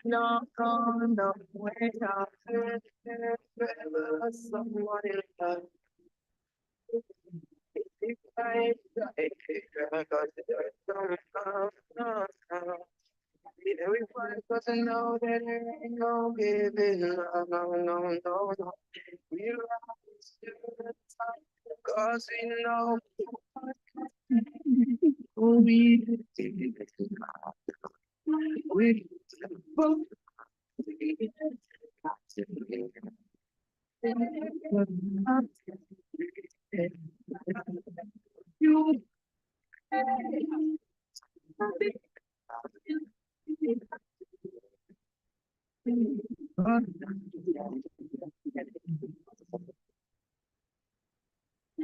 not gonna wait up. Someone in love. If I die, everyone doesn't know that there ain't no giving up. No, no, no, no. We rise to the top because we know we both you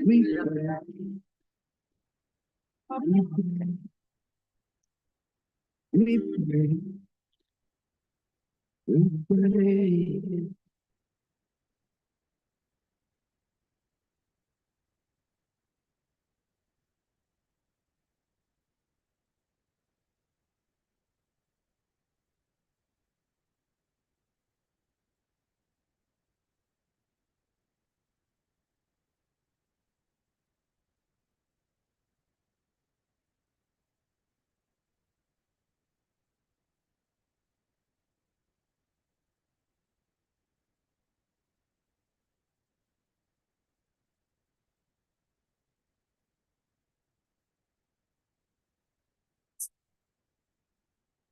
we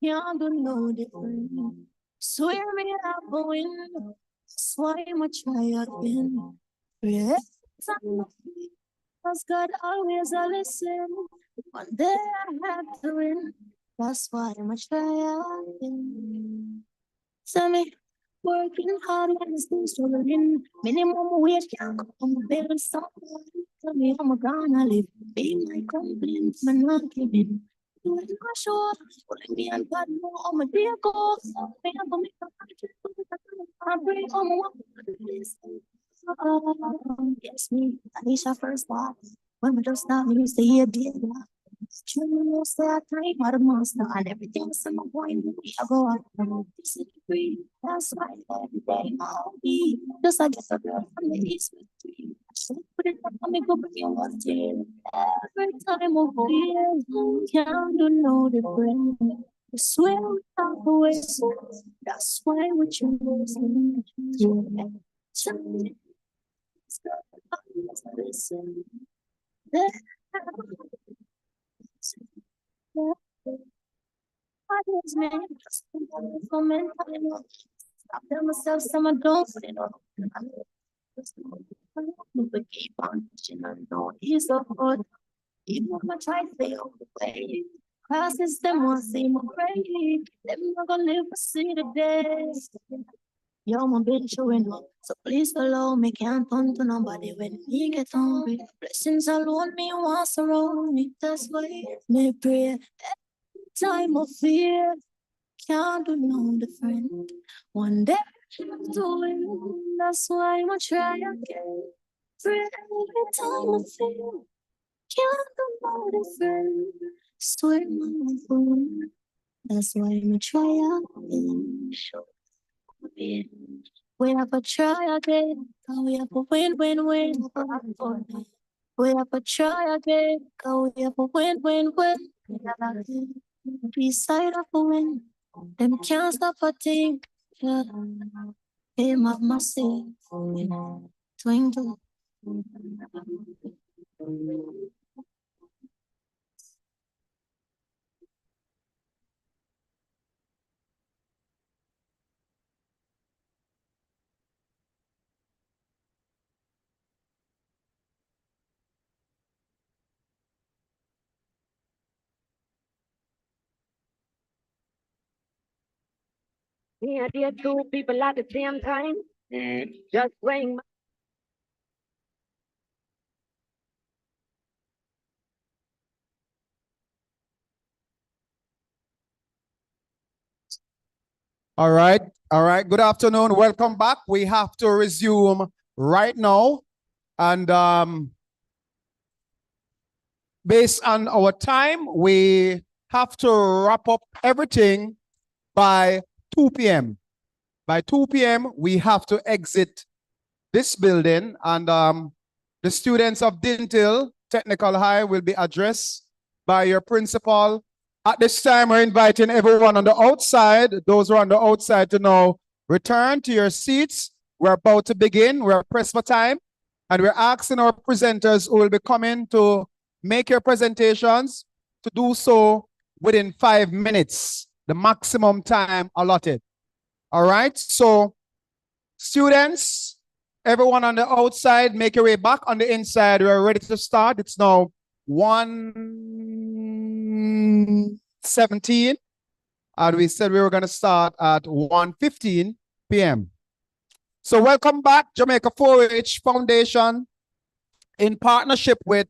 Yeah, don't know the difference. Swear me up a win. Why much I again. Yes, cause God always a listen. One day I have to win. That's why much I again. Tell me, working hard when it's still struggling. Minimum wage can't come build something. Tell me I'm gonna live. Be my complaint, man, not giving. You ain't not sure. Pulling me and God know I'm a dear God. Me, I'm gonna make a country. I pray for more. Yes, me. Anisha first thought. When we just start, me used to hear big. Truly no say I time for the monster and everything's in my point. We are go up from this degree. That's why every day I'll be just like a girl from the east with me. I should put it up on me, go bring you one tear. Every time I feel, can't do no different. I swear without the waste. That's why we choose to listen. Others may just for mental. Stop them myself, some I don't put it on. But keep on pushing on, no, he's so good. Even if I try to stay on the way, classes them want to see my grade. Them not gonna live to see the days. Yo, my bitch showing up. So please allow me, can't turn to nobody when me get hungry. Blessings alone me once around me. That's why me pray every time of fear. Can't do no different. One day I'm doing. That's why I'm try again. Pray every time I feel. Can't do no different. Swear my phone. That's why I'm try again. We have a try again. We have a win. We have a try again. We have a win. Beside of a win. Them can't stop a thing. Yeah. Aim of my sin. Twinkle. Me and the two people at the same time. Just weighing my All right. All right. Good afternoon. Welcome back. We have to resume right now. And based on our time, we have to wrap up everything by 2 p.m. By 2 p.m., we have to exit this building, and the students of Dintil Technical High will be addressed by your principal. At this time, we're inviting everyone on the outside, those who are on the outside, to now return to your seats. We're about to begin. We're pressed for time, and we're asking our presenters who will be coming to make your presentations to do so within 5 minutes, the maximum time allotted. All right, so students, everyone on the outside, make your way back on the inside. We're ready to start. It's now 1:17, and we said we were going to start at 1:15 p.m. So welcome back, Jamaica 4-H Foundation, in partnership with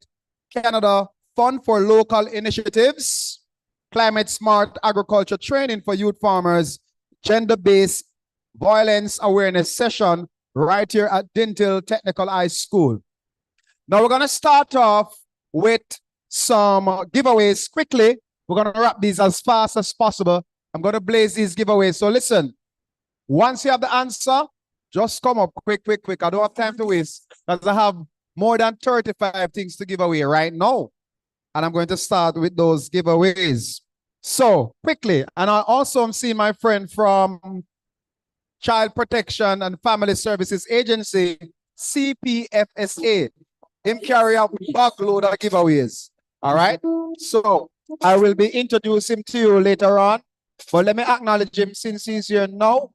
Canada Fund for Local Initiatives, Climate Smart Agriculture Training for Youth Farmers, Gender-Based Violence Awareness Session right here at Dintil Technical High School. Now we're going to start off with some giveaways quickly. We're going to wrap these as fast as possible. I'm going to blaze these giveaways. So listen, once you have the answer, just come up quick. I don't have time to waste because I have more than 35 things to give away right now. And I'm going to start with those giveaways. So quickly, and I also am seeing my friend from Child Protection and Family Services Agency, CPFSA. Him carry out a backload of giveaways. All right. So I will be introducing him to you later on. But let me acknowledge him since he's here now.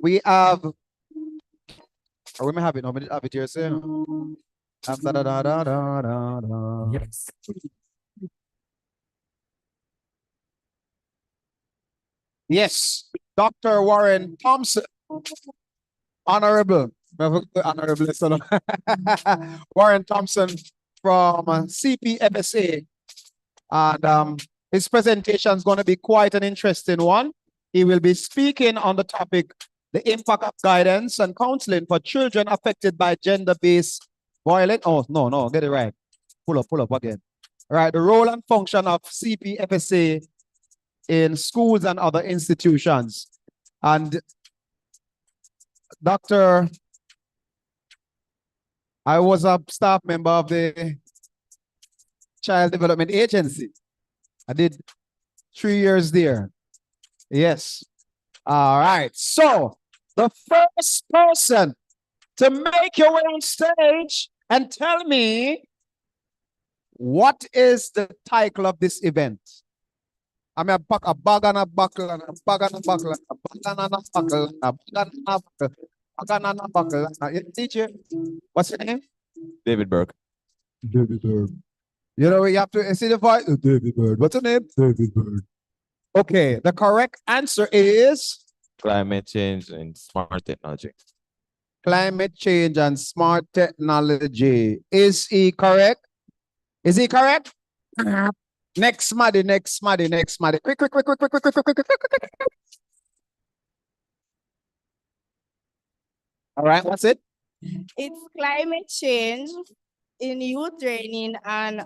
We have, we may have it now. We have it here. Say, yes. Yes, Dr. Warren Thompson, Honorable Warren Thompson from CPFSA. And his presentation is going to be quite an interesting one. He will be speaking on the topic, the impact of guidance and counseling for children affected by gender-based violence. Oh, no, get it right. Pull up again. All right, the role and function of CPFSA in schools and other institutions. And I was a staff member of the Child Development Agency. I did 3 years there. Yes. All right. So the first person to make your way on stage and tell me what is the title of this event. I mean, a bag and a buckle and a bag and a buckle and a bag and a buckle and a bag and a buckle. Teacher, what's your name? David Burke. David Bird. You know, you have to see the voice. David Bird. What's your name? David Bird. Okay, the correct answer is Climate change and smart technology. climate change and smart technology. Is he correct? Is he correct? Next, Maddie. Quick. All right, what's it? It's climate change in youth training and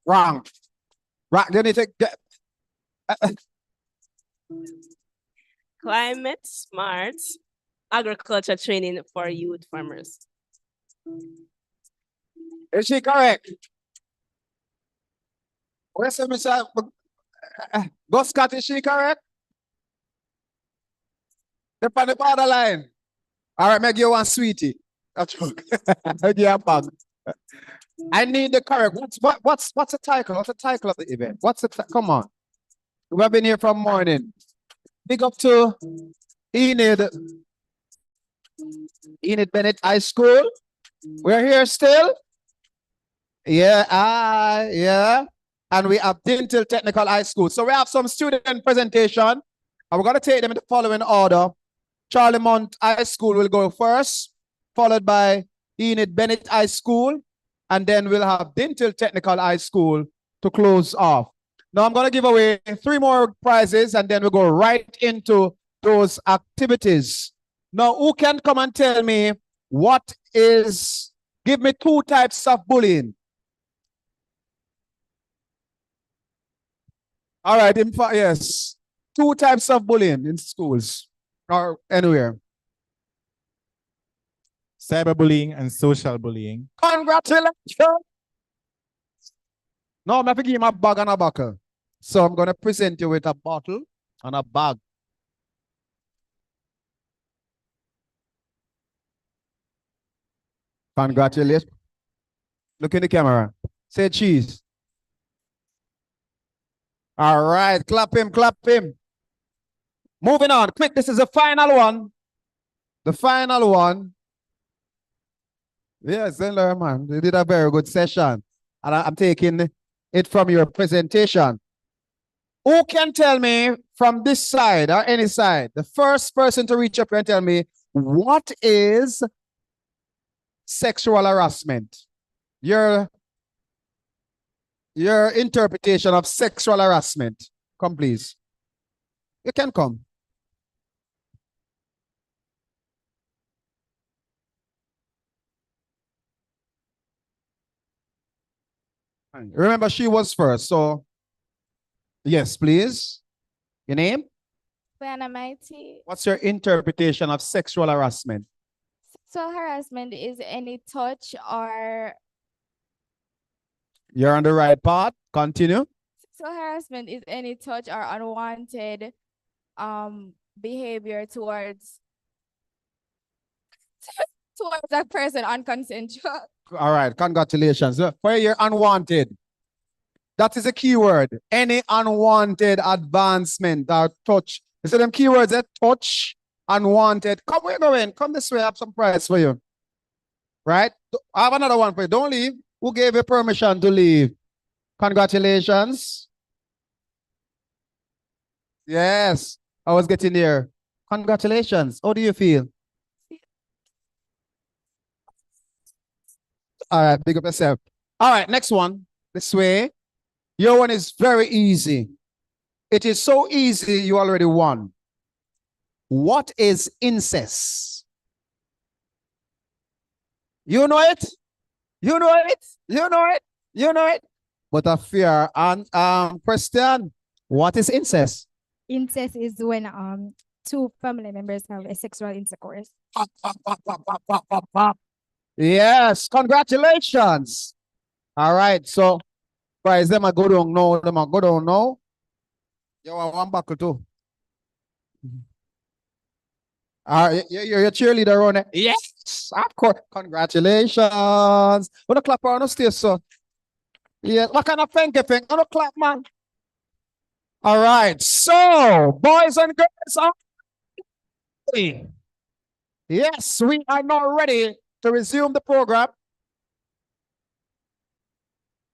wrong. Right, you need to get Climate smart agriculture training for youth farmers. Is she correct? Where's the Mr. Go Scott, is she correct? They're on the borderline. All right, make you one sweetie. That's joke. Yeah, bag. I need the correct. What's the title? What's the title of the event? Come on. We've been here from morning. Big up to Enid Bennett High School. We're here still. Yeah, yeah. And we have Dintil Technical High School. So we have some student presentation. And we're going to take them in the following order. Charlemont High School will go first, followed by Enid Bennett High School, and then we'll have Dintle Technical High School to close off. Now I'm going to give away 3 more prizes, and then we'll go right into those activities. Now, who can come and tell me give me 2 types of bullying? All right, yes. 2 types of bullying in schools or anywhere. Cyberbullying and social bullying. Congratulations. Now I'm going to give him a bag and a buckle. So I'm going to present you with a bottle and a bag. Congratulations. Look in the camera. Say cheese. All right. Clap him, clap him. Moving on. Quick, this is the final one. The final one. Yes, man. You did a very good session. And I'm taking it from your presentation. Who can tell me from this side or any side, the first person to reach up and tell me what is sexual harassment? Your interpretation of sexual harassment. Come, please. You can come. Remember, she was first, so yes, please. Your name? Mighty. What's your interpretation of sexual harassment? Sexual harassment is any touch or You're on the right path. Continue. sexual harassment is any touch or unwanted behavior towards that person unconsensual. All right, congratulations. Where you're unwanted. That is a keyword. Any unwanted advancement or touch. You see them keywords that touch, unwanted. Come, we're going. Come this way. I have some prize for you. Right? I have another one for you. Don't leave. Who gave you permission to leave? Congratulations. Yes. I was getting there. Congratulations. How do you feel? All right, big up yourself. All right, next one. This way. Your one is very easy. It is so easy, you already won. What is incest? You know it? You know it? You know it? You know it? But a fear and Christian, what is incest? Incest is when 2 family members have a sexual intercourse. Yes, congratulations. All right, so prize them a go down now, them a go down now. You want one buckle too. You're a cheerleader, Ronnie. Yes, of course. Congratulations. Wanna clap around the stage, so. Yes, what kind of thank you thing? Wanna clap, man. All right, so boys and girls are ready. Yes, we are now ready to resume the program.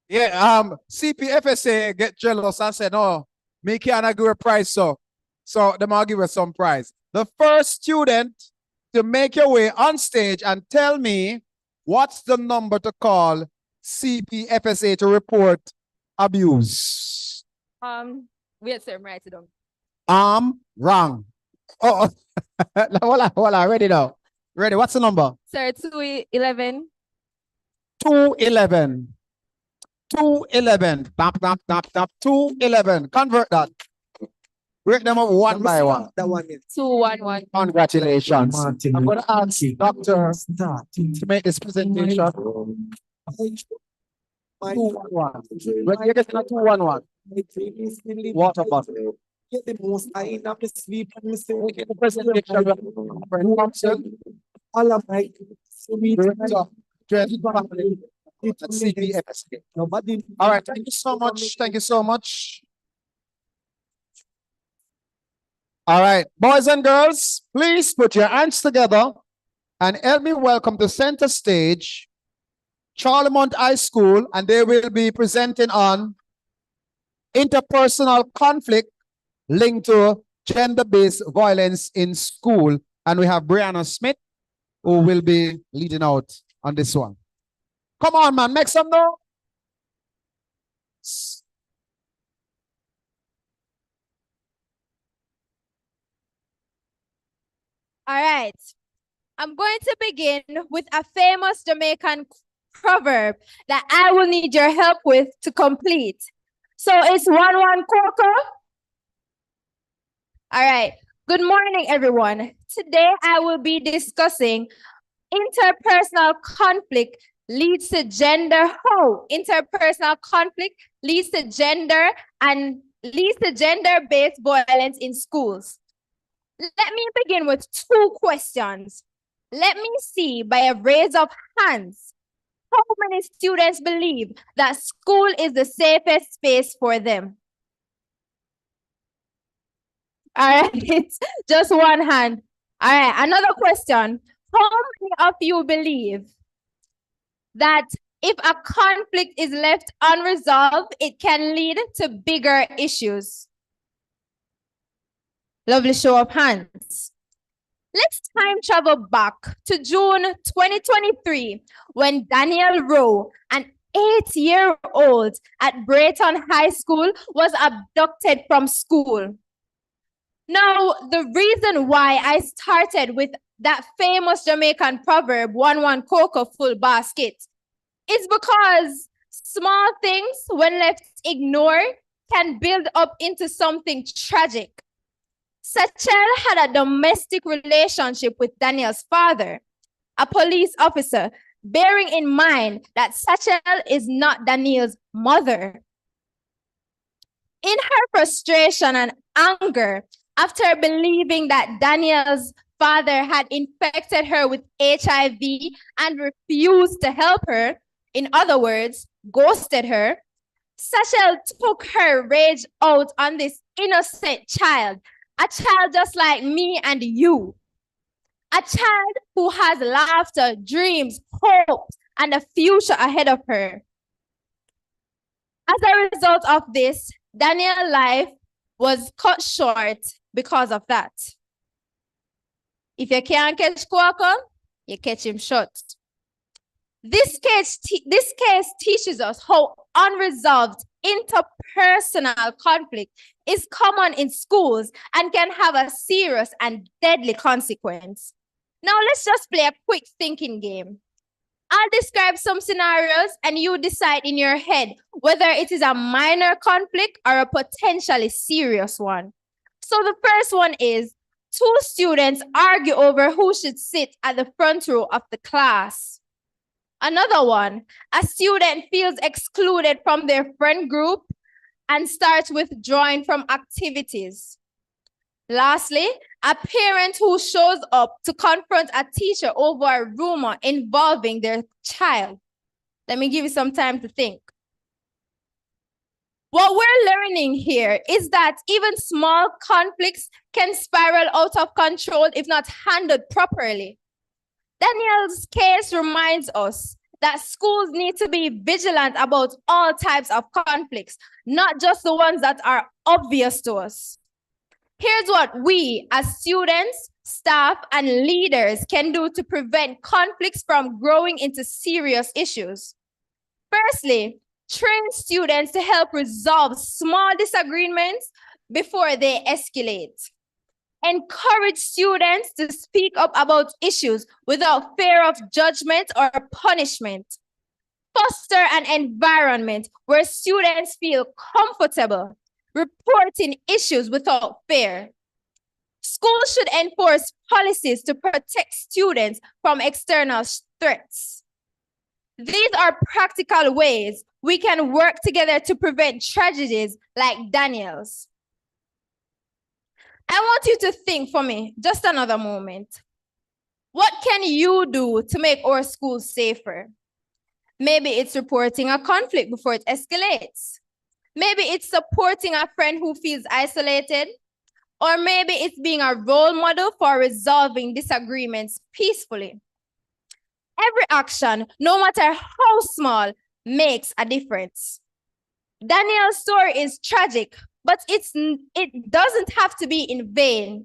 Yeah, CPFSA get jealous and said, no, me can't give a prize, so they might give us some prize. The first student to make your way on stage and tell me what's the number to call CPFSA to report abuse. Wait, sir, I'm writing down. Wrong. Oh, hold on, ready now. Ready, what's the number? Sir, 211. 211. 211. Tap, tap, tap, tap. 211. Convert that. Break them up one by one. 211. Congratulations. I'm going to ask Doctor to make this presentation. 211. You're getting a 211. Water bottle. Get the most I end up the sleep and mistake. The presentation. All of my sweet. All right, thank you so much. Thank you so much. All right, boys and girls, please put your hands together and help me welcome to center stage Charlemont High School, and they will be presenting on interpersonal conflict linked to gender-based violence in school. And we have Brianna Smith, who will be leading out on this one. Come on, man, make some noise. All right. I'm going to begin with a famous Jamaican proverb that I will need your help with to complete. So it's 1-1 Coco. All right. Good morning, everyone. Today I will be discussing interpersonal conflict leads to gender. How interpersonal conflict leads to gender and leads to gender-based violence in schools. Let me begin with 2 questions. Let me see by a raise of hands how many students believe that school is the safest space for them. All right, just 1 hand. All right, another question. How many of you believe that if a conflict is left unresolved, it can lead to bigger issues? Lovely show of hands. Let's time travel back to June 2023 when Daniel Rowe, an 8-year-old at Brayton High School, was abducted from school. Now, the reason why I started with that famous Jamaican proverb, 1-1 Coco, full basket, is because small things, when left ignored, can build up into something tragic. Satchel had a domestic relationship with Daniel's father, a police officer, bearing in mind that Satchel is not Daniel's mother. In her frustration and anger, after believing that Daniel's father had infected her with HIV and refused to help her, in other words, ghosted her, Satchel took her rage out on this innocent child, a child just like me and you. A child who has laughter, dreams, hopes, and a future ahead of her. As a result of this, Daniel's life was cut short because of that. If you can't catch Quacker, you catch him short. This case teaches us how unresolved interpersonal conflict is common in schools and can have a serious and deadly consequence. Now let's just play a quick thinking game. I'll describe some scenarios and you decide in your head whether it is a minor conflict or a potentially serious one. So the first one is 2 students argue over who should sit at the front row of the class. Another one, a student feels excluded from their friend group and starts withdrawing from activities. Lastly, a parent who shows up to confront a teacher over a rumor involving their child. Let me give you some time to think. What we're learning here is that even small conflicts can spiral out of control if not handled properly. Daniel's case reminds us that schools need to be vigilant about all types of conflicts, not just the ones that are obvious to us. Here's what we as students, staff, and leaders can do to prevent conflicts from growing into serious issues. Firstly, train students to help resolve small disagreements before they escalate. Encourage students to speak up about issues without fear of judgment or punishment. Foster an environment where students feel comfortable reporting issues without fear. Schools should enforce policies to protect students from external threats. These are practical ways we can work together to prevent tragedies like Daniel's. I want you to think for me, just another moment. What can you do to make our schools safer? Maybe it's reporting a conflict before it escalates. Maybe it's supporting a friend who feels isolated. Or maybe it's being a role model for resolving disagreements peacefully. Every action, no matter how small, makes a difference. Daniel's story is tragic, but it doesn't have to be in vain.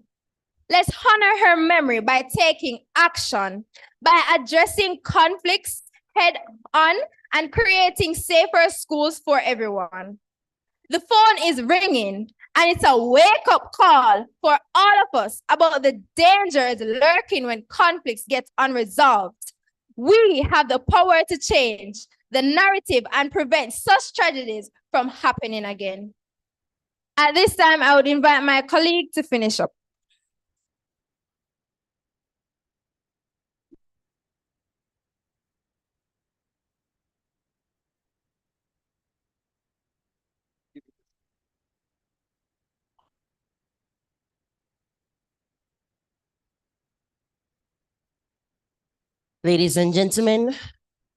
Let's honor her memory by taking action, by addressing conflicts head on and creating safer schools for everyone. The phone is ringing, and it's a wake-up call for all of us about the dangers lurking when conflicts get unresolved. We have the power to change the narrative and prevent such tragedies from happening again. At this time, I would invite my colleague to finish up. Ladies and gentlemen,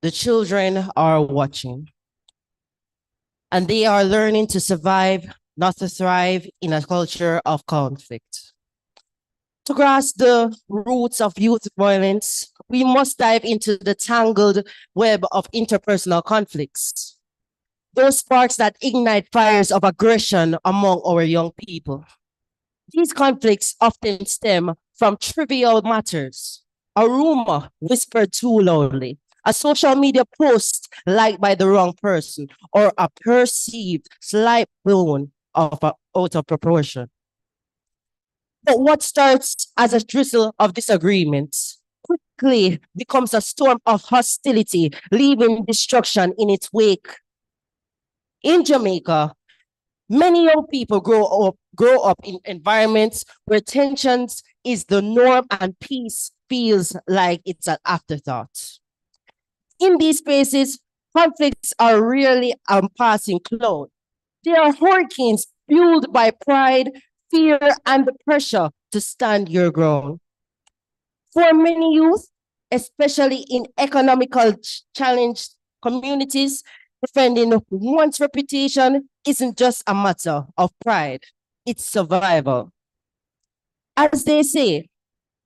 the children are watching. And they are learning to survive, not to thrive in a culture of conflict. To grasp the roots of youth violence, we must dive into the tangled web of interpersonal conflicts. Those sparks that ignite fires of aggression among our young people. These conflicts often stem from trivial matters, a rumor whispered too loudly, a social media post liked by the wrong person, or a perceived slight blown out of proportion. But what starts as a drizzle of disagreements quickly becomes a storm of hostility, leaving destruction in its wake. In Jamaica, many young people grow up in environments where tensions is the norm and peace feels like it's an afterthought. In these spaces, conflicts are rarely a passing cloud. They are hurricanes fueled by pride, fear, and the pressure to stand your ground. For many youth, especially in economical challenged communities, defending one's reputation isn't just a matter of pride, it's survival. As they say,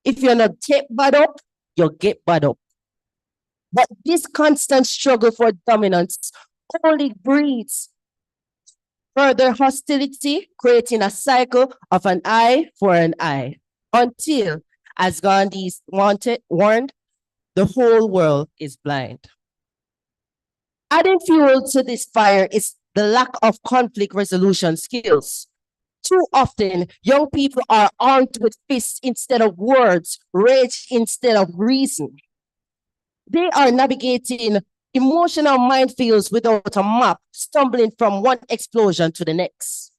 if you're not take bad up, you'll get bad up. But this constant struggle for dominance only breeds further hostility, creating a cycle of an eye for an eye, until, as Gandhi warned, the whole world is blind. Adding fuel to this fire is the lack of conflict resolution skills. Too often, young people are armed with fists instead of words, rage instead of reason. They are navigating emotional minefields without a map, stumbling from one explosion to the next.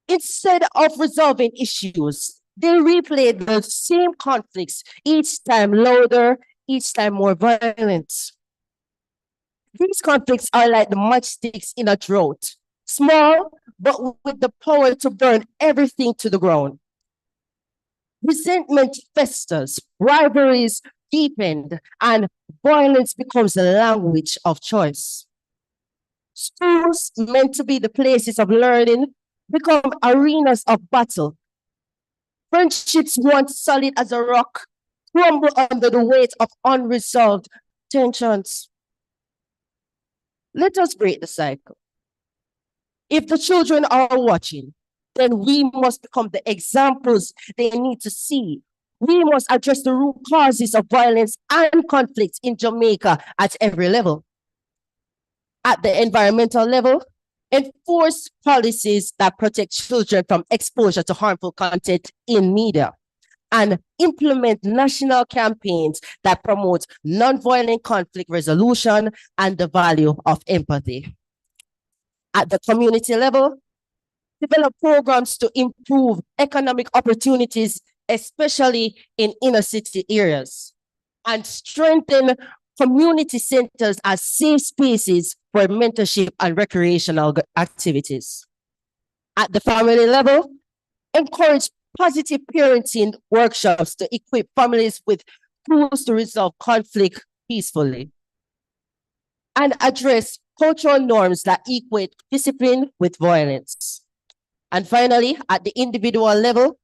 Instead of resolving issues, they replay the same conflicts, each time louder, each time more violent. These conflicts are like the matchsticks in a drought, small, but with the power to burn everything to the ground. Resentment festers, rivalries deepened, and violence becomes the language of choice. Schools, meant to be the places of learning, become arenas of battle. Friendships once solid as a rock crumble under the weight of unresolved tensions. Let us break the cycle. If the children are watching, then we must become the examples they need to see. We must address the root causes of violence and conflict in Jamaica at every level. At the environmental level, enforce policies that protect children from exposure to harmful content in media, and implement national campaigns that promote nonviolent conflict resolution and the value of empathy. At the community level, develop programs to improve economic opportunities, especially in inner city areas, and strengthen community centers as safe spaces for mentorship and recreational activities. At the family level, encourage positive parenting workshops to equip families with tools to resolve conflict peacefully, and address cultural norms that equate discipline with violence. And finally, at the individual level,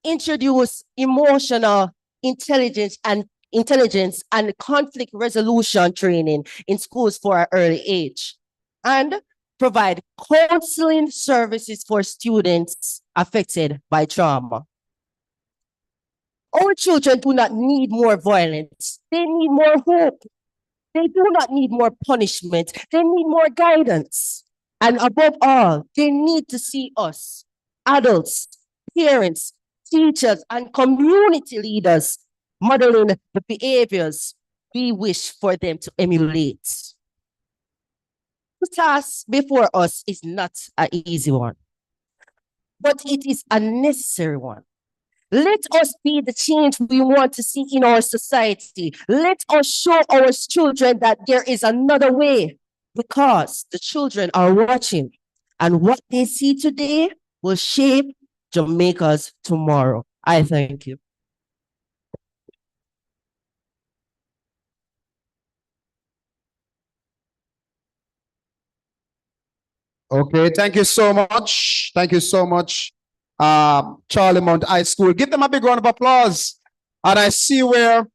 introduce emotional intelligence and conflict resolution training in schools for an early age, and provide counseling services for students affected by trauma. Our children do not need more violence. They need more hope. They do not need more punishment. They need more guidance. And above all, they need to see us, adults, parents, teachers, and community leaders modeling the behaviors we wish for them to emulate. The task before us is not an easy one, but it is a necessary one. Let us be the change we want to see in our society. Let us show our children that there is another way, because the children are watching, and what they see today will shape Jamaica's tomorrow. I thank you. Okay, thank you so much. Thank you so much, Charlie Mount High School. Give them a big round of applause. And I see where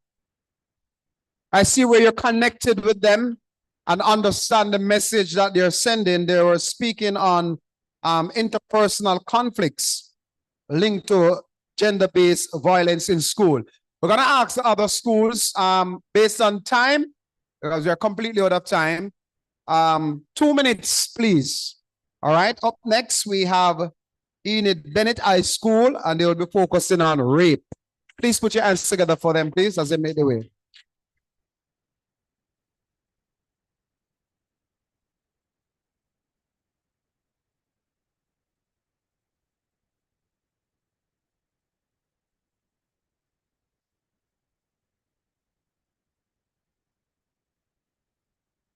you're connected with them and understand the message that they're sending. They were speaking on interpersonal conflicts linked to gender-based violence in school. We're gonna ask the other schools based on time, because we're completely out of time. 2 minutes, please. All right, up next we have Enid Bennett High School, and they will be focusing on rape. Please put your hands together for them, please, as they make the way.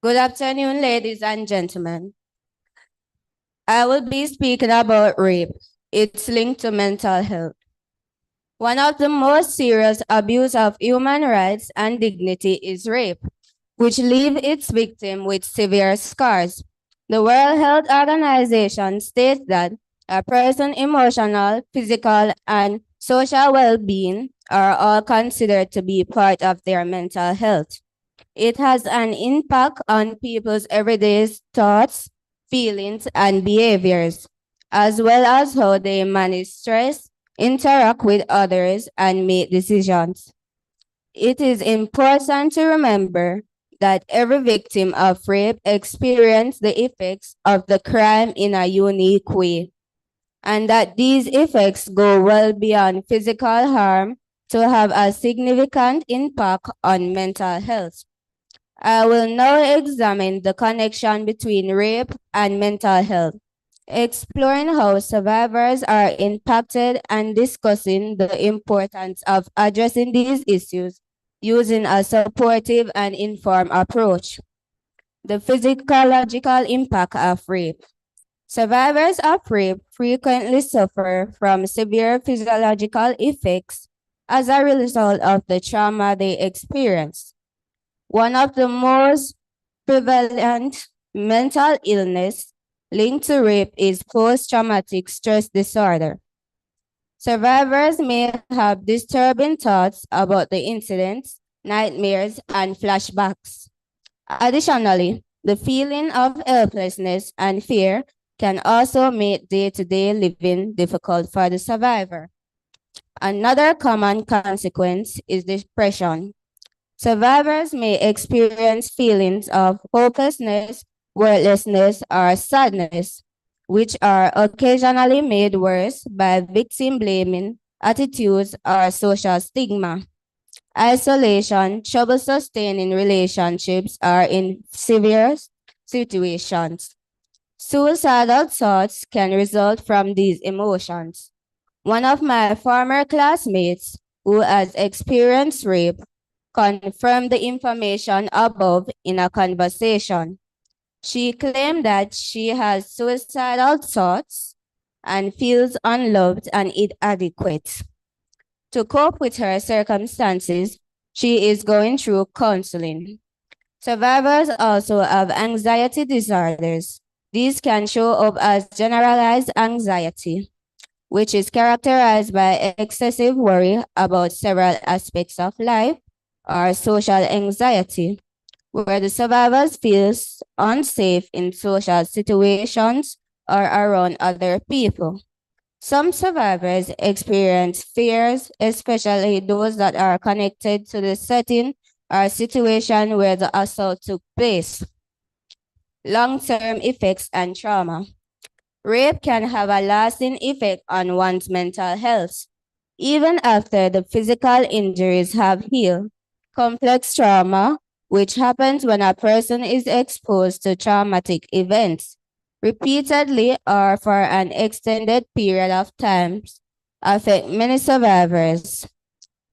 Good afternoon, ladies and gentlemen. I will be speaking about rape. It's linked to mental health. One of the most serious abuse of human rights and dignity is rape, which leaves its victim with severe scars. The World Health Organization states that a person's emotional, physical, and social well-being are all considered to be part of their mental health. It has an impact on people's everyday thoughts, feelings, and behaviors, as well as how they manage stress, interact with others, and make decisions. It is important to remember that every victim of rape experiences the effects of the crime in a unique way, and that these effects go well beyond physical harm to have a significant impact on mental health. I will now examine the connection between rape and mental health, exploring how survivors are impacted and discussing the importance of addressing these issues using a supportive and informed approach. The physiological impact of rape. Survivors of rape frequently suffer from severe physiological effects as a result of the trauma they experience. One of the most prevalent mental illness linked to rape is post-traumatic stress disorder. Survivors may have disturbing thoughts about the incidents, nightmares, and flashbacks. Additionally, the feeling of helplessness and fear can also make day-to-day living difficult for the survivor. Another common consequence is depression. Survivors may experience feelings of hopelessness, worthlessness, or sadness, which are occasionally made worse by victim blaming attitudes or social stigma. Isolation, trouble sustaining relationships, or in severe situations. Suicidal thoughts can result from these emotions. One of my former classmates who has experienced rape confirmed the information above in a conversation. She claimed that she has suicidal thoughts and feels unloved and inadequate. To cope with her circumstances, she is going through counseling. Survivors also have anxiety disorders. These can show up as generalized anxiety, which is characterized by excessive worry about several aspects of life, or social anxiety, where the survivors feel unsafe in social situations or around other people. Some survivors experience fears, especially those that are connected to the setting or situation where the assault took place. Long-term effects and trauma. Rape can have a lasting effect on one's mental health. Even after the physical injuries have healed, complex trauma, which happens when a person is exposed to traumatic events, repeatedly or for an extended period of time, affect many survivors.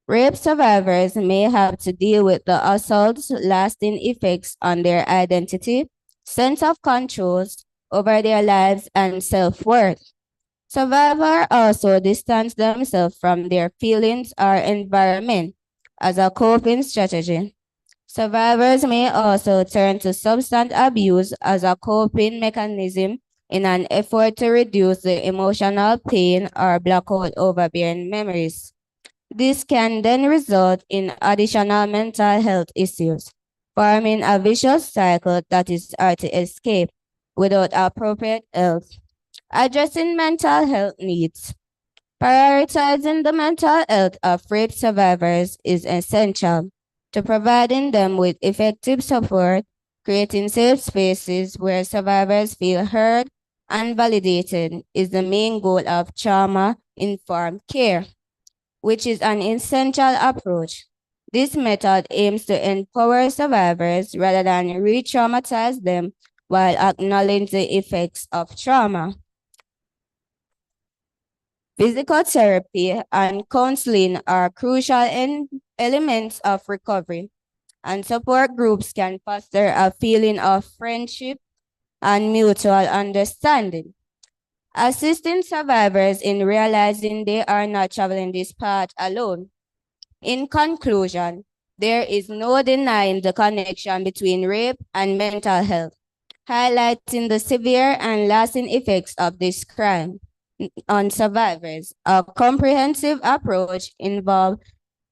Rape survivors may have to deal with the assault's lasting effects on their identity, sense of control over their lives, and self-worth. Survivors also distance themselves from their feelings or environment as a coping strategy. Survivors may also turn to substance abuse as a coping mechanism in an effort to reduce the emotional pain or block out overbearing memories. This can then result in additional mental health issues, forming a vicious cycle that is hard to escape without appropriate help. Addressing mental health needs. Prioritizing the mental health of rape survivors is essential to providing them with effective support, creating safe spaces where survivors feel heard and validated is the main goal of trauma-informed care, which is an essential approach. This method aims to empower survivors rather than re-traumatize them while acknowledging the effects of trauma. Physical therapy and counseling are crucial elements of recovery, and support groups can foster a feeling of friendship and mutual understanding, assisting survivors in realizing they are not traveling this path alone. In conclusion, there is no denying the connection between rape and mental health, highlighting the severe and lasting effects of this crime on survivors. A comprehensive approach involves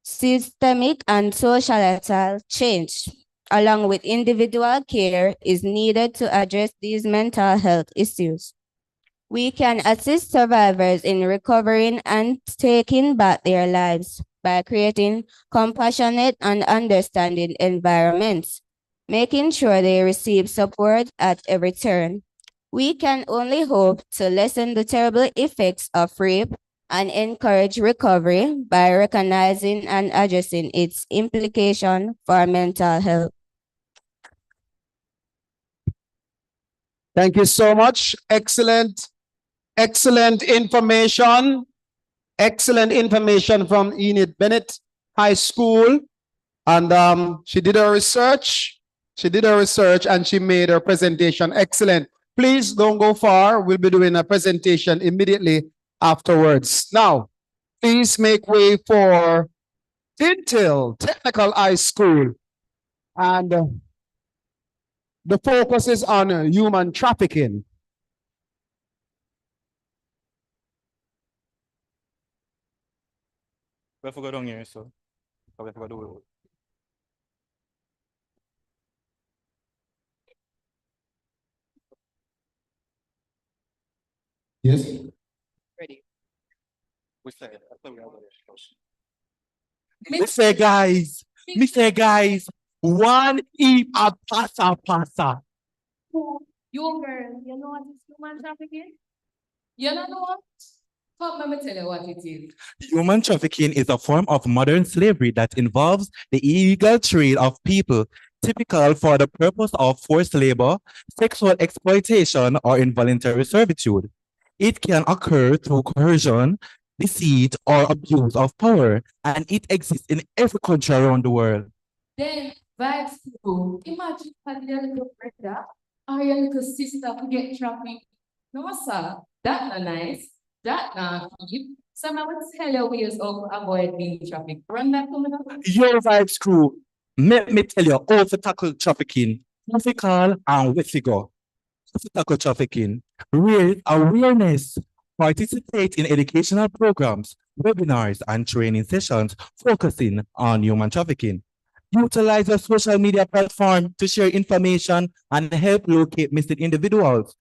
systemic and societal change, along with individual care, is needed to address these mental health issues. We can assist survivors in recovering and taking back their lives by creating compassionate and understanding environments, making sure they receive support at every turn. We can only hope to lessen the terrible effects of rape and encourage recovery by recognizing and addressing its implication for mental health. Thank you so much. Excellent information. Excellent information from Enid Bennett High School. And she did her research. And she made her presentation excellent. Please don't go far. We'll be doing a presentation immediately afterwards. Now, please make way for Tintil Technical High School. And the focus is on human trafficking. I forgot on here, so I forgot to do it. Yes. Ready. We say it. I thought we already Me say guys, one eat a pasa. You girl, you know what is human trafficking? You don't know what? Come, let me tell you what it is. Human trafficking is a form of modern slavery that involves the illegal trade of people, typical for the purpose of forced labor, sexual exploitation, or involuntary servitude. It can occur through coercion, deceit, or abuse of power, and it exists in every country around the world. Then vibes too. Imagine having your little brother or your little sister to get trafficked. No, sir, that not nice. That not keep. So I would tell you ways of avoid being trafficked. Run that to me now. Your vibes crew, let me tell you how to tackle trafficking, physical and where to go. To tackle trafficking, raise awareness, participate in educational programs, webinars, and training sessions focusing on human trafficking. Utilize a social media platform to share information and help locate missing individuals.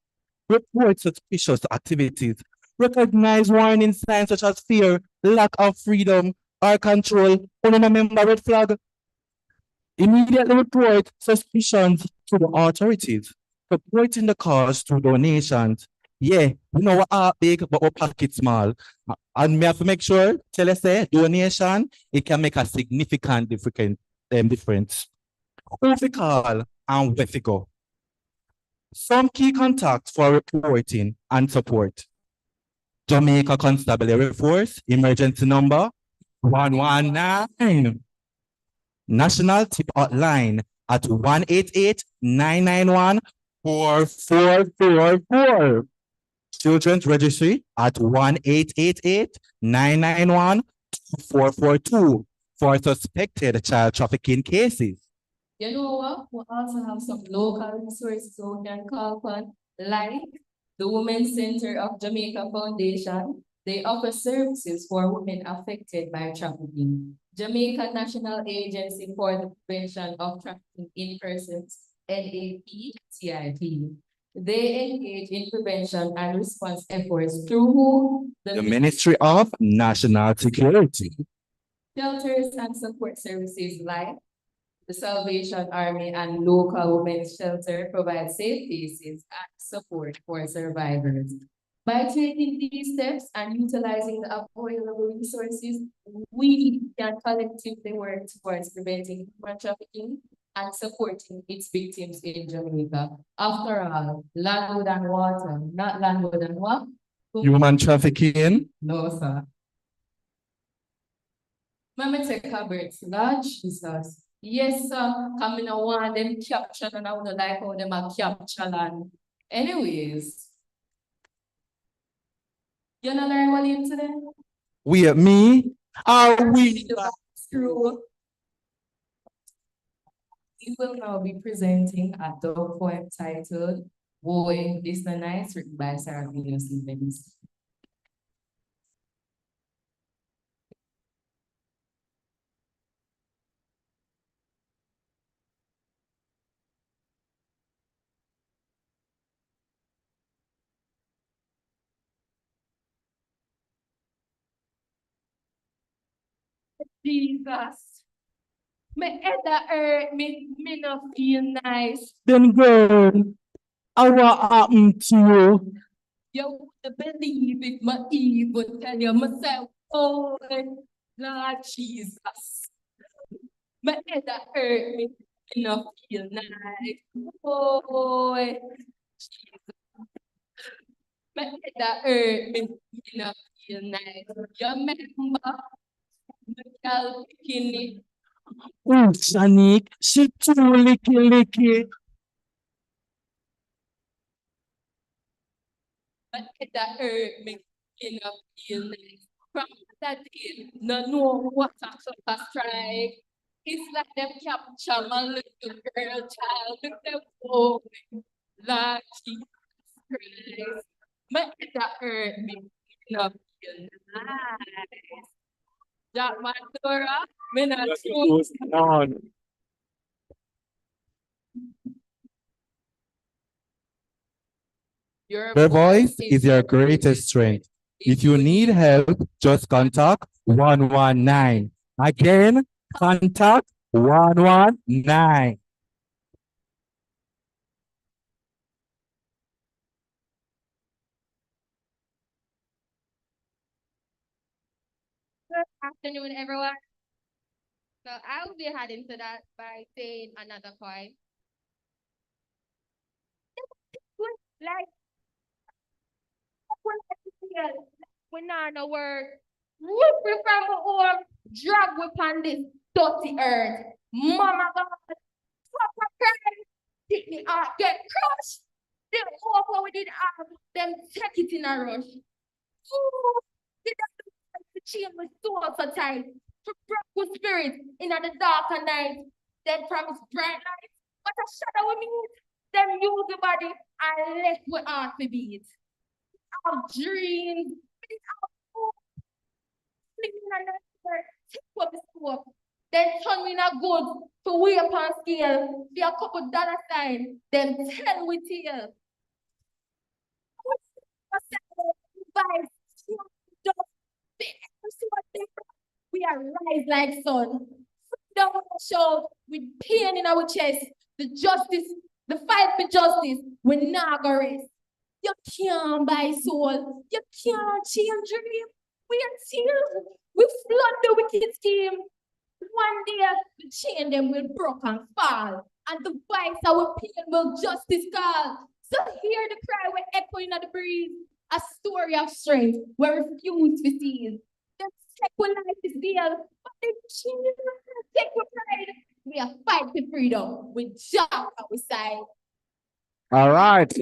Report suspicious activities. Recognize warning signs such as fear, lack of freedom, or control. Remember red flag. Immediately report suspicions to the authorities. Supporting the cause through donations. Yeah, we know what are big, but our pocket small. And we have to make sure, tell us, donation, it can make a significant difference. Who we call and where we go. Some key contacts for reporting and support. Jamaica Constabulary Force, emergency number 119. National tip hotline at 188-991-4444. Children's registry at 1-888-991-2442 for suspected child trafficking cases. You know what? We also have some local resources we can call upon, like the Women's Center of Jamaica Foundation. They offer services for women affected by trafficking. Jamaica National Agency for the Prevention of Trafficking in Persons, NAPTIP. They engage in prevention and response efforts through The Ministry of National Security. shelters and support services like the Salvation Army and local women's shelter provide safe spaces and support for survivors. By taking these steps and utilizing the available resources, we can collectively work towards preventing human trafficking and supporting its victims in Jamaica. After all, land, wood, and water, not land, wood, and what? Human trafficking. No, sir. Mama take a breath. Lord Jesus. Yes, sir. Coming on one them capture and I would like how them are capture land. Anyways. You not learn what you today? We at me? Are we? Screw. We will now be presenting a dog poem titled Boy, This Na Nice, written by Sarah Stevens. Jesus. Me head that hurt me no feel nice. Then girl, what happened to you? You wouldn't believe it, my even tell you myself, oh, Lord Jesus. My head that hurt me no feel nice. Oh, Jesus. My head that hurt me no feel nice. You remember the girl bikini? Oh, Shanique, she too licky. My head that hurt me no feel nice. From that day, no know what a strike. It's like them capture my little girl child. Look them oh, Lord Jesus Christ. My head that hurt me no feel nice. Jack Mandora, me not sure. Your voice is your greatest strength. If you need help, just contact 119. Again, contact 119. Good afternoon, everyone. So I will be adding to that by saying another point. Like, when I know word, rip me from my home, drag we on this dirty earth. Mama God, Papa cry, take me out, get crushed. Them over we did have, them take it in a rush. Ooh, did that to change my soul so tight. To break with spirit in the darker night. Then promise bright light, but a shadow we meet. Them use the body and let we heart to beat. Our dreams, our hope, sleeping on the earth, take what is hope. Then turn me in a good, for way upon scale, be a couple dollar sign, them tell with you. We are rise like sun. Freedom on our show with pain in our chest. The justice, the fight for justice, we not go rest. You can't buy soul. You can't change dream. We are still. We flood the wicked scheme. One day the chain them will broke and fall. And the vice our pain will justice call. So hear the cry we're echoing at the breeze. A story of strength we refuse to see. The second life is deal, but the children take with pride. We are fight for freedom with Jah at our side. All right.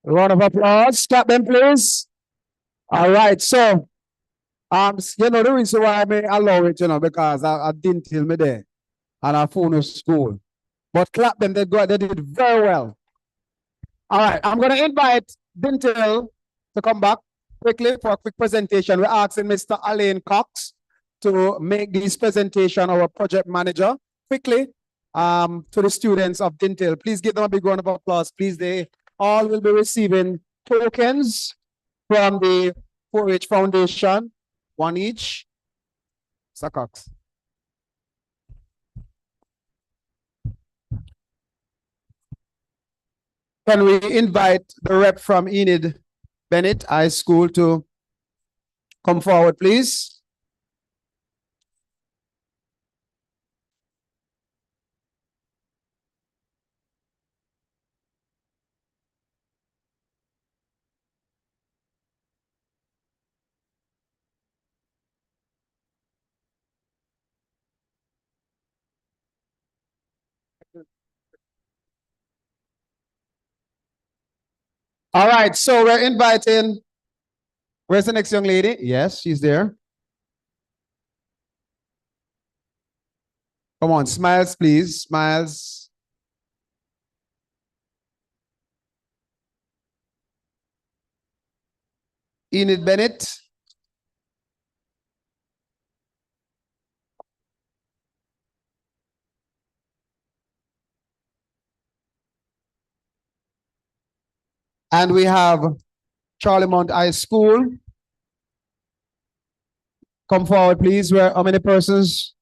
A round of applause. Clap them, please. All right. So, the reason why I may allow it, because I didn't tell me there, and I finished school. But clap them. They did very well. All right. I'm gonna invite Dintel to come back quickly for a quick presentation. We're asking Mr. Alain Cox to make this presentation, our project manager, quickly to the students of Dintel. Please give them a big round of applause. Please, they all will be receiving tokens from the 4-H Foundation, one each. Mr. Cox. Can we invite the rep from Enid Bennett High School to come forward, please? All right, so we're inviting, where's the next young lady? Yes, she's there. Come on, smiles, please, smiles. Enid Bennett. And we have Charlie Mount High School. Come forward, please. How many persons?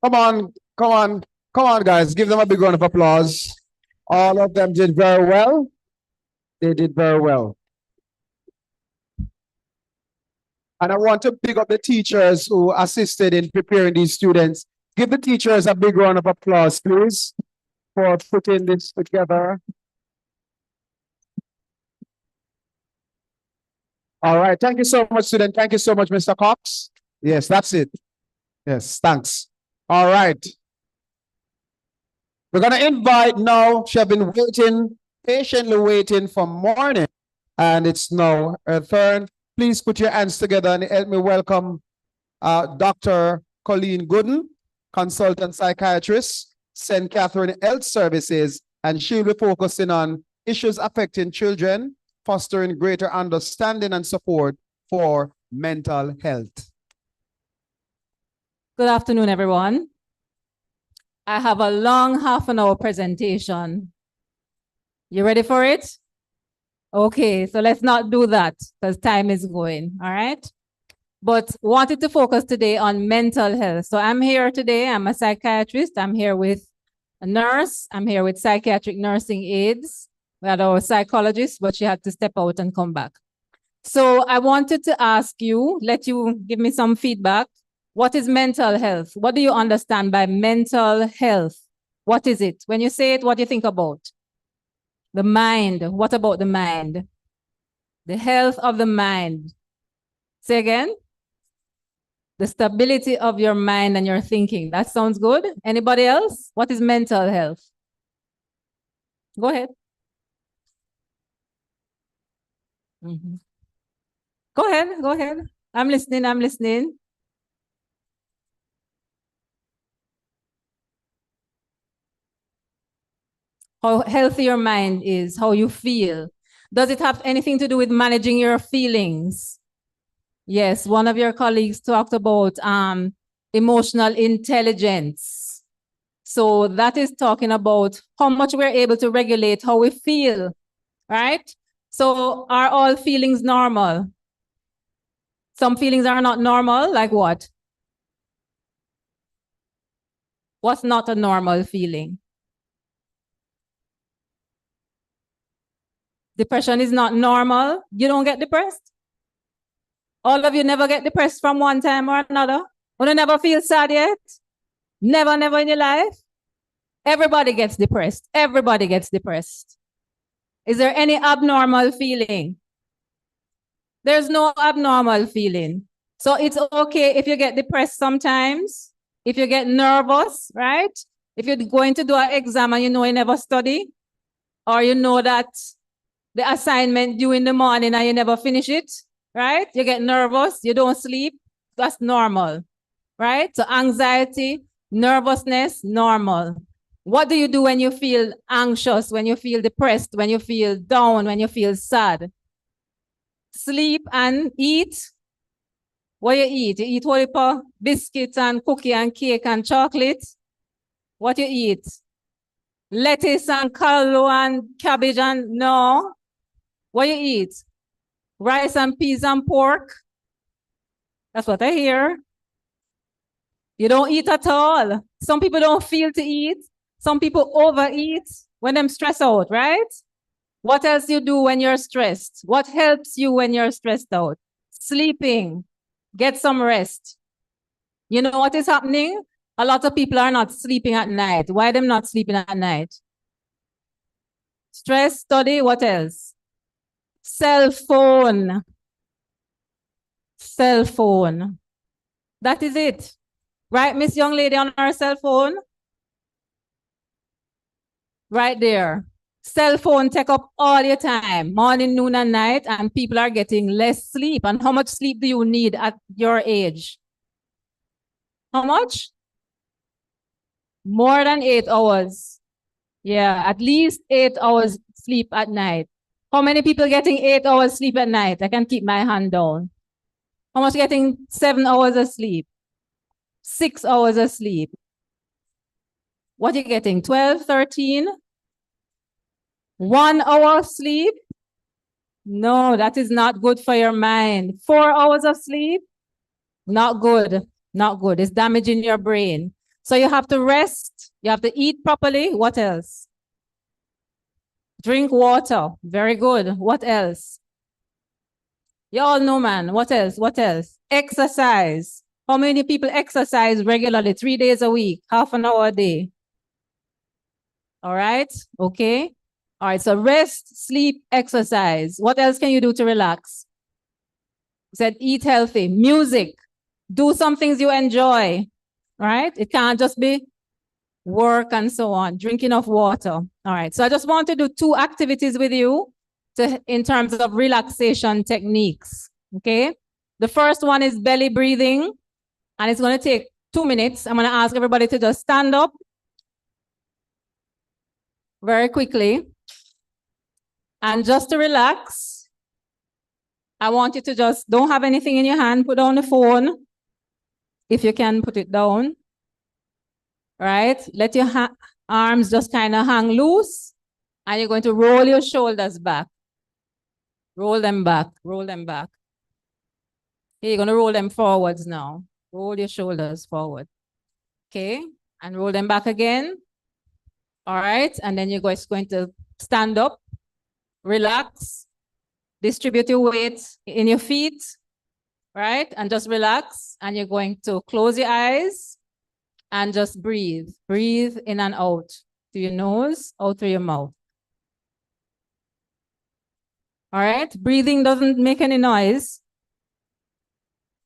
Come on, come on, come on, guys. Give them a big round of applause. All of them did very well. They did very well. And I want to pick up the teachers who assisted in preparing these students. Give the teachers a big round of applause, please, for putting this together. All right. Thank you so much, student. Thank you so much, Mr. Cox. Yes, that's it. Yes, thanks. All right. We're going to invite now. She has been waiting, patiently waiting for morning. And it's now her turn. Please put your hands together and help me welcome Dr. Colleen Gooden, consultant psychiatrist, St. Catherine Health Services, and she'll be focusing on issues affecting children, fostering greater understanding and support for mental health. Good afternoon, everyone. I have a long half-an-hour presentation. You ready for it? Okay, so let's not do that because time is going, all right? But wanted to focus today on mental health. So I'm here today, I'm a psychiatrist. I'm here with a nurse. I'm here with psychiatric nursing aides. We had our psychologist, but she had to step out and come back. So I wanted to ask you, let you give me some feedback. What is mental health? What do you understand by mental health? What is it? When you say it, what do you think about? The mind. What about the mind? The health of the mind. Say again. The stability of your mind and your thinking. That sounds good. Anybody else? What is mental health? Go ahead. Go ahead. Go ahead. I'm listening. I'm listening. how healthy your mind is, how you feel. Does it have anything to do with managing your feelings? Yes, one of your colleagues talked about emotional intelligence. So that is talking about how much we're able to regulate how we feel, right? So are all feelings normal? Some feelings are not normal, like what? What's not a normal feeling? Depression is not normal. You don't get depressed? All of you never get depressed from one time or another? You never feel sad yet? Never, never in your life? Everybody gets depressed. Everybody gets depressed. Is there any abnormal feeling? There's no abnormal feeling. So it's okay if you get depressed sometimes, if you get nervous, right? If you're going to do an exam and you know you never study, or you know that the assignment due in the morning and you never finish it, right? You get nervous, you don't sleep, that's normal, right? So anxiety, nervousness, normal. What do you do when you feel anxious, when you feel depressed, when you feel down, when you feel sad? Sleep and eat. What you eat? You eat what you biscuits and cookie and cake and chocolate. What you eat? Lettuce and callaloo and cabbage and no. What you eat? Rice and peas and pork. That's what I hear. You don't eat at all. Some people don't feel to eat. Some people overeat when they're stressed out, right? What else you do when you're stressed? What helps you when you're stressed out? Sleeping. Get some rest. You know what is happening? A lot of people are not sleeping at night. Why are they not sleeping at night? Stress, study, what else? Cell phone. Cell phone. That is it. Right, Miss Young Lady on her cell phone? Right there. Cell phone take up all your time, morning, noon, and night, and people are getting less sleep. And how much sleep do you need at your age? How much? More than 8 hours. Yeah, at least 8 hours sleep at night. How many people getting 8 hours sleep at night? I can keep my hand down. How much getting 7 hours of sleep? 6 hours of sleep. What you getting? 12, 13? 1 hour of sleep? No, that is not good for your mind. 4 hours of sleep? Not good. Not good. It's damaging your brain. So you have to rest. You have to eat properly. What else? Drink water. Very good. What else? You all know, man. What else? What else? Exercise. How many people exercise regularly? 3 days a week, half an hour a day. All right. Okay. All right. So rest, sleep, exercise. What else can you do to relax? Said eat healthy. Music. Do some things you enjoy. Right? It can't just be work and so on. Drink enough water. All right. So I just want to do 2 activities with you in terms of relaxation techniques. Okay. The first one is belly breathing, and it's going to take 2 minutes. I'm going to ask everybody to just stand up very quickly. And just to relax, I want you to just don't have anything in your hand. Put down the phone. If you can, put it down. Right? Let your arms just kind of hang loose. And you're going to roll your shoulders back. Roll them back. Roll them back. You're going to roll them forwards now. Roll your shoulders forward. Okay? And roll them back again. All right? And then you're just going to stand up. Relax. Distribute your weight in your feet. Right? And just relax. And you're going to close your eyes and just breathe. Breathe in and out. Through your nose, out through your mouth. All right? Breathing doesn't make any noise.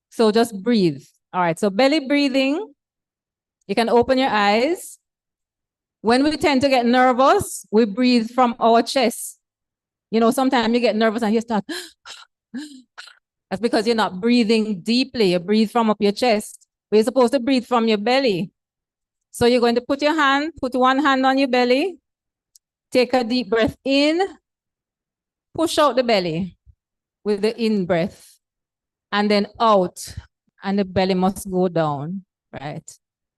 So just breathe. All right, so belly breathing. You can open your eyes. When we tend to get nervous, we breathe from our chest. You know, sometimes you get nervous and you start. That's because you're not breathing deeply. You breathe from up your chest. But you're supposed to breathe from your belly. So you're going to put one hand on your belly. Take a deep breath in. Push out the belly with the in breath. And then out. And the belly must go down. Right?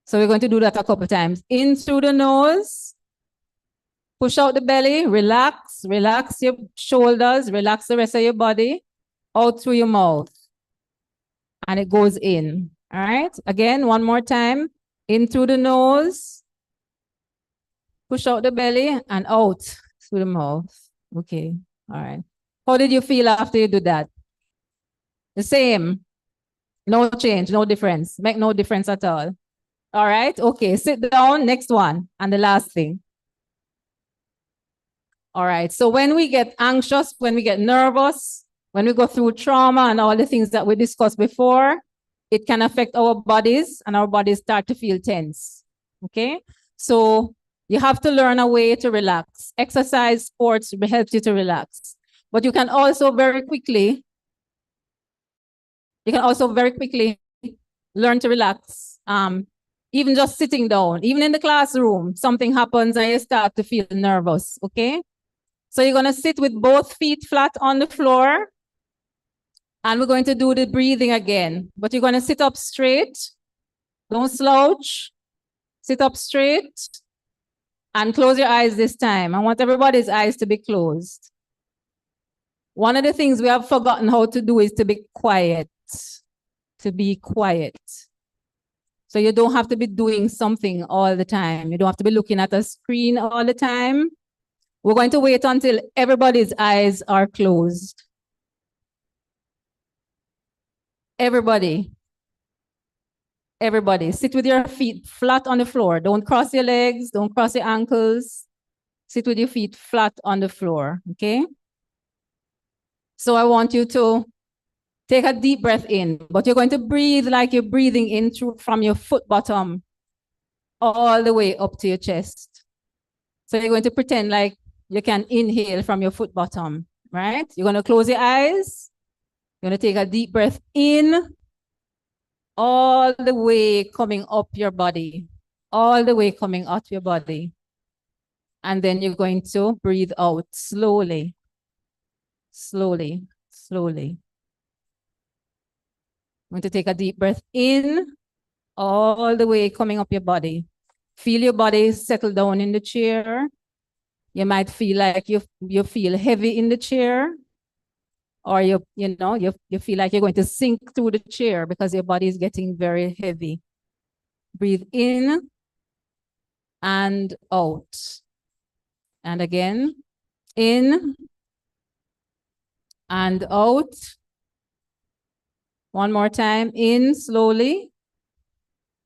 So we're going to do that a couple times. In through the nose. Push out the belly. Relax. Relax your shoulders. Relax the rest of your body. Out through your mouth. And it goes in. All right? Again, one more time. In through the nose. Push out the belly and out through the mouth. Okay. All right. How did you feel after you do that? The same. No change, no difference. Make no difference at all. All right. Okay. Sit down. Next one. And the last thing. All right. So when we get anxious, when we get nervous, when we go through trauma and all the things that we discussed before, it can affect our bodies and our bodies start to feel tense. Okay. So you have to learn a way to relax. Exercise, sports helps you to relax. But you can also very quickly learn to relax. Even just sitting down, even in the classroom, something happens and you start to feel nervous, okay? So you're gonna sit with both feet flat on the floor and we're going to do the breathing again. But you're gonna sit up straight, don't slouch, sit up straight and close your eyes this time. I want everybody's eyes to be closed. One of the things we have forgotten how to do is to be quiet. To be quiet. So you don't have to be doing something all the time. You don't have to be looking at a screen all the time. We're going to wait until everybody's eyes are closed. Everybody. Everybody, sit with your feet flat on the floor. Don't cross your legs, don't cross your ankles. Sit with your feet flat on the floor, okay? So I want you to take a deep breath in, but you're going to breathe like you're breathing in through from your foot bottom all the way up to your chest. So you're going to pretend like you can inhale from your foot bottom, right? You're going to close your eyes. You're going to take a deep breath in, all the way coming up your body, all the way coming out your body. And then you're going to breathe out slowly, slowly, slowly. I'm going to take a deep breath in, all the way coming up your body. Feel your body settle down in the chair. You might feel like you feel heavy in the chair, or you feel like you're going to sink through the chair because your body is getting very heavy. Breathe in and out. And again, in and out. One more time, in slowly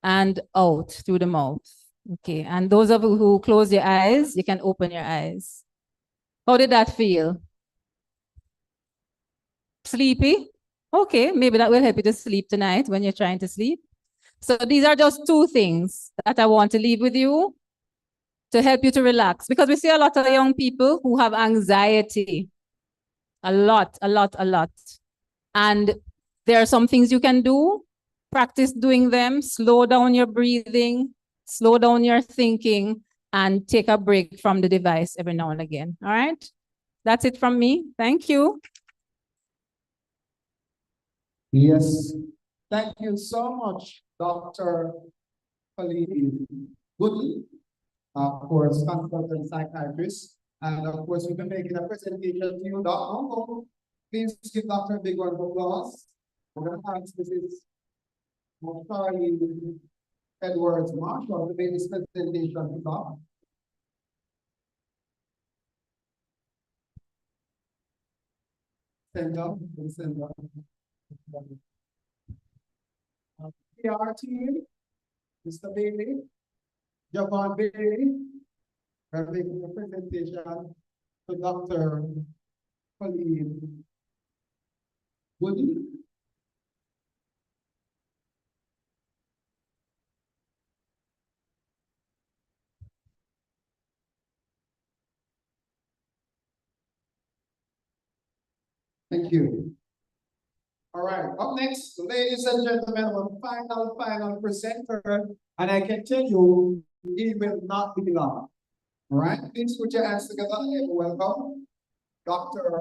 and out through the mouth. Okay, and those of you who close your eyes, you can open your eyes. How did that feel? Sleepy? Okay, maybe that will help you to sleep tonight when you're trying to sleep. So these are just two things that I want to leave with you to help you to relax, because we see a lot of young people who have anxiety. A lot. And there are some things you can do. Practice doing them. Slow down your breathing, slow down your thinking, and take a break from the device every now and again. All right? That's it from me. Thank you. Yes. Thank you so much, Dr. Colleen Goodley, of course, consultant psychiatrist. And of course, we've been making a presentation to you, Dr. Uncle. Please give Dr. a big round of applause. We're going to ask Mrs. Charlie Edwards Marshall to make this presentation to Doc. Send up. PR team, Mr. Bailey, Javon Bailey, are making a presentation to Dr. Colleen Goodley. Thank you. All right, up next, ladies and gentlemen, our final presenter, and I can tell you, he will not be long. All right, please put your hands together and welcome Dr.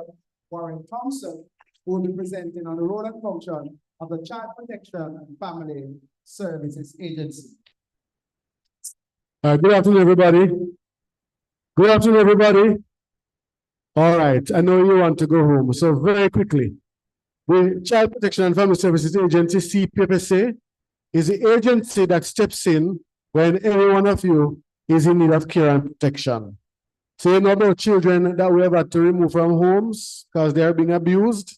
Warren Thompson, who will be presenting on the role and function of the Child Protection and Family Services Agency. Good afternoon, everybody. Good afternoon, everybody. All right, I know you want to go home, so very quickly. The Child Protection and Family Services Agency, CFLI, is the agency that steps in when any one of you is in need of care and protection. So you know about children that we have had to remove from homes because they are being abused.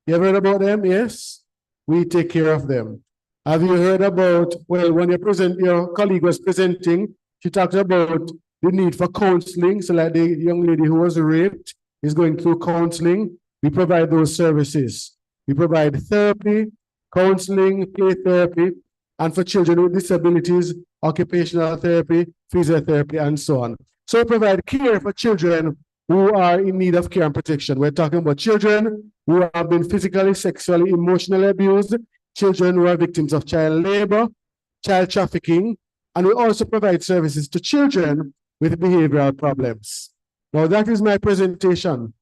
You ever heard about them? Yes? We take care of them. Have you heard about, well, when your colleague was presenting, she talked about the need for counseling. So like the young lady who was raped is going through counseling. We provide those services. We provide therapy, counseling, play therapy, and for children with disabilities, occupational therapy, physiotherapy, and so on. So we provide care for children who are in need of care and protection. We're talking about children who have been physically, sexually, emotionally abused, children who are victims of child labor, child trafficking, and we also provide services to children with behavioral problems. Now that is my presentation.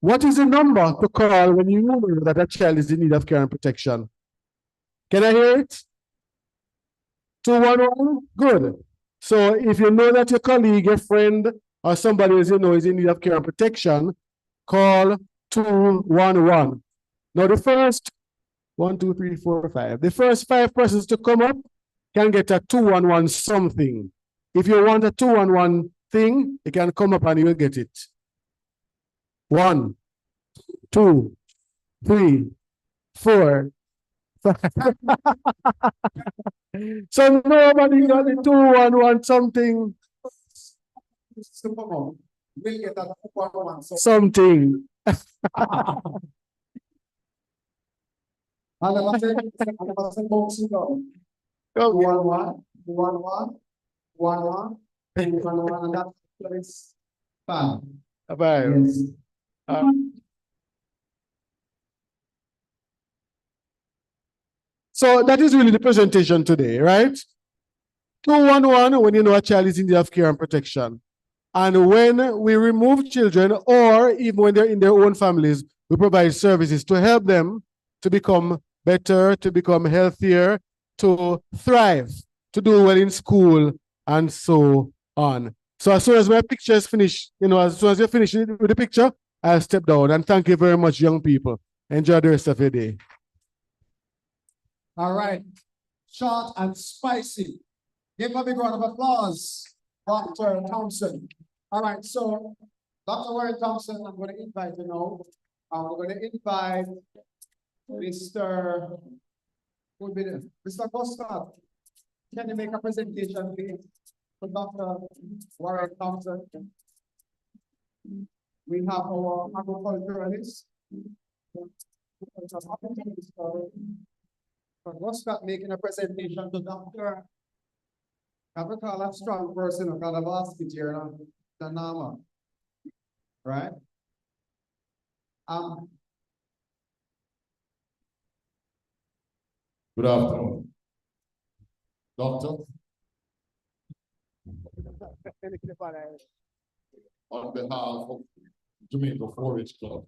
What is the number to call when you know that a child is in need of care and protection? Can I hear it? 211? Good. So if you know that your colleague, your friend, or somebody else you know is in need of care and protection, call 211. Now the first 1, 2, 3, 4, 5. The first 5 persons to come up can get a 211 something. If you want a 211 thing, you can come up and you'll get it. 1, 2, 3, 4, 5. So nobody got the 211 something. We'll get that 211 Something. And I'm saying, Okay. 211, 211, 211, 211, and that is 5. Yes. So that is really the presentation today, right? 211 when you know a child is in need of care and protection. And when we remove children, or even when they're in their own families, we provide services to help them to become better, to become healthier, to thrive, to do well in school, and so on. So as soon as my picture is finished, as soon as you're finished with the picture, I'll step down. And thank you very much, young people. Enjoy the rest of your day. All right. Short and spicy. Give a big round of applause, Dr. Thompson. All right, so Dr. Warren Thompson, I'm going to invite you now. We're going to invite Mr. Gustav. Can you make a presentation, please, for Dr. Warren Thompson? We have our agriculturalist. Gustav making a presentation to Dr. I would call a strong person who got a basket here, the Nama. Right? Good afternoon. Doctor, on behalf of Jamaica 4-H Club,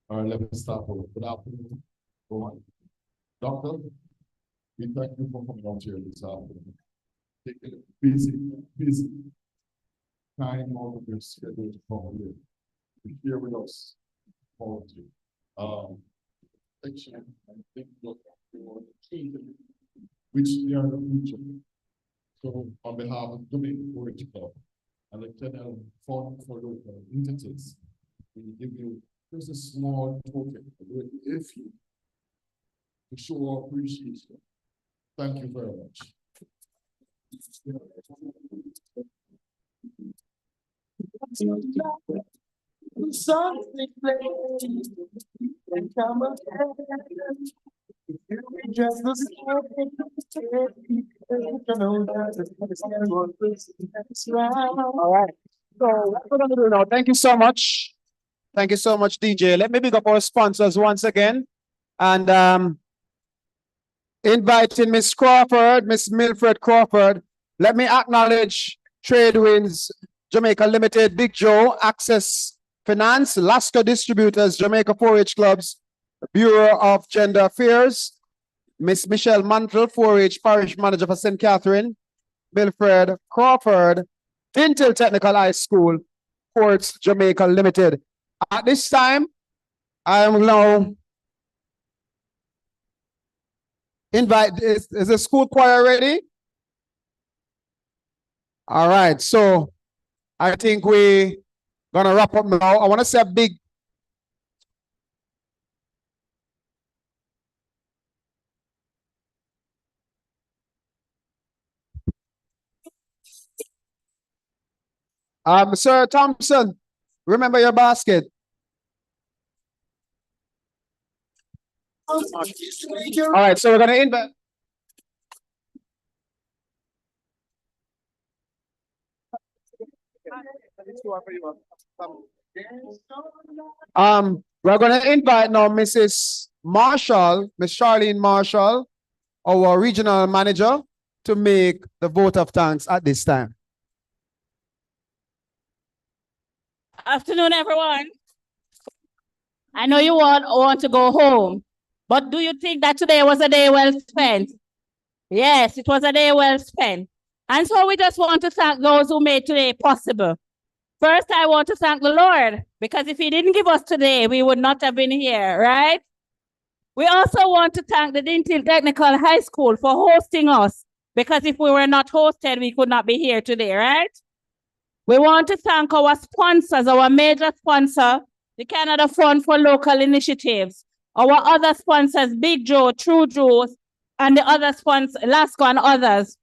all right, let me start over. Good afternoon. Go on. Doctor, we thank you for coming out here this afternoon. Take it busy time out of your schedule to come here. To share with us all of you. Section and think of your children, which they are the future. So on behalf of Jamaica 4-H Club and the Kennel Fund for Local Entities, we give you just a small token, if you, to show our appreciation. Thank you very much. Something and come up just the All right. So what we're going to do now, thank you so much. Thank you so much, DJ. Let me big up our sponsors once again. And inviting Miss Crawford, Miss Milfred Crawford. Let me acknowledge Trade Winds Jamaica Limited, Big Joe, Access Finance, Lasco Distributors, Jamaica 4-H Clubs, Bureau of Gender Affairs, Miss Michelle Mantle, 4-H Parish Manager for St. Catherine, Milfred Crawford, Intel Technical High School, Ports Jamaica Limited. At this time, I am now invite, is the school choir ready? All right, so I think we gonna wrap up now. I want to say a big Sir Thompson, remember your basket. All right, so we're gonna invite. We're gonna invite now Mrs. Marshall, Miss Charlene Marshall, our regional manager, to make the vote of thanks at this time. Afternoon, everyone. I know you all want to go home, but do you think that today was a day well spent? Yes, it was a day well spent. And so we just want to thank those who made today possible. First, I want to thank the Lord, because if he didn't give us today, we would not have been here, right? We also want to thank the Dintil Technical High School for hosting us, because if we were not hosted, we could not be here today, right? We want to thank our sponsors, our major sponsor, the Canada Fund for Local Initiatives, our other sponsors, Big Joe, True Joe's, and the other sponsors, Lasco and others,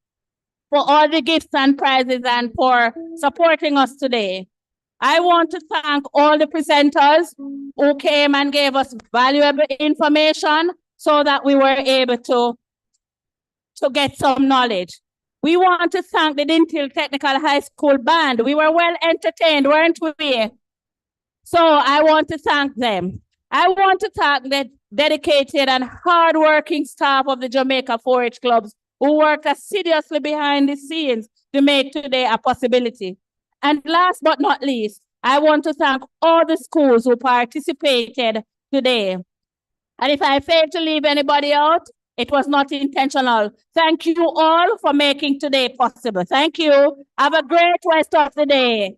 for all the gifts and prizes and for supporting us today. I want to thank all the presenters who came and gave us valuable information so that we were able to get some knowledge. We want to thank the Dintil Technical High School Band. We were well entertained, weren't we? So I want to thank them. I want to thank the dedicated and hardworking staff of the Jamaica 4-H clubs who worked assiduously behind the scenes to make today a possibility. And last but not least, I want to thank all the schools who participated today. And if I failed to leave anybody out, it was not intentional. Thank you all for making today possible. Thank you. Have a great rest of the day.